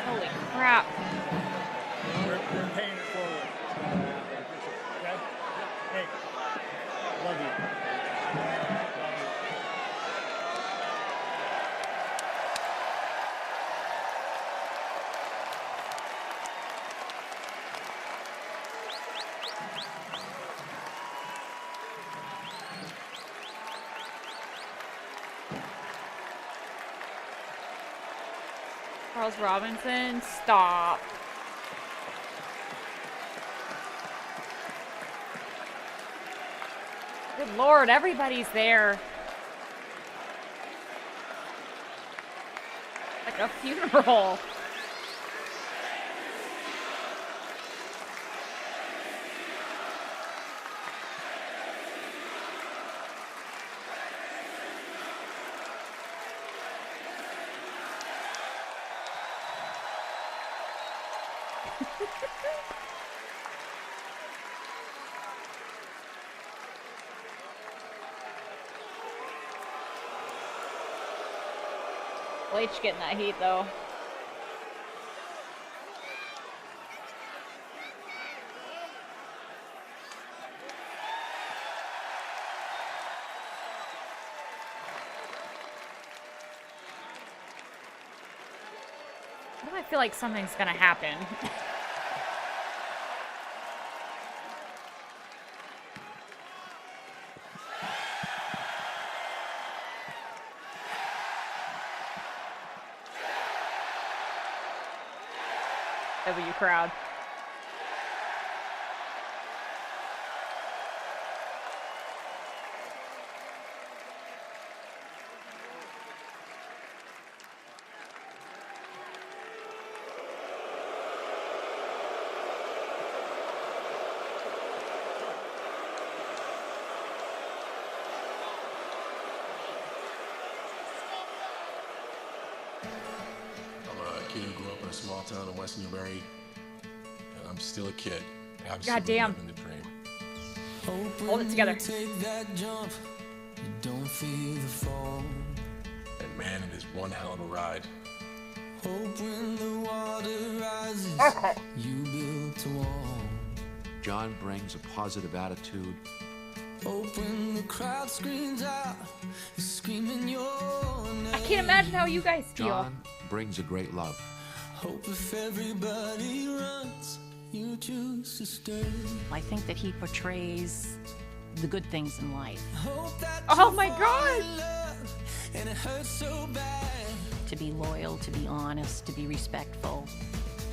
Holy crap. We're paying it forward. Okay? Hey, love you. Charles Robinson, stop. Good Lord, everybody's there. Like a funeral. H getting that heat though. Why do I feel like something's gonna happen? W crowd. I'm a kid who grew up in a small town in West Newbury, and I'm still a kid. God damn. Living the dream. Hold it together. Take that jump, you don't feel the fall. And man, it is one hell of a ride. Hope when the water rises, you built a wall. John brings a positive attitude. Hope when the crowd screams out, you're screaming your name. I can't imagine how you guys feel. John brings a great love. Hope if everybody runs, you choose to stay. I think that he portrays the good things in life. Oh my god! And it hurts so bad. To be loyal, to be honest, to be respectful.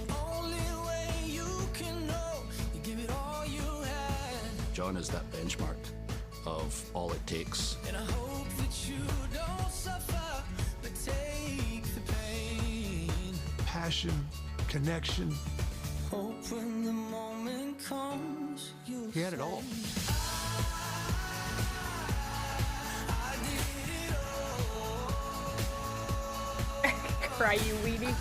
Only way you can know, you give it all you had. John is that benchmark of all it takes. And I hope that you don't suffer, but take the pain. Passion, connection. Hope when the moment comes, you'll He had it all. Cry, you weenie.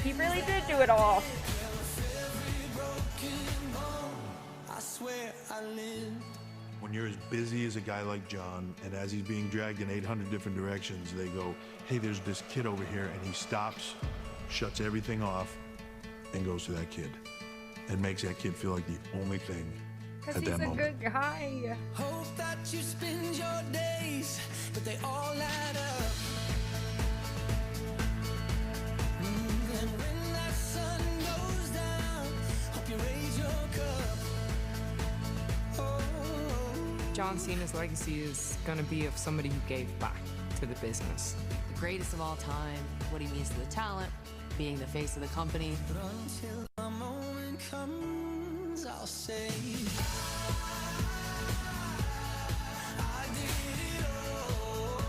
He really did do it all. I swear I lived. When you're as busy as a guy like John, and as he's being dragged in 800 different directions, they go, hey, there's this kid over here, and he stops, shuts everything off, and goes to that kid, and makes that kid feel like the only thing Because at he's that a moment. good guy. Hope that you spend your days, but they all add up. And when that sun goes down, hope you raise your cup. John Cena's legacy is going to be of somebody who gave back to the business. The greatest of all time, what he means to the talent, being the face of the company. But until the moment comes, I'll say I did it all.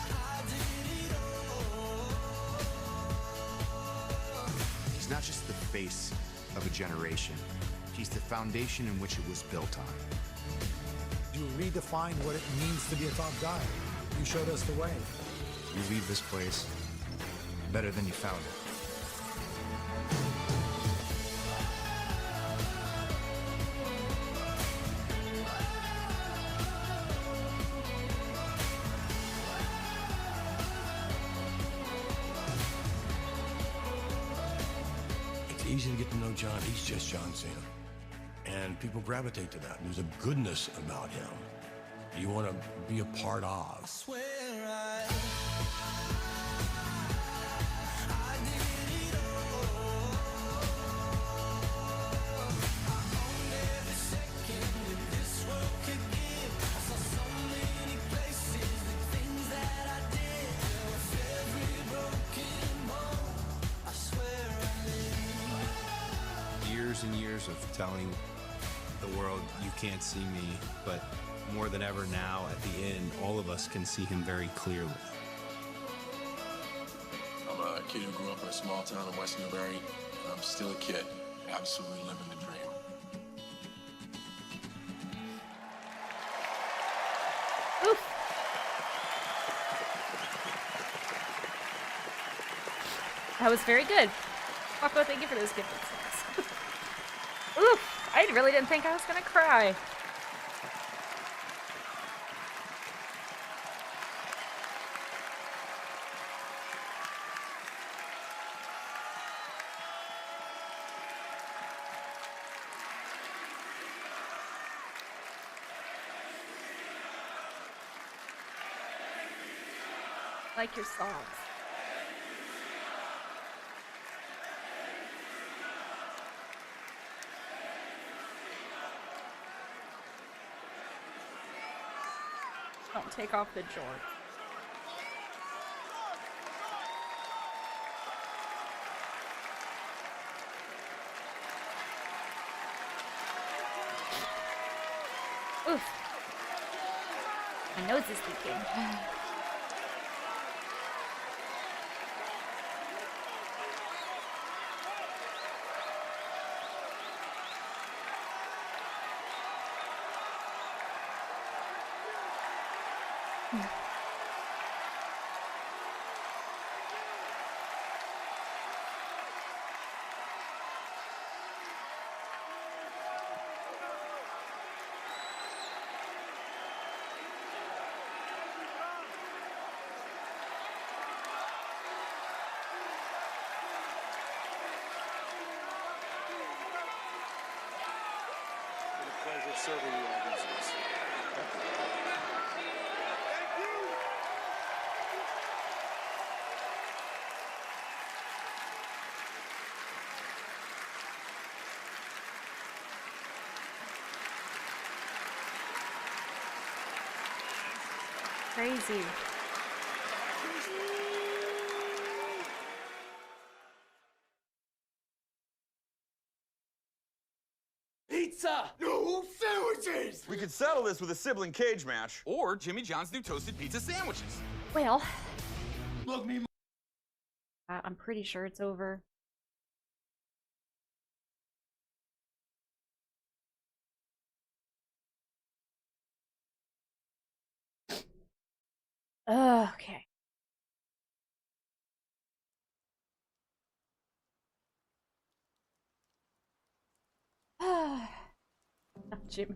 I did it all. He's not just the face of a generation. He's the foundation in which it was built on. You redefined what it means to be a top guy. You showed us the way. You leave this place better than you found it. It's easy to get to know John. He's just John Cena. And people gravitate to that. There's a goodness about him you want to be a part of. Swear I Years and years of telling the world you can't see me, but more than ever now, at the end, all of us can see him very clearly. I'm a kid who grew up in a small town in West Newbury, and I'm still a kid, absolutely living the dream. That was very good. Paco, thank you for those gifts. Oof, I really didn't think I was gonna cry. Like your songs. Don't take off the jorts. Oof. My nose is leaking. Pleasure serving you all these years. Crazy. Pizza! No sandwiches! We could settle this with a sibling cage match. Or Jimmy John's new toasted pizza sandwiches. Well, Look me. I'm pretty sure it's over. Okay. Jimmy.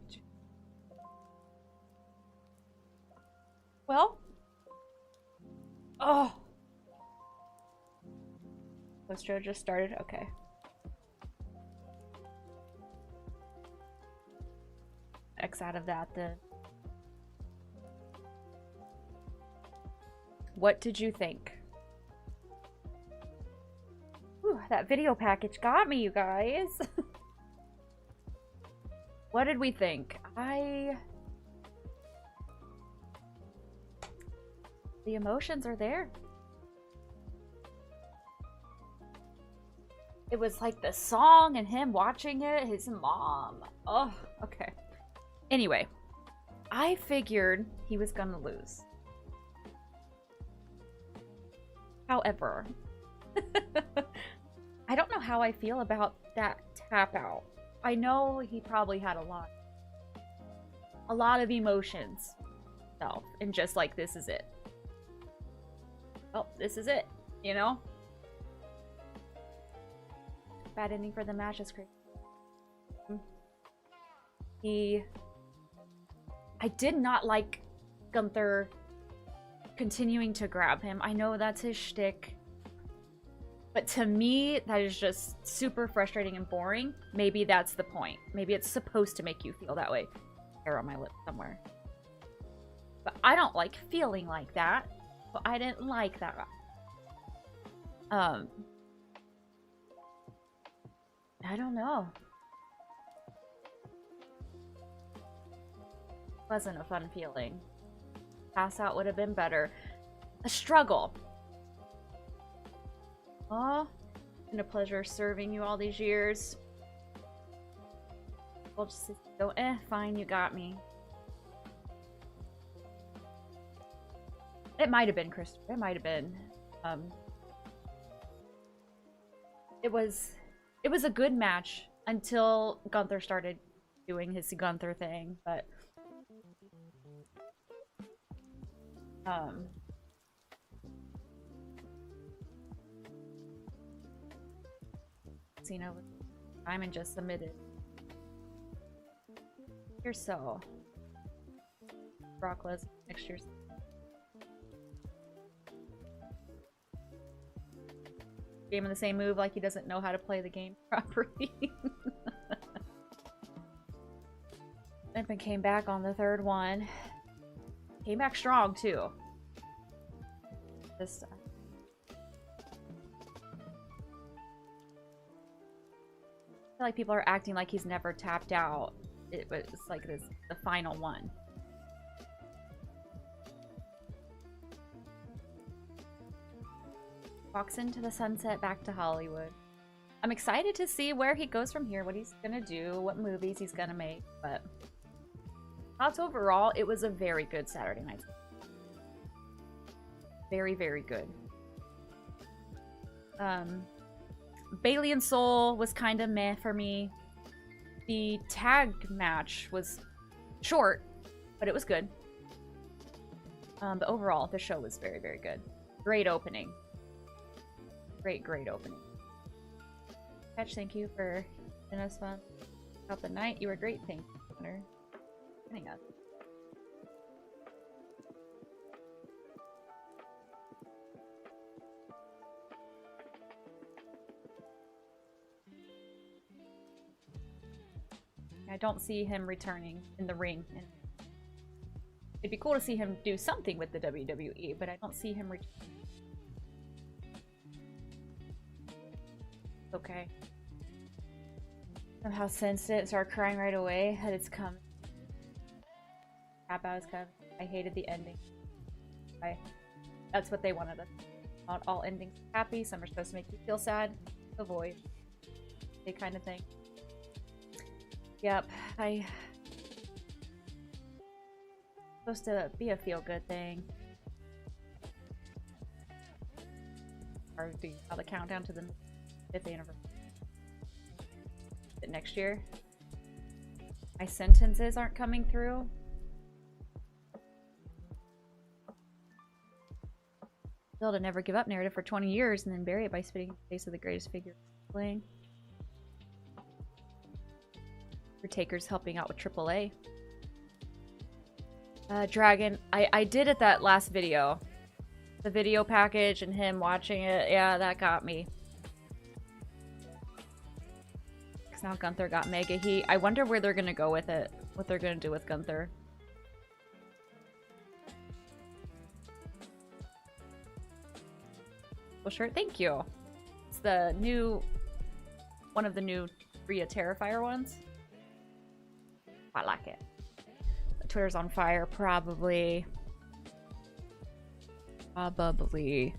Well. Oh. Post-show just started? Okay. X out of that then. What did you think? Whew, that video package got me, you guys. What did we think? The emotions are there. It was like the song and him watching it, his mom. Oh, okay. Anyway, I figured he was gonna lose. However, I don't know how I feel about that tap out. I know he probably had a lot of emotions. So, and just like, this is it. Oh, this is it, you know? Bad ending for the match is crazy. I did not like Gunther continuing to grab him. I know that's his shtick. But to me, that is just super frustrating and boring. Maybe that's the point. Maybe it's supposed to make you feel that way. Hair on my lip somewhere. But I don't like feeling like that. But I didn't like that. I don't know. Wasn't a fun feeling. Pass out would have been better. A struggle. Oh, been a pleasure serving you all these years. We'll just go, fine, you got me. It might have been Christopher. It might have been. It was a good match until Gunther started doing his Gunther thing, but Cena was time and just submitted. You're so Brock Lesnar next year's. Game in the same move like he doesn't know how to play the game properly. And came back on the third one. Came back strong too. This. I feel like people are acting like he's never tapped out. It was like this, the final one. Walks into the sunset, back to Hollywood. I'm excited to see where he goes from here, what he's gonna do, what movies he's gonna make, but thoughts overall, it was a very good Saturday night. Very, very good. Bailey and Soul was kind of meh for me. The tag match was short, but it was good. But overall, the show was very, very good. Great opening. Great opening. Catch, thank you for giving us fun about the night. You were great, thank you, Hunter. Hang on. I don't see him returning in the ring. It'd be cool to see him do something with the WWE, but I don't see him returning. Okay. Somehow sensed it, started crying right away. Had it's come. Tap out is coming. I hated the ending. That's what they wanted us. Not all endings are happy. Some are supposed to make you feel sad. Avoid. They kind of thing. Yep, supposed to be a feel-good thing. Or do you have the countdown to the 5th anniversary? Next year? My sentences aren't coming through. Build a never give up narrative for 20 years and then bury it by spitting in the face of the greatest figure playing. Taker's helping out with AAA. Dragon, I did it that last video. The video package and him watching it, yeah, that got me. Because now Gunther got mega heat. I wonder where they're gonna go with it. What they're gonna do with Gunther. Well, sure, thank you. It's the new, one of the new Rhea Terrifier ones. I like it. Twitter's on fire, probably. Probably.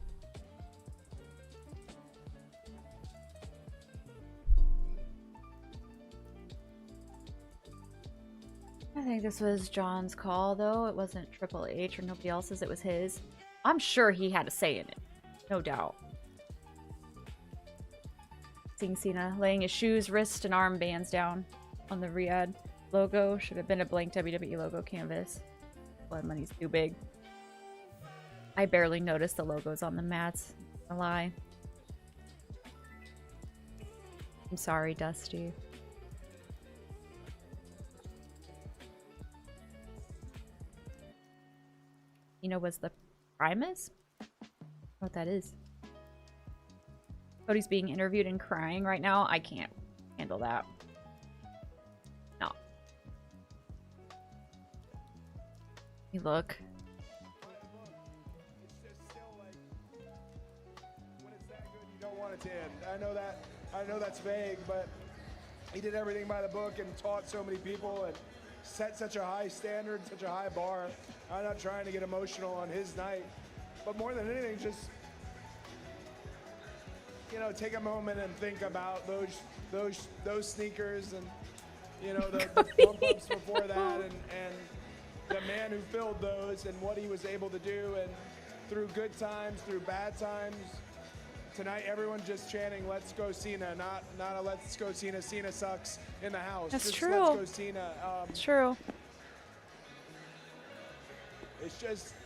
I think this was John's call, though. It wasn't Triple H or nobody else's. It was his. I'm sure he had a say in it. No doubt. Seeing Cena laying his shoes, wrist, and armbands down on the Riyadh logo. Should have been a blank WWE logo canvas. Blood money's too big. I barely noticed the logos on the mats. A lie. I'm sorry, Dusty. You know was the Primus? What that is. Cody's being interviewed and crying right now. I can't handle that. No. You look. To end. I know that's vague, but he did everything by the book and taught so many people and set such a high standard, such a high bar. I'm not trying to get emotional on his night, but more than anything, just, you know, take a moment and think about those sneakers and, you know, the bump ups before that and the man who filled those and what he was able to do, and through good times, through bad times. Tonight, everyone just chanting, "Let's go Cena," not a "Let's go Cena." Cena sucks in the house. That's just true. Let's go Cena. It's true.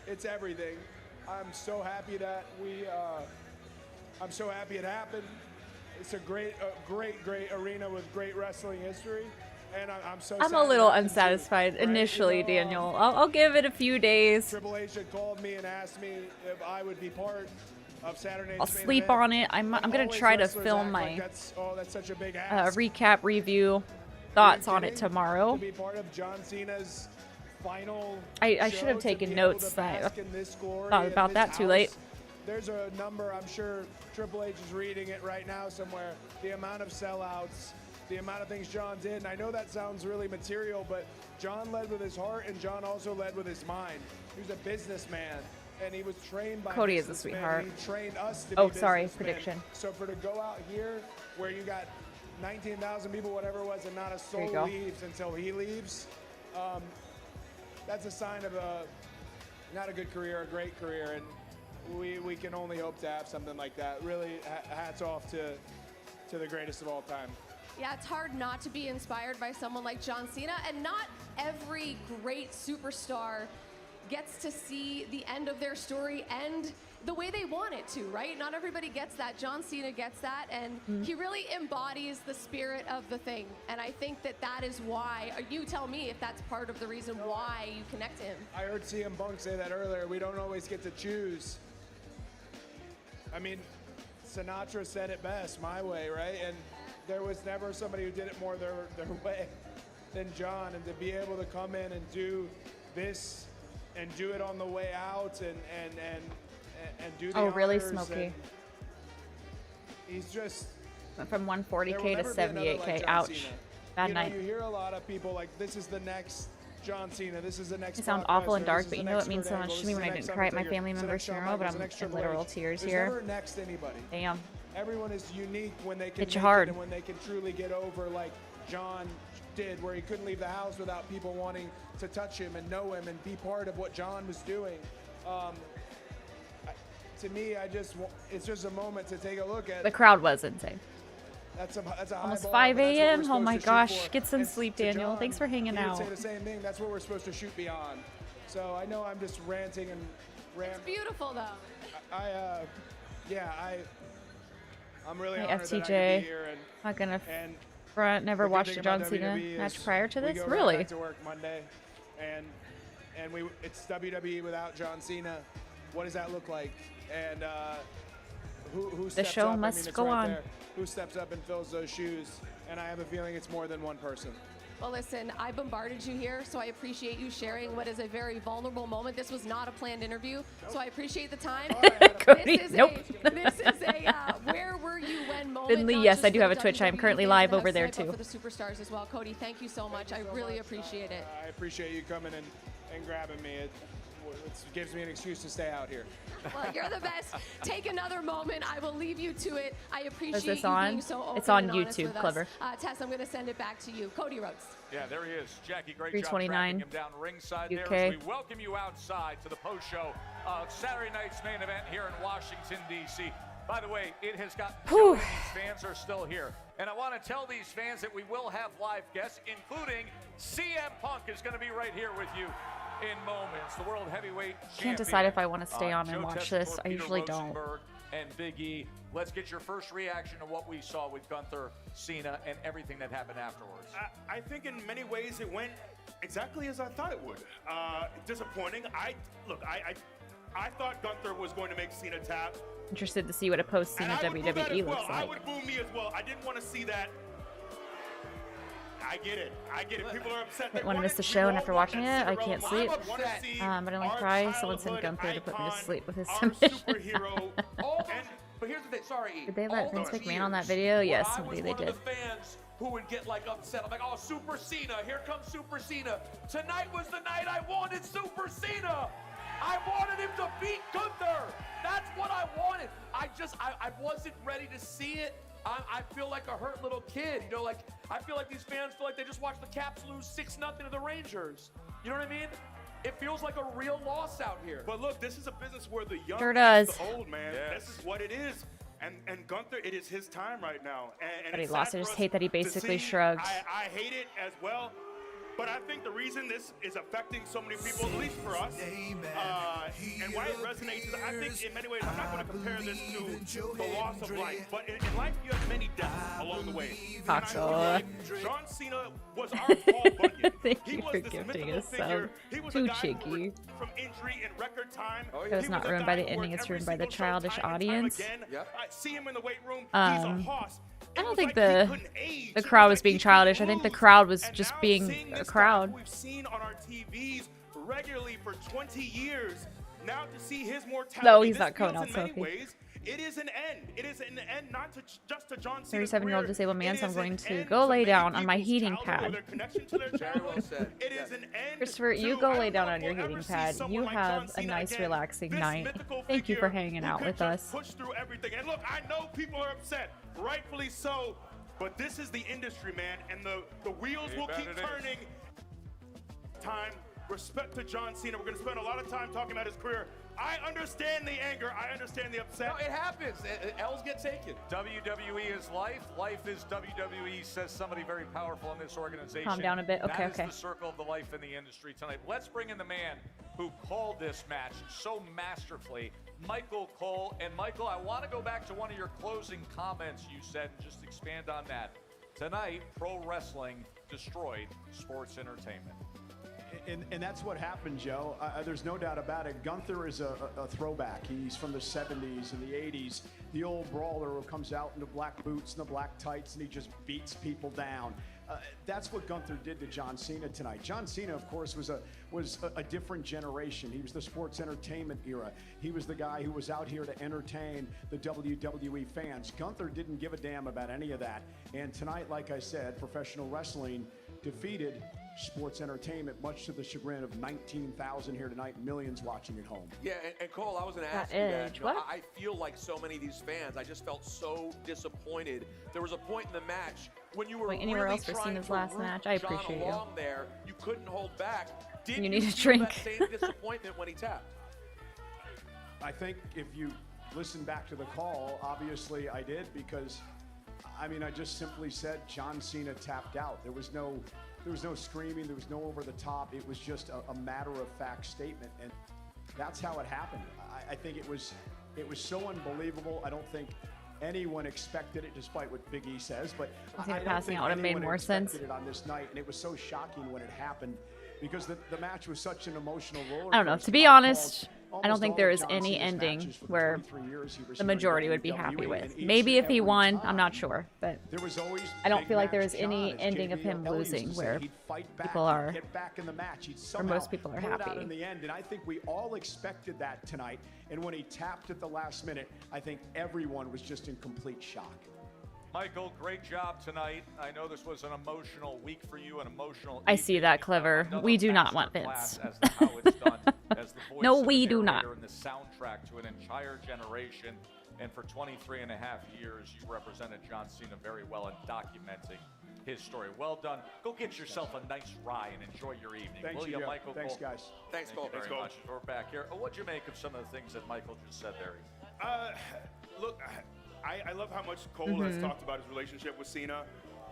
It's everything. I'm so happy that I'm so happy it happened. It's a great arena with great wrestling history, and I'm so. I'm a little unsatisfied initially, you know, Daniel. I'll give it a few days. Triple H had called me and asked me if I would be part of Saturday. I'll sleep on it. I'm gonna try to film my that's such a big ask. recap review thoughts on it tomorrow. To be part of John Cena's final I should have taken notes. I thought about that too late. there's a number, I'm sure Triple H is reading it right now somewhere, the amount of sellouts, the amount of things John did. And I know that sounds really material, but John led with his heart, and John also led with his mind. He was a businessman, and he was trained by Cody is a businessmen, sweetheart. and he trained us to Oh, be sorry, businessmen. prediction. So for to go out here where you got 19,000 people, whatever it was, and not a There you soul go. leaves until he leaves, that's a sign of not a good career, a great career, and we can only hope to have something like that. Really, hats off to the greatest of all time. Yeah, it's hard not to be inspired by someone like John Cena, and not every great superstar gets to see the end of their story end the way they want it to, right? Not everybody gets that. John Cena gets that, and he really embodies the spirit of the thing. And I think that is why, you tell me if that's part of the reason why you connect to him. I heard CM Punk say that earlier. We don't always get to choose. I mean, Sinatra said it best, my way, right? And there was never somebody who did it more their way than John. And to be able to come in and do this and do it on the way out and do the Oh, really, honors, Smokey? and he's just Went from there 140K will to never be another 78K. like John Ouch. Cena. Bad You know, night. you hear a lot of people like, this is the next John Cena, this is the next It sounds Brock awful and Lesnar, dark, this but is you the know next what means Kurt so much Angle, to me this when is I the didn't next cry at my Undertaker, family this is the member's next Shawn funeral, but Michaels, I'm the next in Triple literal H. tears There's here. never next anybody. Damn. Everyone is unique when they can Hit you make hard. it and when they can truly get over like John did, where he couldn't leave the house without people wanting to touch him and know him and be part of what John was doing. To me, it's just a moment to take a look at. The crowd was insane. That's a high Almost bar, 5 but that's what we're a.m. Oh supposed my to shoot gosh. for. Get some And sleep, to Daniel. John, Thanks for hanging he would out. say the same thing. That's what we're supposed to shoot beyond. So I know I'm just ranting and It's beautiful, though. I'm really Hey, honored that I could FTJ. be here. Not gonna And front. Never the good watched thing a John about Cena WWE match is prior to we this. go right Really? back to work Monday, and it's WWE without John Cena. What does that look like? And who steps show up? must I mean, it's go right on. there. Who steps up and fills those shoes? And I have a feeling it's more than one person. Well, listen, I bombarded you here, so I appreciate you sharing what is a very vulnerable moment. This was not a planned interview, so I appreciate the time. Cody, this is nope. this is a where were you when moment. Finley, not yes, just I do for have a the Twitch. I'm WWE currently fans live that over have there Snipe, too. but for the superstars as well. Cody, thank you so much. I really appreciate it. I appreciate you coming and grabbing me. It gives me an excuse to stay out here. Well, you're the best. Take another moment. I will leave you to it. I appreciate this you on? being so open It's on and honest YouTube. with us. Clever. Tess, I'm going to send it back to you. Cody Rhodes. Yeah, there he is. Jackie, great 329 job tracking him down ringside UK. there as we welcome you outside to the post-show of Saturday night's main event here in Washington, D.C. By the way, it has got these fans are still here. And I want to tell these fans that we will have live guests, including CM Punk is going to be right here with you in moments. The World Heavyweight Champion. Can't decide if I want to stay on and Joe watch Tessitore, this. I Peter usually don't. Rosenberg, and Big E. Let's get your first reaction to what we saw with Gunther, Cena, and everything that happened afterwards. I think in many ways it went exactly as I thought it would. Disappointing. I thought Gunther was going to make Cena tap. Interested to see what a post-Cena WWE looks I like. would boo me as well. I didn't want to see that. I get it. People are upset. I want to miss the show, and after watching it, I can't sleep. But I only cry. Someone sent Gunther to put me to sleep with his submission. But here's the thing. Sorry, E. Did they let All Vince those McMahon on that years, video? Yes, when I was maybe they one did. of the fans who would get like upset. I'm like, oh, Super Cena. Here comes Super Cena. Tonight was the night I wanted Super Cena. I wanted him to beat Gunther. That's what I wanted. I wasn't ready to see it. I feel like a hurt little kid. You know, like I feel like these fans feel like they just watched the Caps lose 6-0 to the Rangers. You know what I mean? It feels like a real loss out here. But look, this is a business where the young Sure beats does. the old, man. Yes. This is what it is. And Gunther, it is his time right now. And But he it's lost. sad I for just us hate that he to basically see. shrugged. I hate it as well. But I think the reason this is affecting so many people, at least for us, and why it resonates is I think in many ways, I'm not going to compare this to the loss of life, but in life you have many deaths along the way. Coxo. John Cena was our Paul Bunyan. Thank He you was for this gifting mythical us sub. figure. He was a Too guy who cheeky. from injury in record time. It was not ruined by the ending, it's ruined by the childish audience. See him in the weight room. He's a hoss. I don't think the crowd was being childish. I think the crowd was just being a crowd. We've seen on our TVs regularly for 20 years. now to see his mortality. No, he's this not coming feels out, in many Sophie. ways, it is an end. It is an end not to just to John Cena's 37-year-old career. disabled man, so I'm It is an going to end go lay many down on my people's heating childhood or pad. their connection to their childhood. It is an end Christopher, you to- go I lay don't down know on if your we'll heating ever see pad. someone You like have John a Cena nice, again. relaxing This night. mythical Thank you for figure hanging who out could with just us. Push through everything. And look, I know people are upset, rightfully so, but this is the industry, man, and the wheels will keep turning. Time, respect to John Cena. We're going to spend a lot of time talking about his career. I understand the anger. I understand the upset. No, it happens. L's get taken. WWE is life. Life is WWE, says somebody very powerful in this organization. Calm down a bit. Okay, That is okay. the circle of the life in the industry tonight. Let's bring in the man who called this match so masterfully, Michael Cole. And Michael, I want to go back to one of your closing comments you said and just expand on that. Tonight, pro wrestling destroyed sports entertainment. And that's what happened, Joe. There's no doubt about it. Gunther is a throwback. He's from the 70s and the 80s. The old brawler who comes out in the black boots and the black tights and he just beats people down. That's what Gunther did to John Cena tonight. John Cena, of course, was a different generation. He was the sports entertainment era. He was the guy who was out here to entertain the WWE fans. Gunther didn't give a damn about any of that. And tonight, like I said, professional wrestling defeated sports entertainment, much to the chagrin of 19,000 here tonight, millions watching at home. Yeah, and Cole, I was going to ask you that. You know, I feel like so many of these fans, I just felt so disappointed. There was a point in the match when you were Wait, anywhere really else for trying Cena's to last root match? I John appreciate you. along there. You couldn't hold back. Did You need a feel drink. that same disappointment when he tapped? I think if you listen back to the call, obviously I did, because I mean, I just simply said John Cena tapped out. There was no screaming, there was no over the top. It was just a matter-of-fact statement, and that's how it happened. I think it was so unbelievable. I don't think anyone expected it, despite what Big E says. But I think don't passing think out would have made anyone more sense. expected it on this night, and it was so shocking when it happened, because the match was such an emotional roller I don't know. coaster. To be I've honest, called I don't almost think all there of is John any Cena's ending matches for the where 23 years he was the here in majority would be happy WWE, with. and each Maybe and if he every won, time I'm not sure, but there was always I don't Big feel like there Match is any John, as ending of JBL him Ellie losing used to say. where He'd fight back, people he'd are, get back in the match. He'd or somehow most people are pull it out happy. in the end, and I think we all expected that tonight. And when he tapped at the last minute, I think everyone was just in complete shock. Michael, great job tonight. I know this was an emotional week for you, an emotional I see that, Clever. We do not want Vince. No, we do not. And the soundtrack to an entire generation. And for 23 and a half years, you represented John Cena very well in documenting his story. Well done. Go get yourself a nice rye and enjoy your evening. Thanks, Will you, Joe. Michael? Thanks, Cole? guys. Thanks, Cole. Thank you very much. We're back here. What'd you make of some of the things that Michael just said there? Look, I love how much Cole has talked about his relationship with Cena.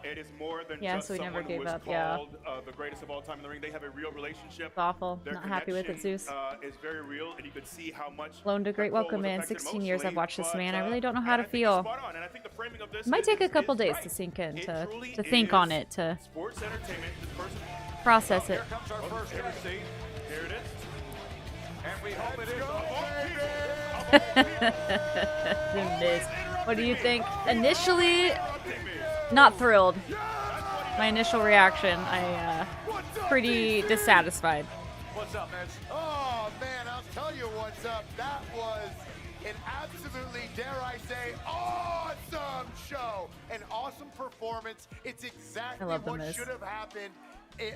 It is more than just so he never someone who gave is up, yeah. called the greatest of all time in the ring. They have a real relationship. It's awful. Their Not happy with it, connection, Zeus. Is very real, and you could see how much. Loan to great Cole welcome, was man. affected 16 years I've emotionally, watched this but, man. I really don't know how to I think he's feel. spot on, and I think the framing of this It might take a is couple days right. to sink in, It to truly think on is it, to sports entertainment. This person. process it. Here comes our first receipt. Here it is. And we hope it is. What do you think? Initially, not thrilled. My initial reaction, pretty dissatisfied. What's up, man? Oh, man, I'll tell you what's up. That was an absolutely, dare I say, awesome show. An awesome performance. It's exactly love the what Miz. should have happened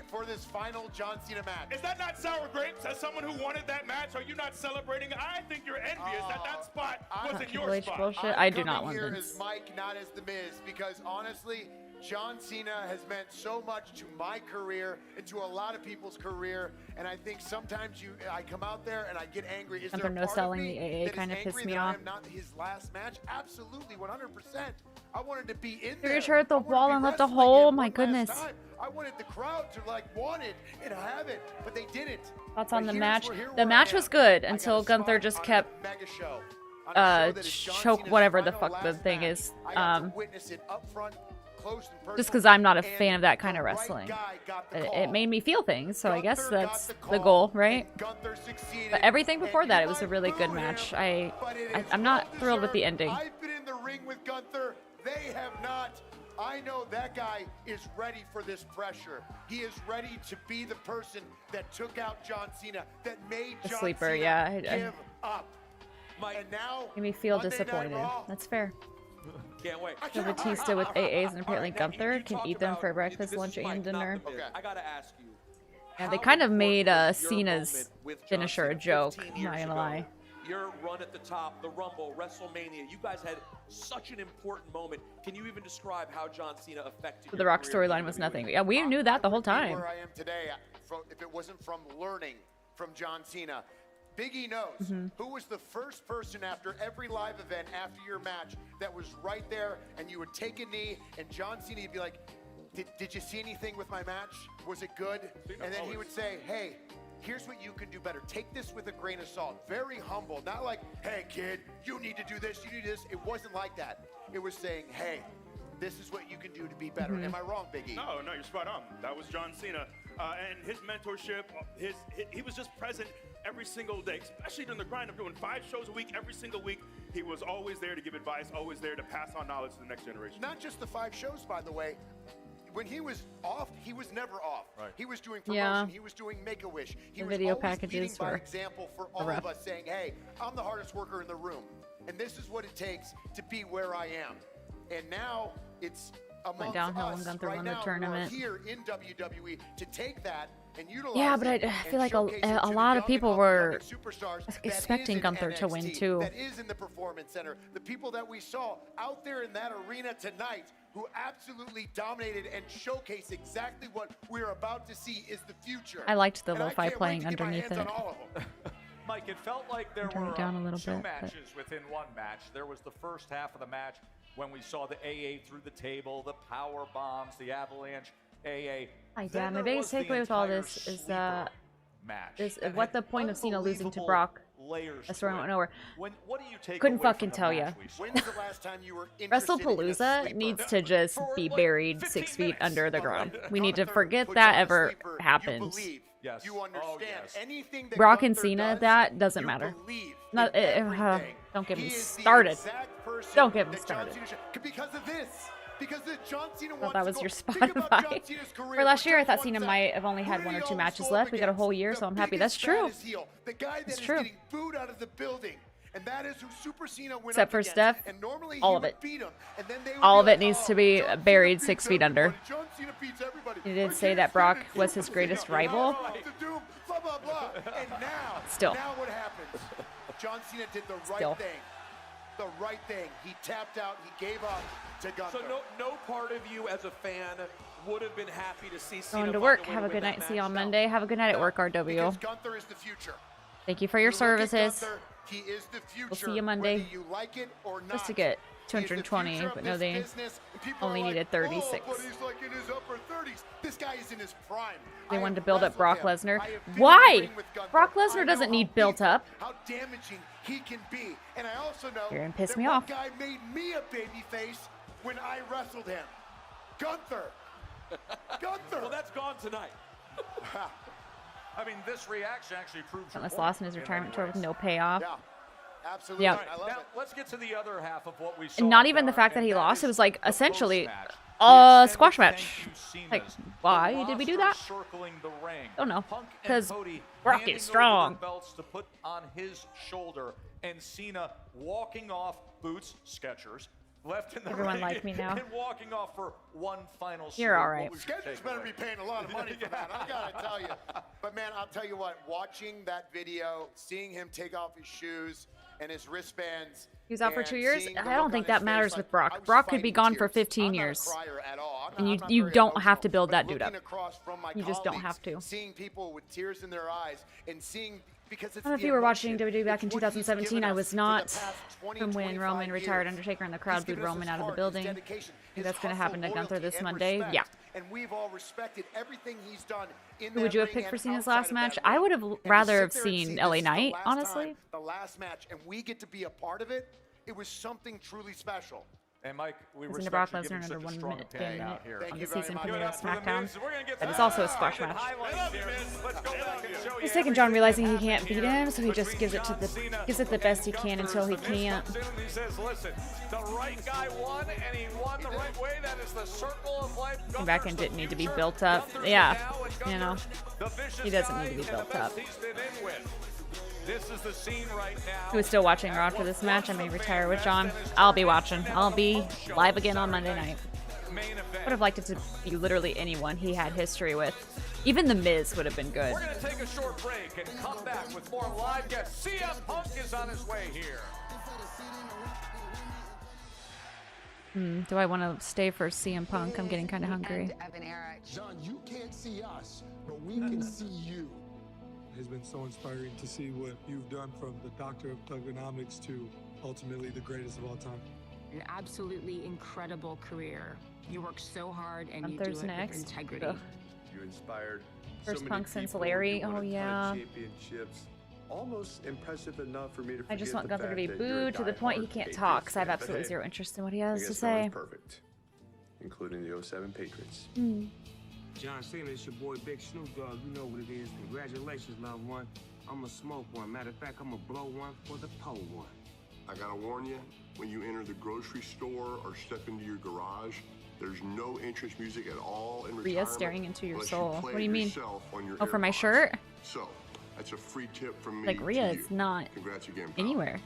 for this final John Cena match. Is that not sour grapes? As someone who wanted that match, are you not celebrating? I think you're envious that that spot wasn't your Triple H spot. bullshit. I do not coming want here Vince. as Mike, not as The Miz, because honestly, John Cena has meant so much to my career and to a lot of people's career, and I think sometimes I come out there and I get angry. Is there a No part selling of me the AA that is kinda angry pissed me that off. I am not his last match? Absolutely, 100%. I wanted to be in He there. just hurt the I wanted to wall be and left a wrestling hole. him My one last goodness. time. I wanted the crowd to want it and have it, but they didn't. Thoughts on But the here's match? where- here The where I match am. was good I got until a Gunther spot just on a kept mega show. On a show that is John choke Cena's whatever the final fuck the last thing match. is. I got to witness it up front, close and personal, Just because I'm not a and fan of that kind of the right wrestling. guy got the It call. made me feel things, so I guess Gunther got that's the the call, goal, right? and Gunther succeeded, But everything before and that, you it was a might really boo good him, match. but it is I'm not thrilled with the well-deserved. ending. I've been in the ring with Gunther. They have not. I know that guy is ready for this pressure. He is ready to be the person that took out John Cena, that made The John sleeper, Cena yeah. give up. And now, Made me feel Monday Night disappointed. Raw, That's fair. Can't wait. So Batista with AAs and apparently Gunther can eat them for breakfast, this lunch, is Mike, and not dinner. the bit. I gotta ask you. Yeah, they how kind of made important was your Cena's moment with John finisher a Cena joke, 15 not years gonna ago? lie. Your run at the top, the Rumble, WrestleMania, you guys had such an important moment. Can you even describe how John Cena affected The your Rock career in storyline was WWE? nothing. Yeah, we knew that the whole time. where I am today, if it wasn't from learning from John Cena. Big E knows who was the first person after every live event, after your match, that was right there, and you would take a knee, and John Cena would be like, did you see anything with my match? Was it good? And then he would say, hey, here's what you can do better. Take this with a grain of salt. Very humble. Not like, hey, kid, you need to do this, you need this. It wasn't like that. It was saying, hey, this is what you can do to be better. Am I wrong, Big E? No, you're spot on. That was John Cena. And his mentorship, he was just present every single day, especially during the grind of doing 5 shows a week, every single week. He was always there to give advice, always there to pass on knowledge to the next generation. Not just the 5 shows, by the way. When he was off, he was never off. Right. He was doing promotion. Yeah. He was doing Make-A-Wish. He The was video always packages leading by were example for all rough. of us, saying, hey, I'm the hardest worker in the room, and this is what it takes to be where I am. And now it's amongst downhill when us Gunther right won the now tournament. who are here in WWE to take that and utilize Yeah, but it I and feel like showcase it a to the lot of young people and were upcoming superstars that expecting is in Gunther to win NXT, too. that is in the Performance Center. The people that we saw out there in that arena tonight who absolutely dominated and showcased exactly what we're about to see is the future. I liked the And I lo-fi can't wait playing to get my underneath hands it. on all of them. Mike, it felt like there Turn it were down a little 2 bit, but- matches within one match. There was the first half of the match when we saw the AA through the table, the power bombs, the avalanche, AA. Hi, Then Dad. My there biggest was the takeaway with all entire this is sleeper match is that what had the point of Cena losing to unbelievable Brock. layers A story to went it. nowhere. What do you take Couldn't away from fucking the tell match ya. we saw? When's the last time you were interested in a WrestlePalooza sleeper? needs to just be buried 6 15 feet minutes. under the ground. We need to Gunther forget puts that on a ever sleeper. happens. You believe. Yes. You understand. Oh, yes. Anything that Brock and Gunther Cena, does, that doesn't you matter. believe Not, in everything. don't get me He is the started. exact person Don't get me that John started. Cena should- because of this. Because John Cena Thought wants that to was go. your Think about John Spotify. Cena's career For last year, I just thought one Cena second. might have only had Who 1 or did 2 he matches almost go up left. We got a whole year, against? so I'm The happy. That's biggest, true. baddest heel, the guy that It's is true. getting booed out of the building. And that is who Super Cena went Except up for against. Steph, And normally all he of would it. beat him, and then they would All be of it like, needs to "Oh, be John Cena buried beats 6 feet under. everybody. John Cena beats everybody. He did I say can't that stand Brock it. was his greatest rival. To doom, blah, blah, blah. And now, Still. now what happens? John Cena did the right Still. thing. The right thing. He tapped out. He gave up to Gunther. So no part of you as a fan would have been happy to see Cena Going to find work. a way Have to a win good that night. See you match? on Monday. Have a good night at work, RW. Because Gunther is the future. Thank you for your You look at services. Gunther, he is the future. We'll see you Monday. Whether you like it or not. Supposed to get He is the 220, future of but no, this they business. And people only are like, needed 36. Oh, but he's like in his upper 30s. This guy is in his prime. They I wanted to have build up wrestled Brock him. Lesnar. I have been in the Why? ring with Gunther. Brock I Lesnar know doesn't how need built deep, up. How damaging he can be. And I also know You're gonna piss that me one off. guy made me a baby face when I wrestled him. Gunther. Gunther. Well, that's gone tonight. I mean, this reaction actually proves your Countless point loss in his in retirement many tour with ways. no payoff. Yeah. Absolutely. Yep. I love Now, it. let's get to the other half of what we saw. And not even the there, fact that and he lost. is It was like the essentially post-match. a The squash extended match. thank you Like, Cenas, why the did we do roster that? Circling the ring. Don't know. Punk and 'Cause Cody Brock handing is over strong. their belts to put on his shoulder, and Cena walking off boots, Skechers, left in the Everyone ring, like me now. and walking off for one final. You're salute. all right. What was your Skechers takeaway? better be paying a lot of money for that. I gotta tell you. But man, I'll tell you what. Watching that video, seeing him take off his shoes and his wristbands. He was out for and 2 years. seeing the I look don't on think his that face, matters like, with I Brock. was Brock could fighting be gone for tears. 15 I'm years. not a crier at all. And I'm not you very don't have to emotional, build but that dude up. looking across from my You just don't colleagues, have to. Seeing people with tears in their eyes and seeing because it's I don't know if the you were watching emotion. WWE back in It's what he's 2017. given I us was for the not past 20, from when 25 Roman retired years. Undertaker and the crowd He's booed given us Roman his out of the heart, building. his dedication, Think his that's going to hustle, happen to Gunther loyalty, this and Monday? respect. Yeah. And we've all respected everything he's done in Who would that you have ring picked for and Cena's outside last of match? that I ring. would have And to rather sit have there and seen see LA this is the Knight, last honestly. time, the last match, and we get to be a part of it. It was something truly special. And Mike, we Losing to respect Brock you giving Lesnar such under a 1 strong minute, opinion minute out here. on the season premiere of For the SmackDown. Miz, we're gonna get That some is also a highlights squash here. match. Let's go back and show you He's taking John, realizing he can't everything beat that him, so he just gives it to the gives it the best he can until he can't. He says, listen, the right guy won, and he won the right way. That is the circle of life. Came back and didn't need to be built up. Yeah, you know, he doesn't need to be built up. This is the scene right now. Who is still watching Raw after this match? I may retire with John. I'll be watching. I'll be live again on Monday night. Would have liked it to be literally anyone he had history with. Even The Miz would have been good. We're going to take a short break and come back with more live guests. CM Punk is on his way here. Do I want to stay for CM Punk? I'm getting kind of hungry. John, you can't see us, but we can see you. It's been so inspiring to see what you've done from the doctor of thugonomics to ultimately the greatest of all time. An absolutely incredible career. You work so hard and you do Gunther's it next. with integrity. Ugh. You inspired First so many Punk since people. Larry. You won Oh, a ton of yeah. championships. Almost impressive enough for me to I just forget want the Gunther to fact be that you're a booed to the point he diehard can't Patriots talk, because I have fan. But absolutely hey, zero interest in what he I has to guess no one's say. perfect, including the 07 Patriots. John Cena, it's your boy Big Snoop Dogg. You know what it is. Congratulations, loved one. I'ma smoke one. Matter of fact, I'ma blow one for the pole one. I gotta warn you, when you enter the grocery store or step into your garage, there's no entrance music at all in retirement. Rhea staring into your unless soul. play What do you mean? yourself on your Oh, for my AirPods. shirt? So, that's a free tip from me. Like, to Rhea you. is not Congrats again, pal. anywhere.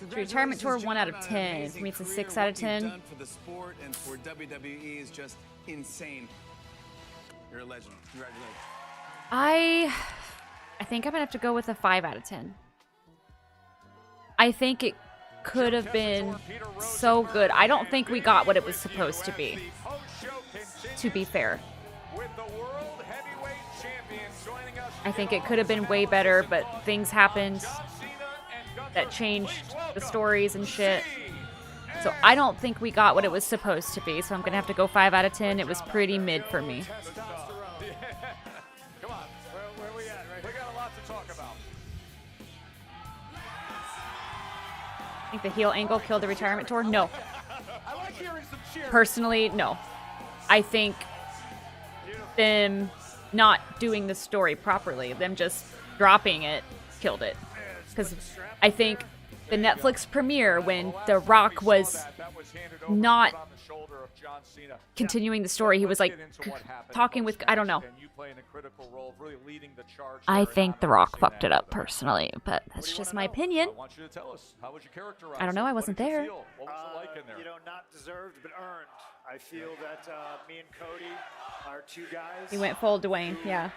The retirement tour 1 out of 10. For me, it's a 6 out of 10. What you've done for the sport and for WWE is just insane. You're a legend. Congratulations. I think I'm gonna have to go with a 5 out of 10. I think it could have been so good. I don't think we got what it was supposed to be fair. I think it could have been way better, but things happened that changed the stories and shit. So I don't think we got what it was supposed to be, so I'm gonna have to go 5 out of 10. It was pretty mid for me. Come on, where we at? Right? We got a lot to talk about. I think the heel angle killed the retirement tour. No. I like hearing some cheers. Personally, no. I think them not doing the story properly, them just dropping it, killed it. Because I think the Netflix premiere, when The Rock was not continuing the story, he was like talking with, I don't know. I think The Rock fucked it up personally, but that's just my opinion. I want you to tell us, how would you characterize I don't know, I it? wasn't What did you there. feel? What was it like in there? You know, not deserved, but earned. I feel that me and Cody are two guys. He went full Dwayne, yeah.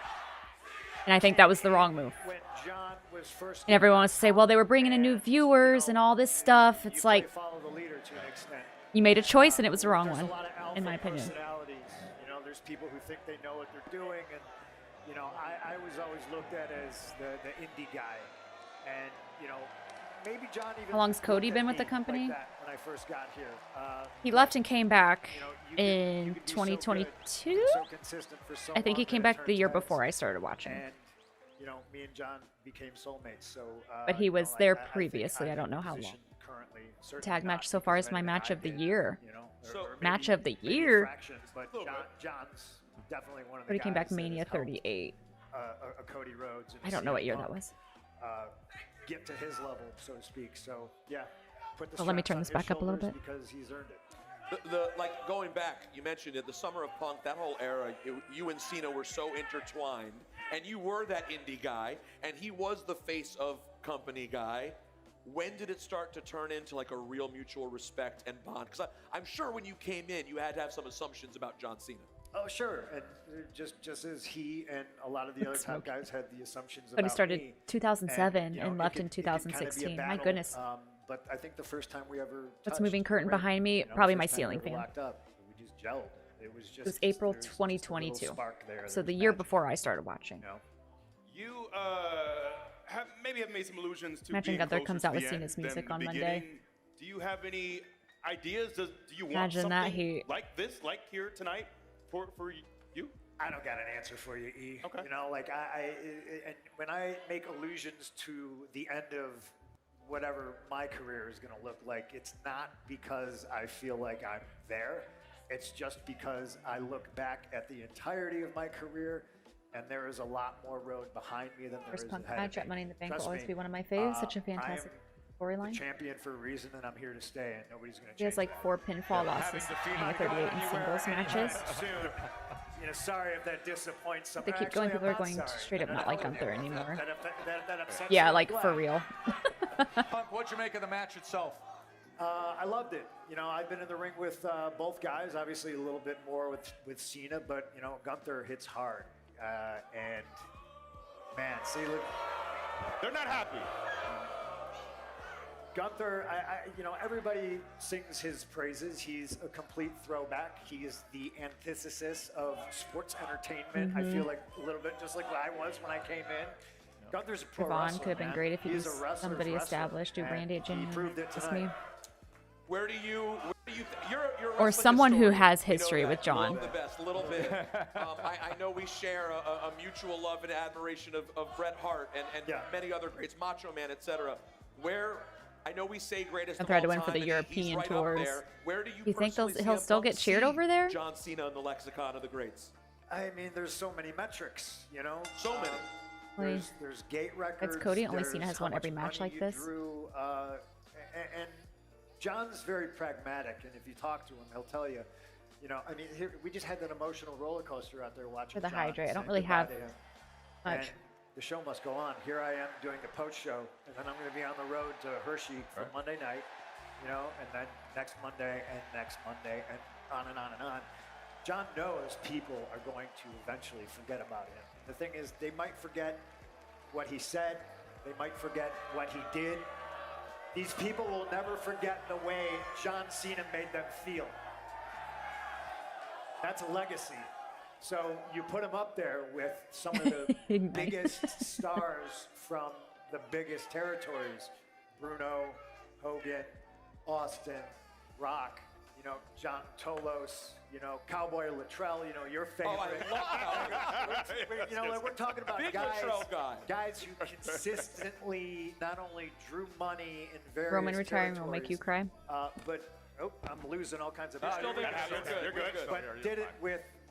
And I think that was the wrong move. When John was first And everyone wants to say, well, they were bringing in new viewers and all this stuff. It's like, follow the leader to an extent. you made a choice and it was the wrong There's one, a lot of alpha in my opinion. personalities. You know, there's people who think they know what they're doing, and you know, I was always looked at as the indie guy, and you know, maybe John even. How long's Cody looked been at with the me company? Like that when I first got here. He left and came back you in could be so good, 2022? so consistent for so I think he long came that it back the year turns heads. before I started watching. And you know, me and John became soulmates. So. But he you know, was there I think previously. I don't know how long. position currently, certainly Tag not match so far because is my of match anything of the I did, year. you know, or Match maybe- of the maybe year. fractions, but John's definitely one of the Cody came back guys that Mania has helped, 38. a Cody Rhodes. and I don't know what CM year that Punk, was. Get to his level, so to speak. So yeah, put the Well, let me straps turn on this his back up a little shoulders bit. because he's earned it. The like going back, you mentioned it, the summer of Punk, that whole era, you and Cena were so intertwined, and you were that indie guy, and he was the face of company guy. When did it start to turn into like a real mutual respect and bond? Because I'm sure when you came in, you had to have some assumptions about John Cena. Oh sure, and just as he and a lot of the other top guys had the assumptions Cody about started me, 2007 you and it left could- in it could kinda be a 2016. My battle, goodness. But I think the first time we ever What's touched moving curtain the ring, behind me? you know, Probably the my first time we ceiling ever fan. locked up, we just gelled. It was just. It was April there's just a little 2022. spark there. So the There's year magic, before I started watching. You maybe have made some allusions to Imagine being Gunther closer comes to out with the Cena's end music than on the Monday. beginning. Do you have any ideas? Do you want Imagine something that heat. like this, like here tonight, for you? I don't got an answer for you, E. Okay. You know, like and when I make allusions to the end of whatever my career is going to look like. It's not because I feel like I'm there. It's just because I look back at the entirety of my career, and there is a lot more road behind me than there is First Punk ahead match of at me. Money in the Bank Trust will always me, be one of my faves. Such a fantastic the storyline. champion for a reason, and I'm here to stay, and nobody's going to change He has like that. 4 pinfall losses in the 38 in singles matches. Soon. You know, sorry if that disappoints some. If they keep going, Actually, people I'm are going not to sorry. straight up not like Gunther anymore. That upsets Yeah, me. like I'm for glad. real. Punk, what'd you make of the match itself? I loved it. You know, I've been in the ring with both guys. Obviously, a little bit more with Cena, but you know, Gunther hits hard. And man, see, look, They're not happy. Gunther, you know, everybody sings his praises. He's a complete throwback. He is the antithesis of sports entertainment. I feel like a little bit just like what I was when I came in. Gunther's a pro Devon wrestler, could have been man. great if he He's was a wrestler's somebody wrestler, established. Do and Randy at he Genuine. proved it Just tonight. me. Where do you you're a Or wrestling someone who historian. has We know history that. with You love John. the best, a little bit. I know we share a mutual love and admiration of Bret Hart and many other greats, Macho Man, etc. Where I know we say greatest Gunther of had to all win for time, the and he's European right up tours. there. Where do you You think personally see he'll CM still Punk get cheered see over there? John Cena in the lexicon of the greats. I mean, there's so many metrics, you know. So many. There's gate records. That's Cody. Only there's Cena has how won much every match money like you this. drew, and John's very pragmatic, and if you talk to him, he'll tell you. You know, I mean, we just had that emotional roller coaster out there watching. For the John hydrate. I don't say really goodbye have to him. much. And the show must go on. Here I am doing the post show, and then I'm going to be on the road to Hershey for Monday night. You know, and then next Monday and next Monday, and on and on and on. John knows people are going to eventually forget about him. The thing is, they might forget what he said. They might forget what he did. These people will never forget the way John Cena made them feel. That's a legacy. So you put him up there with some of the biggest stars from the biggest territories. Bruno, Hogan, Austin, Rock, you know, John Tolos, you know, Cowboy Luttrell, you know, your favorite. Oh, I love You know, like we're talking about Big guys, Luttrell guy. guys who consistently not only drew money in various Roman retiring will make you cry. but I'm losing all kinds of. Still doing it. You're good. But did it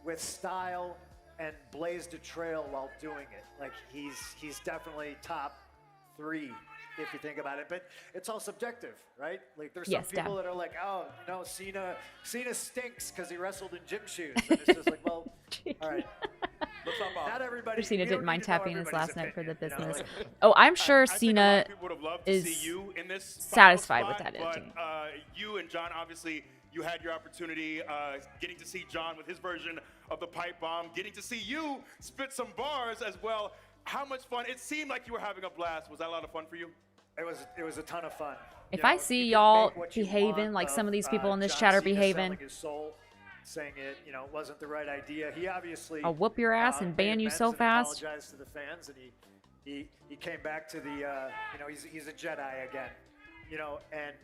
with style and blazed a trail while doing it. Like he's definitely top 3 if you think about it. But it's all subjective, right? Like there's some people that are like, oh, no, Cena stinks because he wrestled in gym shoes. And it's just like, well, all right. Not everybody. Cena we don't didn't mind need to know tapping his everybody's last night for the opinion, you know, business. like- Oh, I'm sure I think a lot Cena of people would have loved to is see you in this satisfied final with spot, that ending. But you and John, obviously, you had your opportunity getting to see John with his version of the pipe bomb, getting to see you spit some bars as well. How much fun? It seemed like you were having a blast. Was that a lot of fun for you? It was a ton of fun. If You know, I see you can y'all make what you behaving want like some of these people in this John chat are Cena behaving, selling his soul, saying it, you know, wasn't the right idea. He obviously I'll whoop your ass and made ban you amends so and fast. Apologized to the fans, and he came back to the you know, he's a Jedi again, you know, and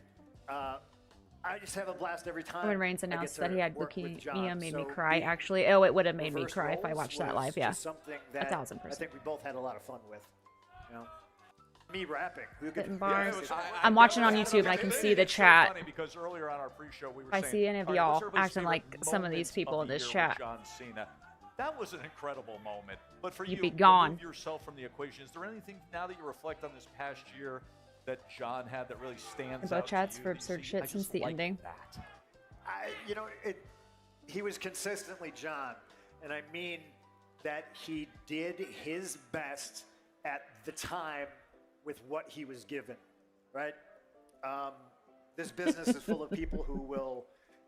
I just have a blast every time. Roman Reigns I get announced to that he had work with leukemia, John. made So me cry. the Actually, oh, it would have made me reverse cry if I roles watched that was live. Yeah, just something that 1000%. I think we both had a lot of fun with. You know, me rapping. Who could? Spitting bars. Yeah, I'm watching on YouTube and I can see the It's so chat. funny because earlier on our pre-show we were If I saying, see any of all right, y'all what's everybody's acting favorite like some of these moments people of in the this year with chat. John Cena. That was an incredible moment. But for You'd you, be gone. remove yourself from the equation. Is there anything now that you reflect on this past year that John had that really stands In both out chats to you? for that you absurd see, shit I since just the like ending. That. You know, he was consistently John, and I mean that he did his best at the time with what he was given, right? This business is full of people who will,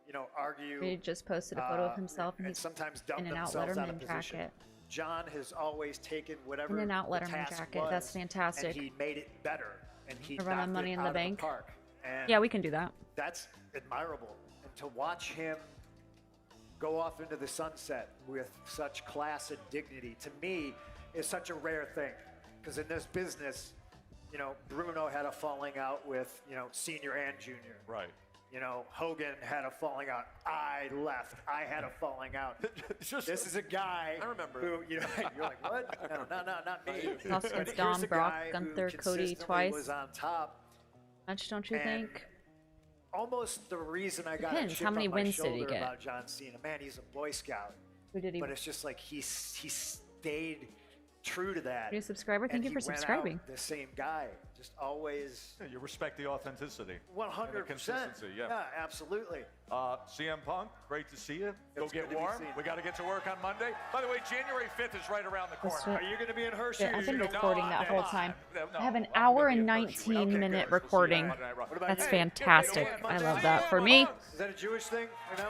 you know, argue. He just posted a photo of himself and he's sometimes dump in an out themselves out of Letterman position. jacket. John has always taken whatever In and out the Letterman task jacket. was, That's fantastic. and he made it better, and he To run on knocked Money it in out the of Bank. park. And Yeah, we can do that. that's admirable. And to watch him go off into the sunset with such class and dignity, to me, is such a rare thing. Because in this business, you know, Bruno had a falling out with, you know, Senior and Junior. Right. You know, Hogan had a falling out. I left. I had a falling out. This is a guy I remember. who, you know, you're like, what? No, not me. Also But against here's Dom, a Brock, guy who Gunther, Cody consistently twice. was on top, Much, don't you And think? Almost the reason I got Depends. a chip How many on my wins did he shoulder get? about John Cena. Man, he's a Boy Scout. Who did he? But it's just like he stayed true to that. New subscriber. And Thank you he for went subscribing. out the same guy, just always. Yeah, you respect the authenticity. 100%. Consistency, yeah. Yeah, absolutely. CM Punk, great to see you. Go It's get good to be warm. seen. We got to get to work on Monday. By the way, January 5th is right around the corner. That's Are you going to be in Hershey? Yeah, I've been No, recording I'm that not. whole time. No, I have an I'm hour gonna and be in Hershey. 19 Okay, minute good. We'll see you recording. on Monday Night Raw. What about That's you? fantastic. I love that. For me, Is that a Jewish thing? Or no?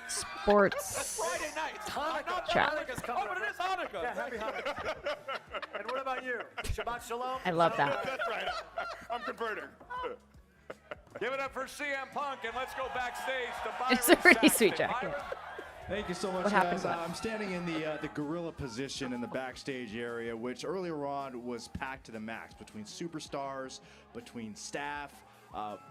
sports Friday night. Hanukkah. chat. Hanukkah's coming up. But it is Hanukkah. Yeah, happy Hanukkah. And what about you? Shabbat Shalom? I love that. That's right. I'm converting. Give it up for CM Punk, and let's go backstage to Byron It's a pretty Saxton. sweet jacket. Byron? Thank you so much, What happened guys. to that? I'm standing in the gorilla position in the backstage area, which earlier on was packed to the max between superstars, between staff.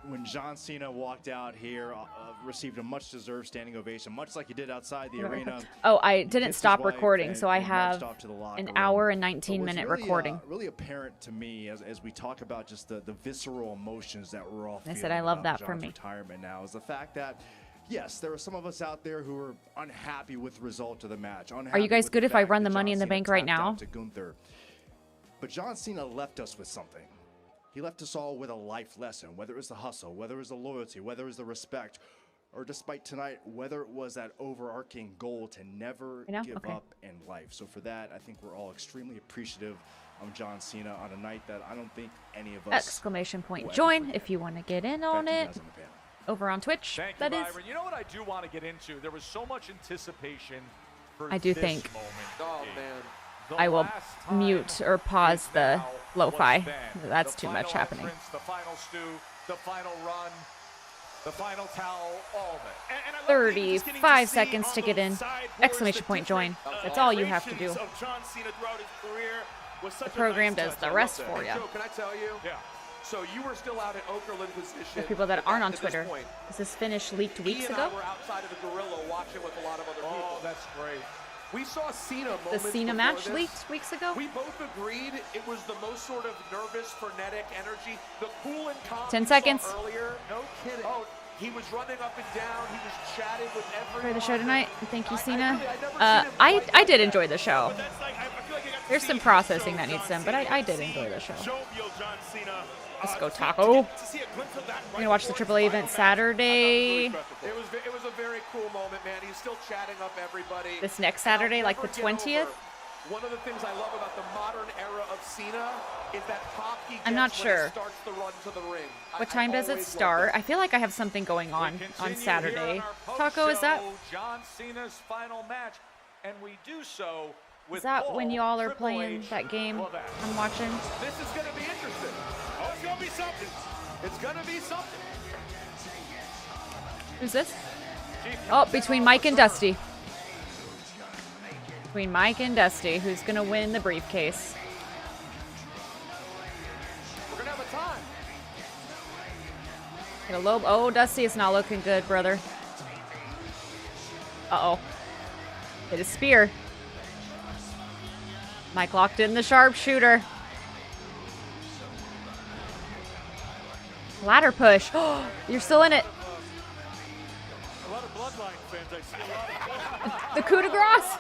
When John Cena walked out here, received a much-deserved standing ovation, much like he did outside the arena. Oh, I didn't Kissed his stop wife recording, so I and marched have off to the locker an room. hour and But 19 what's minute really, recording. really apparent to me as we talk about just the visceral emotions that we're all I feeling said I love about that for John's me. retirement now is the fact that, yes, there are some of us out there who are unhappy with the result of the match. Are you guys good if I run the Money in the Cena Bank right tapped out now? to Gunther. But John Cena left us with something. He left us all with a life lesson, whether it was the hustle, whether it was the loyalty, whether it was the respect, or despite tonight, whether it was that overarching goal to never give up in life. So for that, I think we're all extremely appreciative of John Cena on a night that I don't think any of us Exclamation point. will ever Join forget. if you want to get in on Back to you it. guys on the panel. Over on Twitch, Thank you, that is. Byron. You know what I do want to get into? There was so much anticipation for I do this think. moment. Oh, man. The I will last time mute or pause is the now lo-fi. what's then. That's The too much final happening. entrance, the final stew, the final run, the final towel, all of it. And I love that you're just getting 35 see seconds on to get those in. sideboards Exclamation the point join. different, That's all you have to do. iterations of John Cena throughout his career was such The program a nice does touch. the I love rest that. for you. Joe, can I tell you? Yeah. So you were still out at Okerlund position. For people that aren't on at this Twitter, point. is this finish leaked He weeks and ago? I were outside of the Gorilla watching with a lot of other people. Oh, that's great. We saw Cena The moments Cena before match this. leaked weeks ago? We both agreed it was the most sort of nervous, frenetic energy. The cool and calm 10 we saw seconds. earlier. No kidding. Oh, he was running up and down. He was chatting with everyone. For the show tonight. Thank you, Cena. I've never seen him I quite did enjoy the show. But that's like, I feel like you got to There's see some it processing show that needs John done, but Cena. I did enjoy the show. Jovial John Cena. Let's go, to Taco. see a glimpse of that I'm gonna watch the AAA event Saturday. It was a very cool moment, man. He's still chatting up everybody. This next Saturday, like the Never get 20th. over. One of the things I love about the modern era of Cena is that pop he gets I'm not when sure. he starts the run to the ring. What time does it start? I feel like I have something going on Saturday. Taco, is that John Cena's final match, and we do so with is that Cole, when y'all are Triple playing H, that game well, that. I'm watching? This is going to be interesting. Oh, it's going to be something. It's going to be something. Who's this? Oh, between Mike and Dusty. Between Mike and Dusty, who's gonna win the briefcase? We're going to have a time. Get a low. Oh, Dusty, it's not looking good, brother. Uh-oh. Hit a spear. Mike locked in the sharpshooter. Ladder push. Oh, you're still in it. A lot of Bloodline fans, I see a lot of The coup de grace.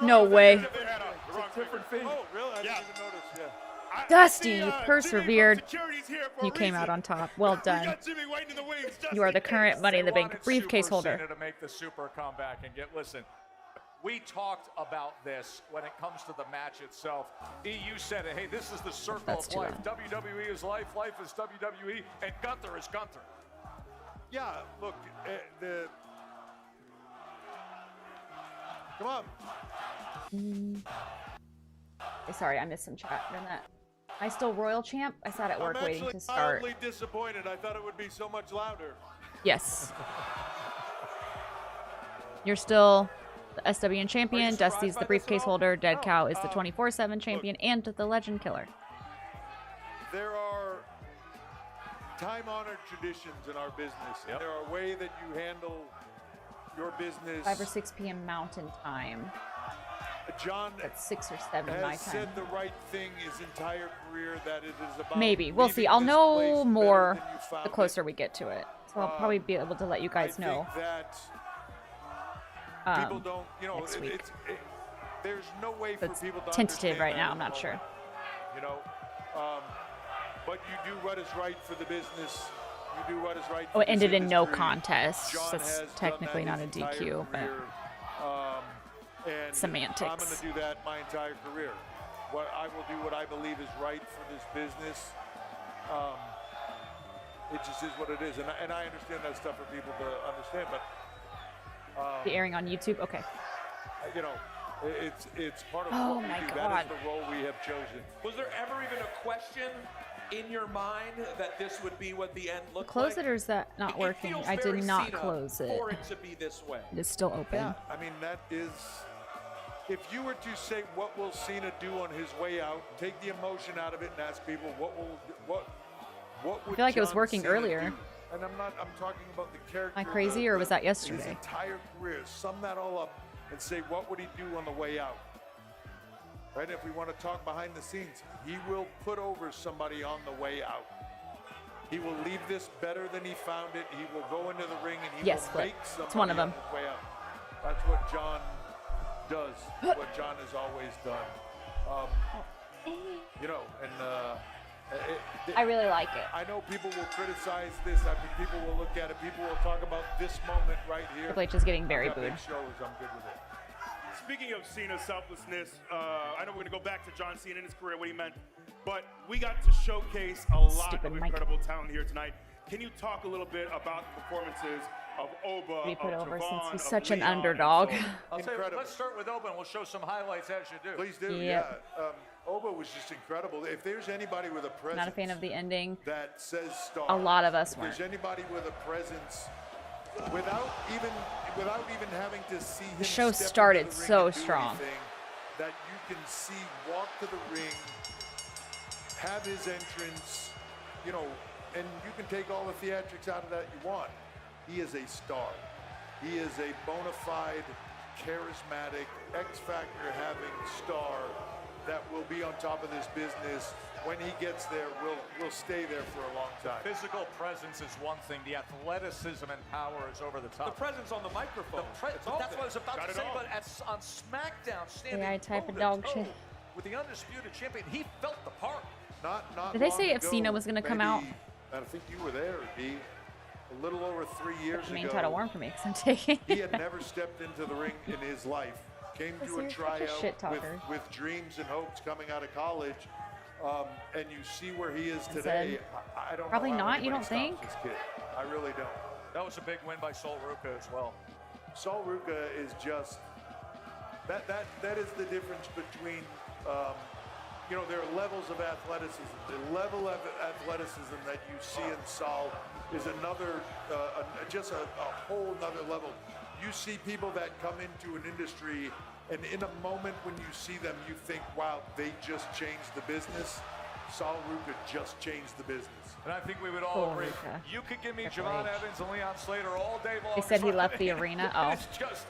No way. different thing. Oh, really? I didn't even notice. Yeah. Dusty, you persevered. You came out on top. Well done. You are the current Money in the Bank briefcase Super holder. Cena to make the super comeback and get listen. We talked about this when it comes to the match itself. You said it. Hey, this is the circle That's of too life. loud. WWE is life. Life is WWE, and Gunther is Gunther. Yeah, look, come on. Sorry, I missed some chat during that. Am I still Royal Champ? I sat at work I'm waiting actually to start. mildly disappointed. I thought it would be so much louder. Yes. You're still the SWN champion. Dusty's the briefcase holder. Dead Cow is the 24/7 champion and the legend killer. There are time-honored traditions in our business. And there are ways that you handle your business. 5 or 6 p.m. Mountain Time. John That's 6 or 7 my has time. said the right thing his entire career, that it is about Maybe. We'll see. I'll leaving this place know better more than you found the closer we get to it. So I'll probably be able to let you guys know. I think that people don't, you know, next week. there's no way for people to Tentative understand right that now. at I'm the not sure. moment, you know, but you do what is right for the business. You do what is right. Oh, for it ended this in no industry. contest. John That's has technically done not a that his entire DQ, but career, and semantics. I'm going to do that my entire career. What I will do what I believe is right for this business. It just is what it is, and I understand that stuff for people to understand, but the airing on YouTube. Okay. you know, it's part of Oh what we my do. God. That is the role we have chosen. Was there ever even a question in your mind that this would be what the end looked Close like? it, or is that not working? feels I very did not Cena close it. for it to be this way. It is still open. Yeah, I mean, that is, if you were to say what will Cena do on his way out, take the emotion out of it and ask people what would I feel like it was John working Cena earlier. do? And I'm talking about the character. Am I crazy, or was that yesterday? His entire career, sum that all up and say what would he do on the way out? Right? If we want to talk behind the scenes, he will put over somebody on the way out. He will leave this better than he found it. He will go into the ring and he Yes, will Flip. make somebody It's one of them. on his way out. That's what John does. What John has always done. You know, and I really like it. I know people will criticize this. I mean, people will look at it. People will talk about this moment right here. Triple H is getting very I've got big booed. shows. I'm good with it. Speaking of Cena's selflessness, I know we're going to go back to John Cena and his career, what he meant, but we got to showcase a lot Stupid of mic. incredible talent here tonight. Can you talk a little bit about the performances of Oba, Be put of over Javon, since he's of such an Leon, underdog. and so- I'll tell you, Incredible. let's start with Oba and we'll show some highlights as you do. Please do. Yep. Yeah. Oba was just incredible. If there's anybody with a presence Not a fan of the ending. that says star, A lot of us if there's weren't. anybody with a presence without even having to see him The show step into started the ring so and do strong. anything, that you can see walk to the ring, have his entrance, you know, and you can take all the theatrics out of that you want. He is a star. He is a bona fide, charismatic, X Factor having star that will be on top of this business. When he gets there, will stay there for a long time. Physical presence is one thing. The athleticism and power is over the top. The presence on the microphone. That's what I was about Got to it say. all. But on SmackDown, standing Yeah, I type of toe-to-toe dog shit. with the undisputed champion, he felt the part. Not Did they long say if ago, Cena was gonna come out? maybe, I think you were there, D. A little over 3 years The main ago. title warm for me because I'm taking He had never stepped into the ring in his life. Came to a You're such a tryout shit talker. with dreams and hopes coming out of college. And you see where he is And today. said, I don't probably know how not, you anybody don't stops this kid. I really don't. That was a big win by Sol Ruca as well. Sol Ruca is just that is the difference between you know, there are levels of athleticism. The level of athleticism that you see in Sol is another just a whole nother level. You see people that come into an industry, and in a moment when you see them, you think, wow, they just changed the business. Sol Ruca just changed the business. And I think we would all Oh, agree. Ruca. You could give me Triple Javon H. Evans and Leon Slater all day long. They said he left the arena. Oh. It's just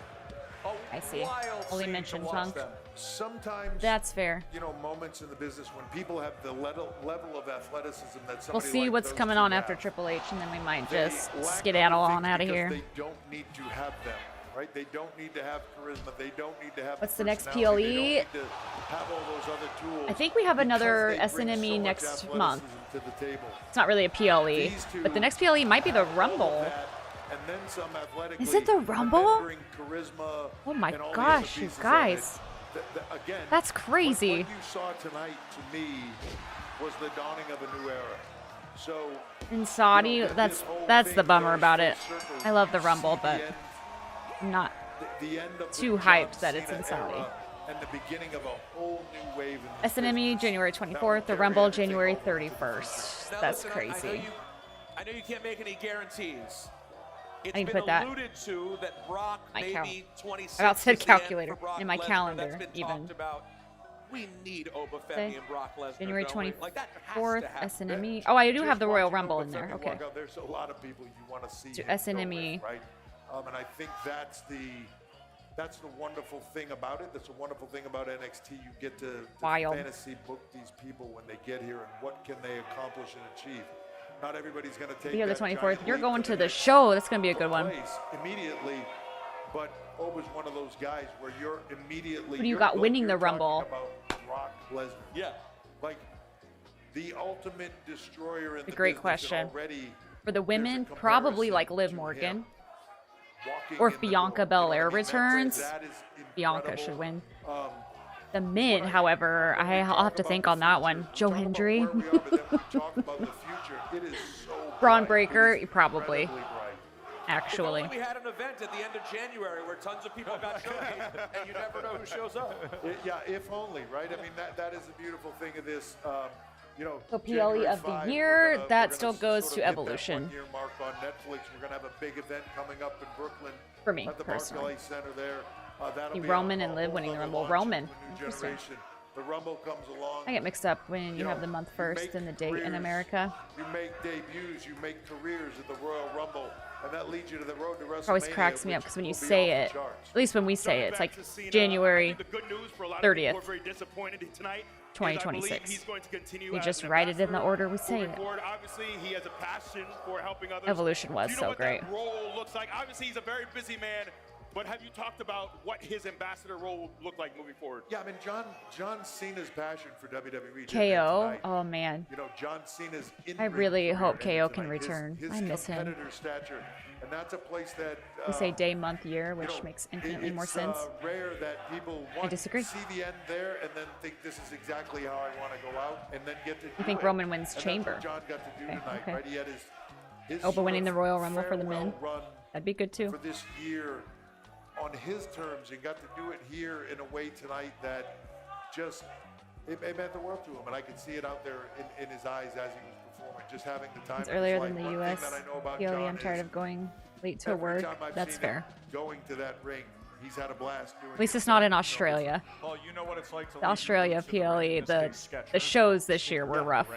a I see. wild Only scene mentioned to watch Punk. them. Sometimes That's fair. You know, moments in the business when people have the level of athleticism that We'll somebody see like what's those coming two on have. after Triple H, and then we might They just lack skedaddle other on things out of because here. They don't need to have them, right? They don't need to have charisma. They don't need to have. What's the next personality. They PLE? don't need to have all those other tools. I think we have another because they bring SNME so much next athleticism month. to the table. It's not really a PLE, These two but the next PLE might be the Rumble. That, and then some athletically. Is it the and then Rumble? bring charisma Oh my and all the gosh, other you pieces of guys. it. Again, That's crazy. What you saw tonight, to me, was the dawning of a new era. So In Saudi, you know, that's this whole the thing bummer goes about full it. circle. I love the You Rumble, see but the end, I'm not the end of too the hyped John that it's Cena in Saudi. era and the beginning of a whole new wave in this SNME business January that 24th, will the carry Rumble everything January over to the 31st. Now, That's listen, crazy. I know you can't make any guarantees. It's I can been put that alluded to that Brock my may cal- be 26 I about said is the end calculator for Brock in my Lesnar. calendar, That's been even. talked about. We need Oba Okay. Femi and Brock Lesnar. January don't we? Like, that has 24th, to happen. SNME. Oh, I do Just have the Royal watching Rumble Oba in there. Femi Okay. walk out, there's a lot of people you want to see To him go SNME. with, right? And I think that's the that's the wonderful thing about it. That's the wonderful thing about NXT. You get to Wild. fantasy book these people when they get here and what can they accomplish and achieve. Not everybody's going to take Here the that 24th. giant You're leap going to to the the next show. That's gonna be a good one. place immediately, but Oba's one of those guys where you're immediately. Who do you you're got go- winning you're the Rumble? talking about Brock Lesnar. Yeah. Like the ultimate destroyer in A the great business, and question. already For the there's a women, probably comparison like Liv to Morgan. him walking Or in if the Bianca door. You know what Belair I mean? returns, That is Bianca incredible. should win. Um, The men, however, I'll have to think on that one. Joe Hendry. where we are, but then we talk about the future. It is so Braun bright. Breaker, It is probably. incredibly bright. Actually. If only we had an event at the end of January where tons of people got showcased, and you never know who shows up. Yeah, if only, right? I mean, that is the beautiful thing of this. You know, So PLE January of the 5, year, we're that gonna still sort goes of to hit that Evolution. 1 year mark on Netflix. We're gonna have a big event coming up in Brooklyn. For me, at the personally. Barclays Center there. That'll See be Roman a and Liv whole winning the other Rumble. launch Roman. into a new Interesting. generation. The Rumble comes along. I get mixed up when you You have know, the month you first make and the date in careers, America. You make debuts, you make careers at the Royal Rumble, and that leads you to the road to WrestleMania. It always cracks me up which because when you will be say off it, the charts. at least when we say it, it's like January 30th, 2026. He's going to continue We as just an write it in the ambassador order we say moving it. forward. Obviously, he has a passion for helping others. Evolution was Do you know so what great. That role looks like? Obviously, he's a very busy man. But have you talked about what his ambassador role will look like moving forward? Yeah, I mean, John Cena's passion for WWE. KO, tonight, oh man. You know, John Cena's I in-ring really career hope ended KO can tonight. return. His I miss him. competitor stature, and that's a place that We say day, month, year, which makes infinitely more sense. It's rare that people disagree. see the end there and then think this is exactly how I want to go out, and then get to. You think do it. Roman wins And Chamber? That's what John got to do Okay, tonight, okay. right? He had his Oba sort winning of the Royal Rumble for the men. farewell run That'd be good too. for this year on his terms, and got to do it here in a way tonight that just it meant the world to him, and I could see it out there in his eyes as he was performing, just having the time. It's of his earlier life. than the One U.S. thing that I know about PLE, John I'm tired is of going late to every work. time I've That's seen fair. him going to that ring, he's had a blast doing At least it. it's not in Australia. Well, you know what it's like to The Australia PLE, the shows this year were rough.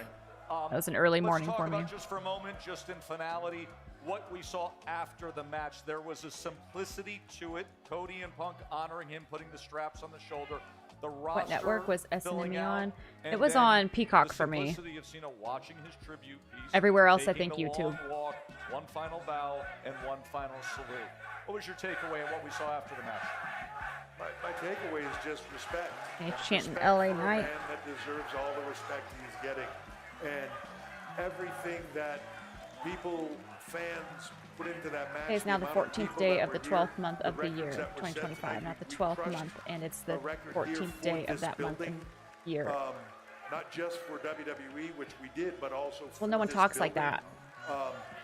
That was an early morning Let's for talk me. about just for a moment, just in finality, what we saw after the match. There was a simplicity to it. Cody and Punk honoring him, putting the straps on the shoulder. The roster What network was filling SNME out, on? and It was then on Peacock the for me. simplicity of Cena watching his tribute piece, Everywhere else, I taking think the long YouTube. walk, one final bow, and one final salute. What was your takeaway on what we saw after the match? My takeaway is just respect. Okay, chanting Respect LA for a Knight. man that deserves all the respect he's getting, and everything that people, fans, put into that match. Today is now the amount 14th people day that of the were here, 12th month of the records year, that were set 2025. tonight. Not the We 12th crushed month, and it's a the record here 14th for day of this that month building, and year. Not just for WWE, which we did, but also for Well, no one this talks like building. that.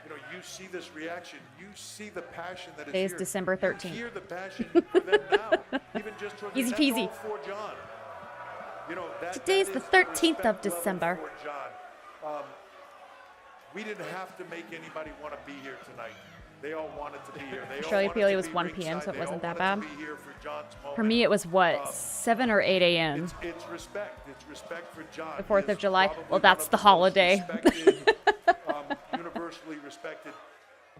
You know, you see this reaction, you see the passion that is Today is here. December 13th. You hear the passion for them now, even just towards Easy the end, peasy. all for John. You know, Today's that the is 13th of respect level December. for John. We didn't have to make anybody want to be here tonight. They all wanted to be here. They all Australia wanted PLE to was be 1 p.m., ringside. so it They all wasn't that wanted bad. to be here for John's moment. For me, it was what, 7 or 8 a.m. It's respect. It's respect for John. The He 4th is of July. probably Well, one that's of the most holiday. respected, universally respected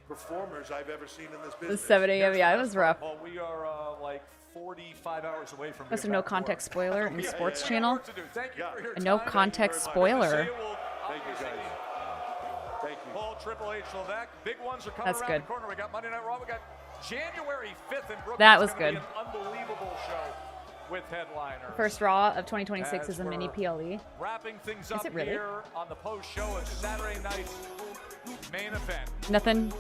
performers I've ever seen in this The business. 7 a.m. Yeah, it was rough. Well, we are like 45 hours away from That's a getting no back to work. context spoiler in the sports We got channel. work to do. Thank you for your A no time. context Thank you very much. spoiler. See you. We'll Thank you, guys. Thank you. Paul, Triple H, Levesque. Big ones are coming That's around good. the corner. We got Monday Night Raw. We got January 5th in Brooklyn. That It's was gonna be good. An unbelievable show with headliners. First Raw of 2026 As is a mini we're PLE. Wrapping things Is up it really? here on the post show of Saturday night's main event. Nothing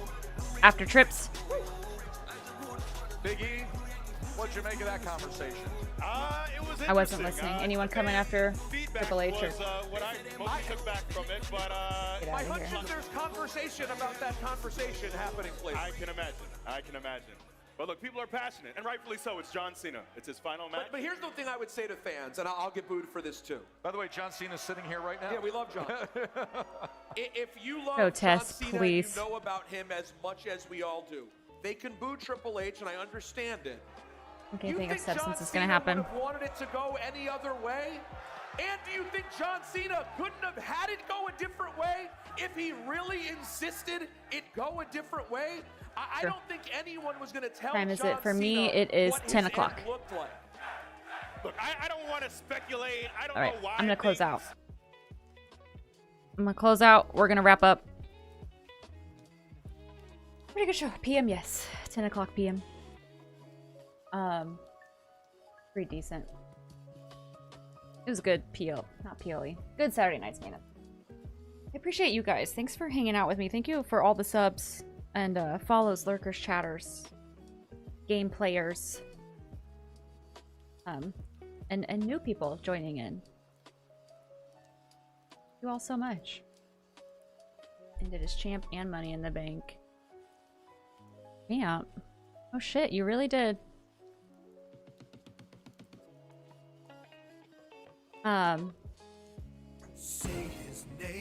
after trips. Big E, what'd you make of that conversation? It was I wasn't interesting. listening. Anyone coming after Feedback Triple H or was what I mostly took back from it, but Get My outta hunch here. is there's conversation about that conversation happening, please. I can imagine. I can imagine. But look, people are passionate, and rightfully so. It's John Cena. It's his final match. But here's the thing I would say to fans, and I'll get booed for this too. By the way, John Cena's sitting here right now. Yeah, we love John. If you love Go, John Tess, Cena, please. you know about him as much as we all do. They can boo Triple H, and I understand it. Okay, You thing of think John substance is going Cena to happen. would have wanted it to go any other way? And do you think John Cena couldn't have had it go a different way if he really insisted it go a different way? I don't think anyone was going to tell Time is John it? For me, Cena it is what 10 his o'clock. end looked like. Look, I don't want to speculate. I don't All right, know why. I'm gonna close out. I'm gonna close out. We're gonna wrap up. Pretty good show. PM, yes. 10 o'clock PM. Pretty decent. It was good PL, not PLE. Good Saturday Night SmackDown. I appreciate you guys. Thanks for hanging out with me. Thank you for all the subs and follows, lurkers, chatters, game players, and new people joining in. Thank you all so much. Ended as champ and Money in the Bank. Champ. Oh shit, you really did.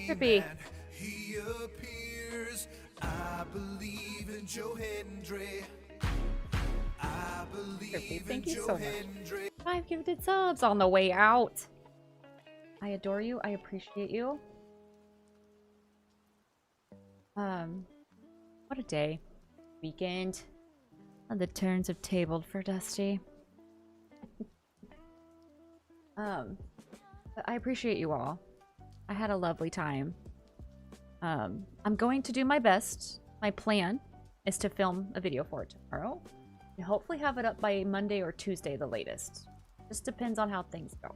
Trippy. He appears. I believe in Joe Hendry. I believe Thank in you Joe so much. Hendry. 5 gifted subs on the way out. I adore you. I appreciate you. What a day. Weekend. The turns have tabled for Dusty. But I appreciate you all. I had a lovely time. I'm going to do my best. My plan is to film a video for it tomorrow. And hopefully have it up by Monday or Tuesday the latest. Just depends on how things go.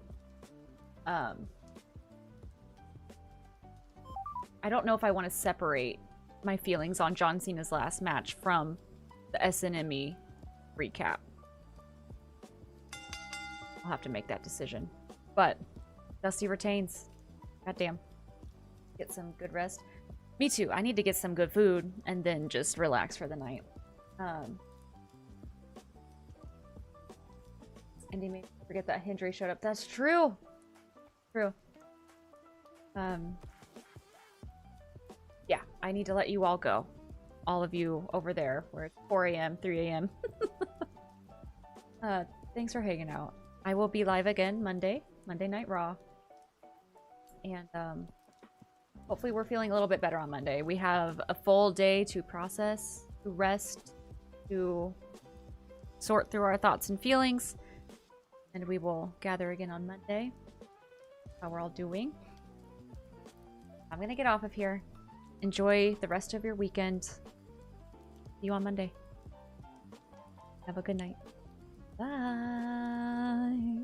I don't know if I want to separate my feelings on John Cena's last match from the SNME recap. I'll have to make that decision. But Dusty retains. Goddamn. Get some good rest. Me too. I need to get some good food and then just relax for the night. Andy made me forget that Hendry showed up. That's true. True. Yeah, I need to let you all go. All of you over there where it's 4 a.m., 3 a.m. Thanks for hanging out. I will be live again Monday Night Raw. And hopefully we're feeling a little bit better on Monday. We have a full day to process, to rest, to sort through our thoughts and feelings. And we will gather again on Monday. How we're all doing. I'm gonna get off of here. Enjoy the rest of your weekend. See you on Monday. Have a good night. Bye.